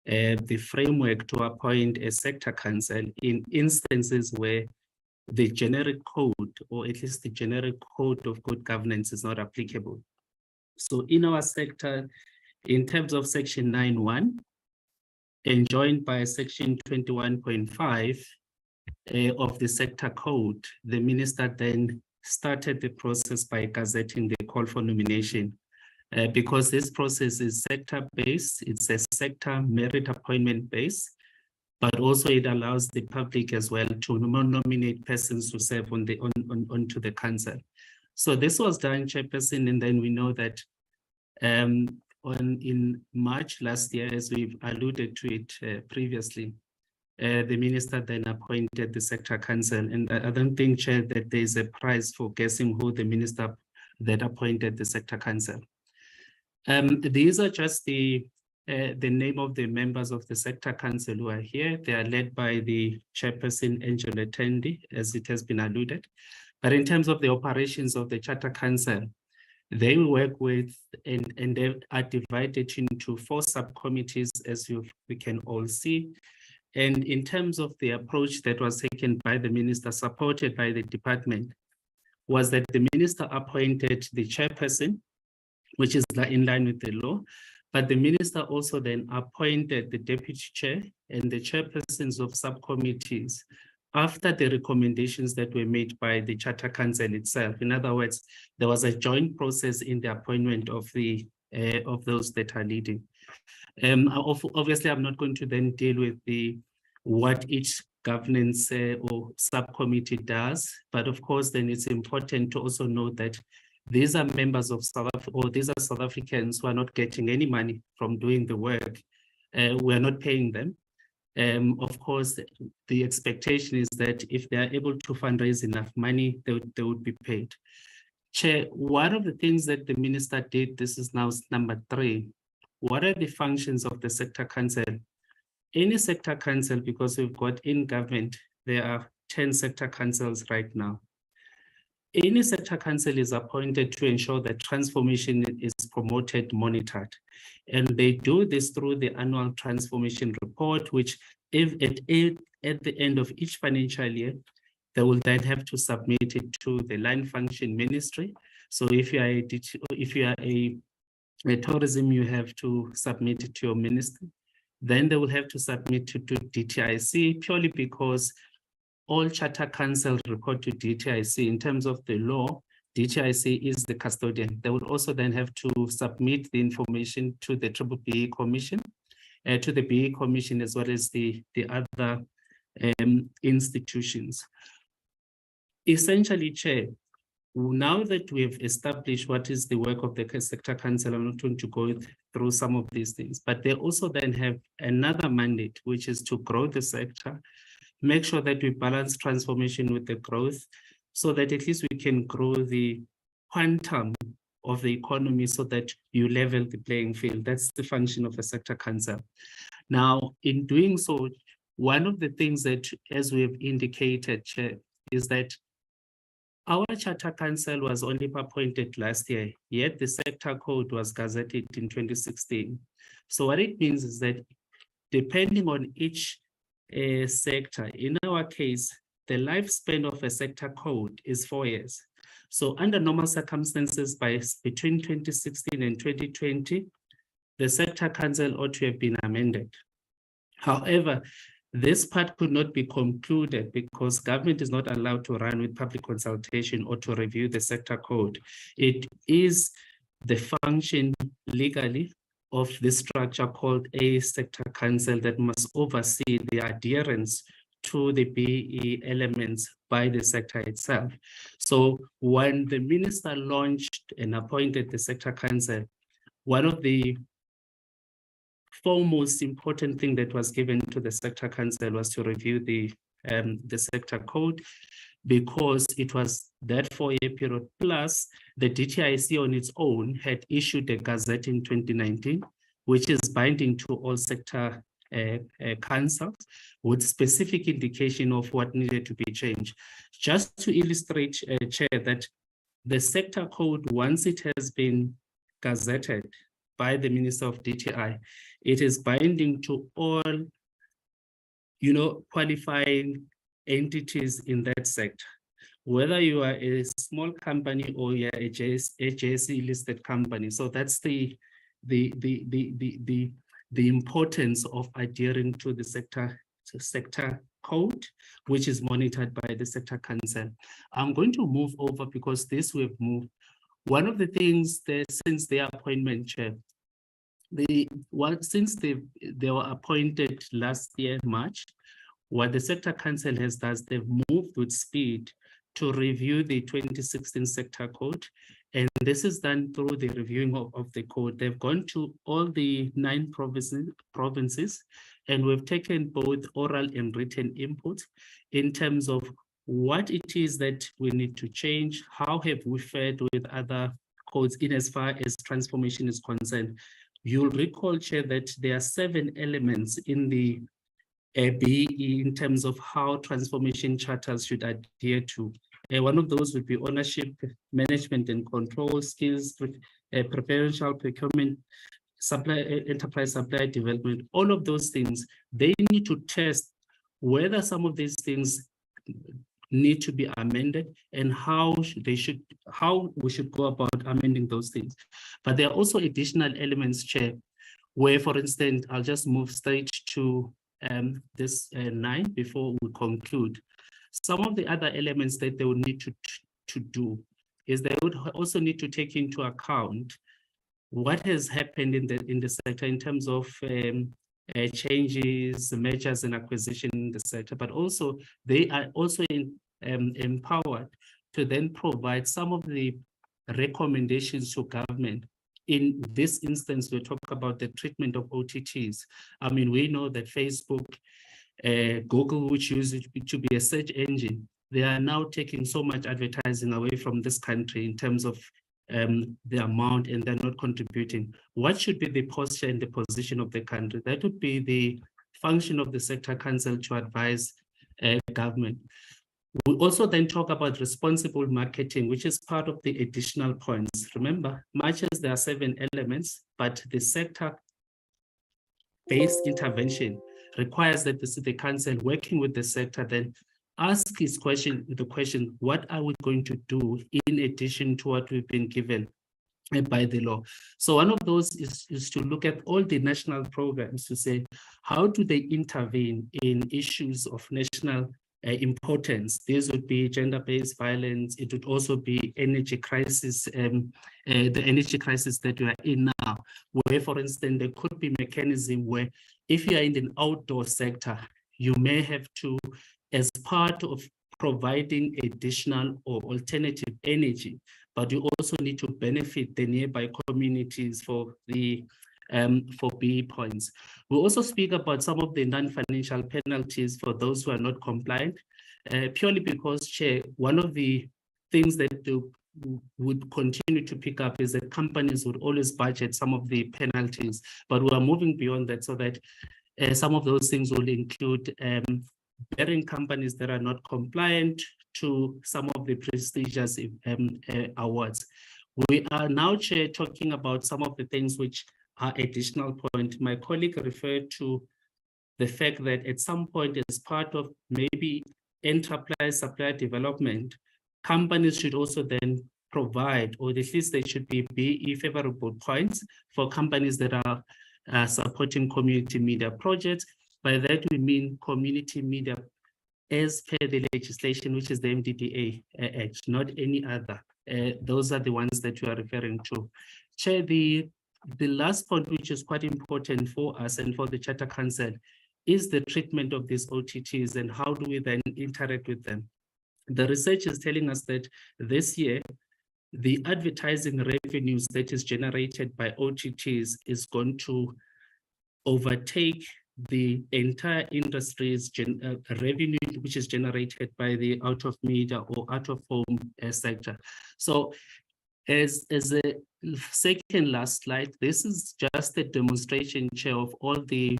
the framework to appoint a sector council in instances where the generic code, or at least the generic code of good governance, is not applicable. So in our sector, in terms of section 9.1, enjoined by section 21.5 of the sector code, the minister then started the process by gazetting the call for nomination. Because this process is sector-based, it's a sector merit appointment based, but also it allows the public as well to nominate persons to serve onto the council. So this was done, Chairperson, and then we know that in March last year, as we've alluded to it previously, the minister then appointed the sector council, and I don't think, Chair, that there's a prize for guessing who the minister that appointed the sector council. These are just the name of the members of the sector council who are here. They are led by the chairperson, Angela Tendi, as it has been alluded. But in terms of the operations of the charter council, they work with, and they are divided into 4 subcommittees, as we can all see. And in terms of the approach that was taken by the minister, supported by the department, was that the minister appointed the chairperson, which is in line with the law, but the minister also then appointed the deputy chair and the chairpersons of subcommittees after the recommendations that were made by the Charter Council itself. In other words, there was a joint process in the appointment of the of those that are leading. Obviously, I'm not going to then deal with what each governance or subcommittee does, but of course, then it's important to also note that these are members of South Africa, or these are South Africans who are not getting any money from doing the work. We are not paying them. Of course, the expectation is that if they are able to fundraise enough money, they would be paid. Chair, one of the things that the minister did, this is now number 3, what are the functions of the sector council? Any sector council, because we've got in government, there are 10 sector councils right now. Any sector council is appointed to ensure that transformation is promoted, monitored. And they do this through the annual transformation report, which if at the end of each financial year, they will then have to submit it to the line function ministry. So if you are a tourism, you have to submit it to your minister. Then they will have to submit it to DTIC, purely because all charter councils report to DTIC. In terms of the law, DTIC is the custodian. They will also then have to submit the information to the BBBE Commission, to the BE Commission, as well as the other institutions. Essentially, Chair, now that we have established what is the work of the sector council, I'm not going to go through some of these things, but they also then have another mandate, which is to grow the sector, make sure that we balance transformation with the growth, so that at least we can grow the quantum of the economy so that you level the playing field. That's the function of the sector council. Now, in doing so, one of the things that, as we have indicated, Chair, is that our charter council was only appointed last year, yet the sector code was gazetted in 2016. So what it means is that depending on each sector, in our case, the lifespan of a sector code is 4 years. So under normal circumstances, between 2016 and 2020, the sector council ought to have been amended. However, this part could not be concluded because government is not allowed to run with public consultation or to review the sector code. It is the function legally of this structure called a sector council that must oversee the adherence to the BE elements by the sector itself. So when the minister launched and appointed the sector council, one of the foremost important thing that was given to the sector council was to review the sector code, because it was that 4-year period, plus the DTIC on its own had issued a gazette in 2019, which is binding to all sector councils with specific indication of what needed to be changed. Just to illustrate, Chair, that the sector code, once it has been gazetted by the Minister of DTI, it is binding to all, qualifying entities in that sector. Whether you are a small company or you are a JSE listed company. So that's the importance of adhering to the sector code, which is monitored by the sector council. I'm going to move over because this we've moved. One of the things that since their appointment, Chair, since they were appointed last year, March, what the sector council has done, they've moved with speed to review the 2016 sector code. And this is done through the reviewing of the code. They've gone to all the 9 provinces, and we've taken both oral and written input in terms of what it is that we need to change, how have we fared with other codes in as far as transformation is concerned. You'll recall, Chair, that there are 7 elements in the BE in terms of how transformation charters should adhere to. One of those would be ownership, management and control, skills, preferential procurement, enterprise supply development. All of those things, they need to test whether some of these things need to be amended and how we should go about amending those things. But there are also additional elements, Chair, where, for instance, I'll just move straight to this 9 before we conclude. Some of the other elements that they would need to do is they would also need to take into account what has happened in the sector in terms of changes, mergers and acquisition in the sector, but also they are also empowered to then provide some of the recommendations to government. In this instance, we talk about the treatment of OTTs. I mean, we know that Facebook, Google, which used it to be a search engine, they are now taking so much advertising away from this country in terms of the amount, and they're not contributing. What should be the posture and the position of the country? That would be the function of the sector council to advise government. We also then talk about responsible marketing, which is part of the additional points. Remember, much as there are 7 elements, but the sector-based intervention requires that the city council working with the sector then ask the question, what are we going to do in addition to what we've been given by the law? So one of those is to look at all the national programs to say, how do they intervene in issues of national importance? These would be gender-based violence. It would also be energy crisis, the energy crisis that we are in now, where, for instance, there could be mechanism where if you are in an outdoor sector, you may have to, as part of providing additional or alternative energy, but you also need to benefit the nearby communities for the BE points. We also speak about some of the non-financial penalties for those who are not compliant, purely because, Chair, one of the things that would continue to pick up is that companies would always budget some of the penalties, but we are moving beyond that so that some of those things will include bearing companies that are not compliant to some of the prestigious awards. We are now, Chair, talking about some of the things which are additional point. My colleague referred to the fact that at some point, as part of maybe enterprise supplier development, companies should also then provide, or at least they should be BE favorable points for companies that are supporting community media projects. By that, we mean community media as per the legislation, which is the MDDA Act, not any other. Those are the ones that you are referring to. Chair, the last point, which is quite important for us and for the Charter Council, is the treatment of these OTTs and how do we then interact with them. The research is telling us that this year, the advertising revenues that is generated by OTTs is going to overtake the entire industry's revenue, which is generated by the out-of-media or out-of-home sector. So as a second last slide, this is just a demonstration, Chair, of all the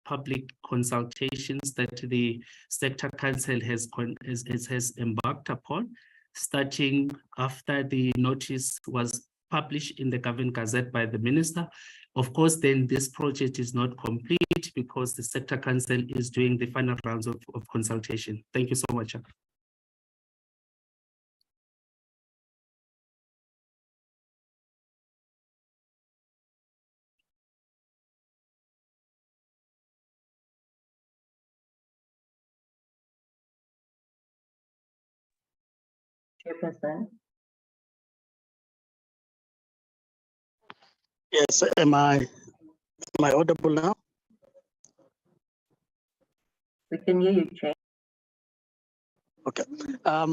public consultations that the Sector Council has embarked upon, starting after the notice was published in the Government Gazette by the Minister. Of course, then this project is not complete because the Sector Council is doing the final rounds of consultation. Thank you so much. Chairperson. Yes, am I audible now? We can hear you, Chair. Okay. I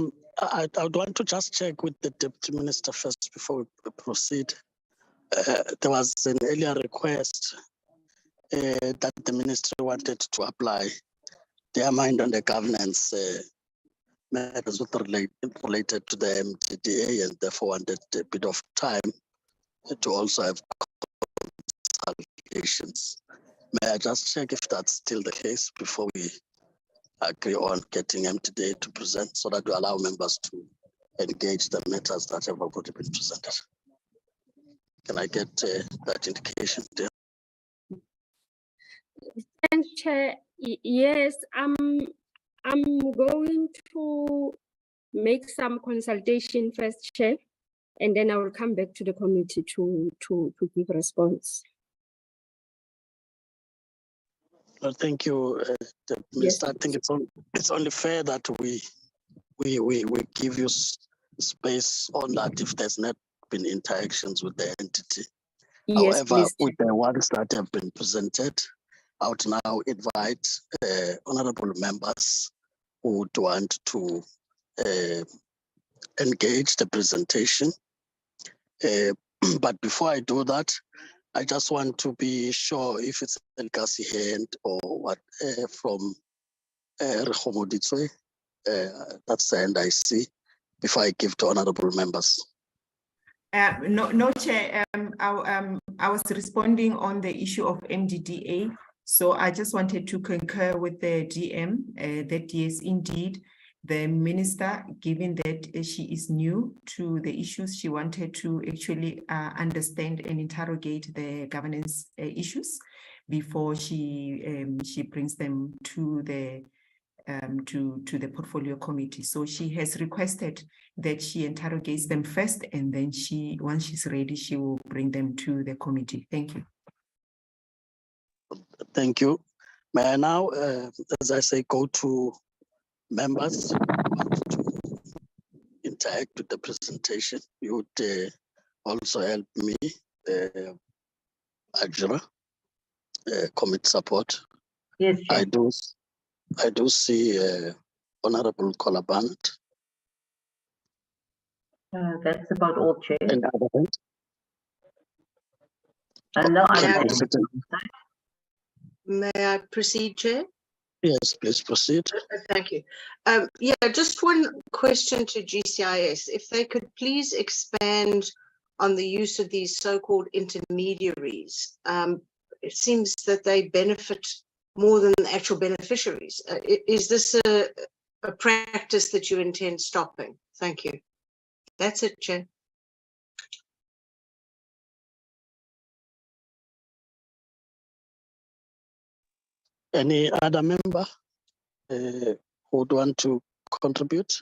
would want to just check with the Deputy Minister first before we proceed. There was an earlier request that the Ministry wanted to apply their mind on the governance matters related to the MDDA, and therefore wanted a bit of time to also have consultations. May I just check if that's still the case before we agree on getting MDDA to present, so that we allow members to engage the matters that have already been presented? Can I get that indication there? Thanks, Chair. Yes, I'm going to make some consultation first, Chair, and then I will come back to the committee to give a response. Well, thank you, Minister. I think it's only fair that we give you space on that if there's not been interactions with the entity Yes, However, please. with the ones that have been presented, I would now invite honorable members who would want to engage the presentation. But before I do that, I just want to be sure if it's a legacy hand or what from Rekhomoditswe. That's the end I see before I give to honorable members. No, Chair. I was responding on the issue of MDDA. So I just wanted to concur with the DM that yes, indeed, the minister, given that she is new to the issues, she wanted to actually understand and interrogate the governance issues before she brings them to the portfolio committee. So she has requested that she interrogates them first, and then once she's ready, she will bring them to the committee. Thank you. Thank you. May I now, as I say, go to members who want to interact with the presentation. You would also help me, Ajra, commit support. Yes, Chair. I do see Honorable Kolabanat. That's about all, Chair. And other hand? No, May I proceed, Chair? Yes, please proceed. Thank you. Yeah, just one question to GCIS. If they could please expand on the use of these so-called intermediaries. It seems that they benefit more than the actual beneficiaries. Is this a practice that you intend stopping? Thank you. That's it, Chair. Any other member who would want to contribute?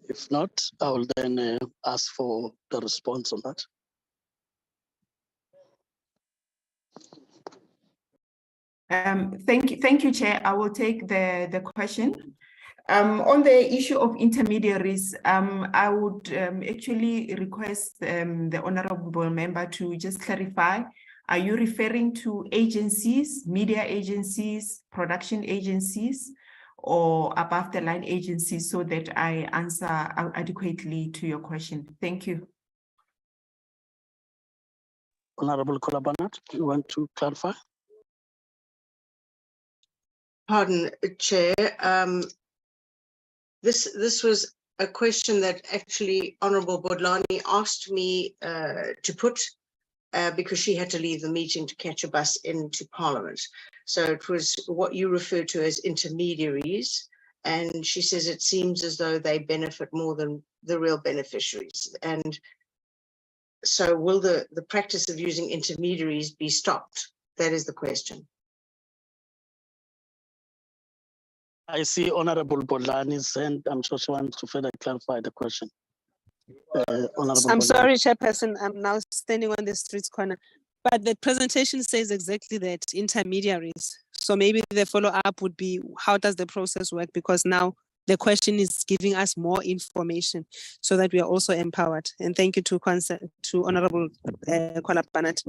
If not, I will then ask for the response on that. Thank you, Chair. I will take the question. On the issue of intermediaries, I would actually request the honorable member to just clarify. Are you referring to agencies, media agencies, production agencies, or above the line agencies, so that I answer adequately to your question? Thank you. Honorable Kolabanat, do you want to clarify? Pardon, Chair. This was a question that actually Honorable Bodlani asked me to put because she had to leave the meeting to catch a bus into Parliament. So it was what you refer to as intermediaries. And she says it seems as though they benefit more than the real beneficiaries. And so will the practice of using intermediaries be stopped? That is the question. I see Honorable Bodlani's hand. I'm sure she wants to further clarify the question. I'm sorry, Chairperson. I'm now standing on the street corner, but the presentation says exactly that, intermediaries. So maybe the follow-up would be, how does the process work? Because now the question is giving us more information so that we are also empowered. And thank you to Honorable Kolabanat.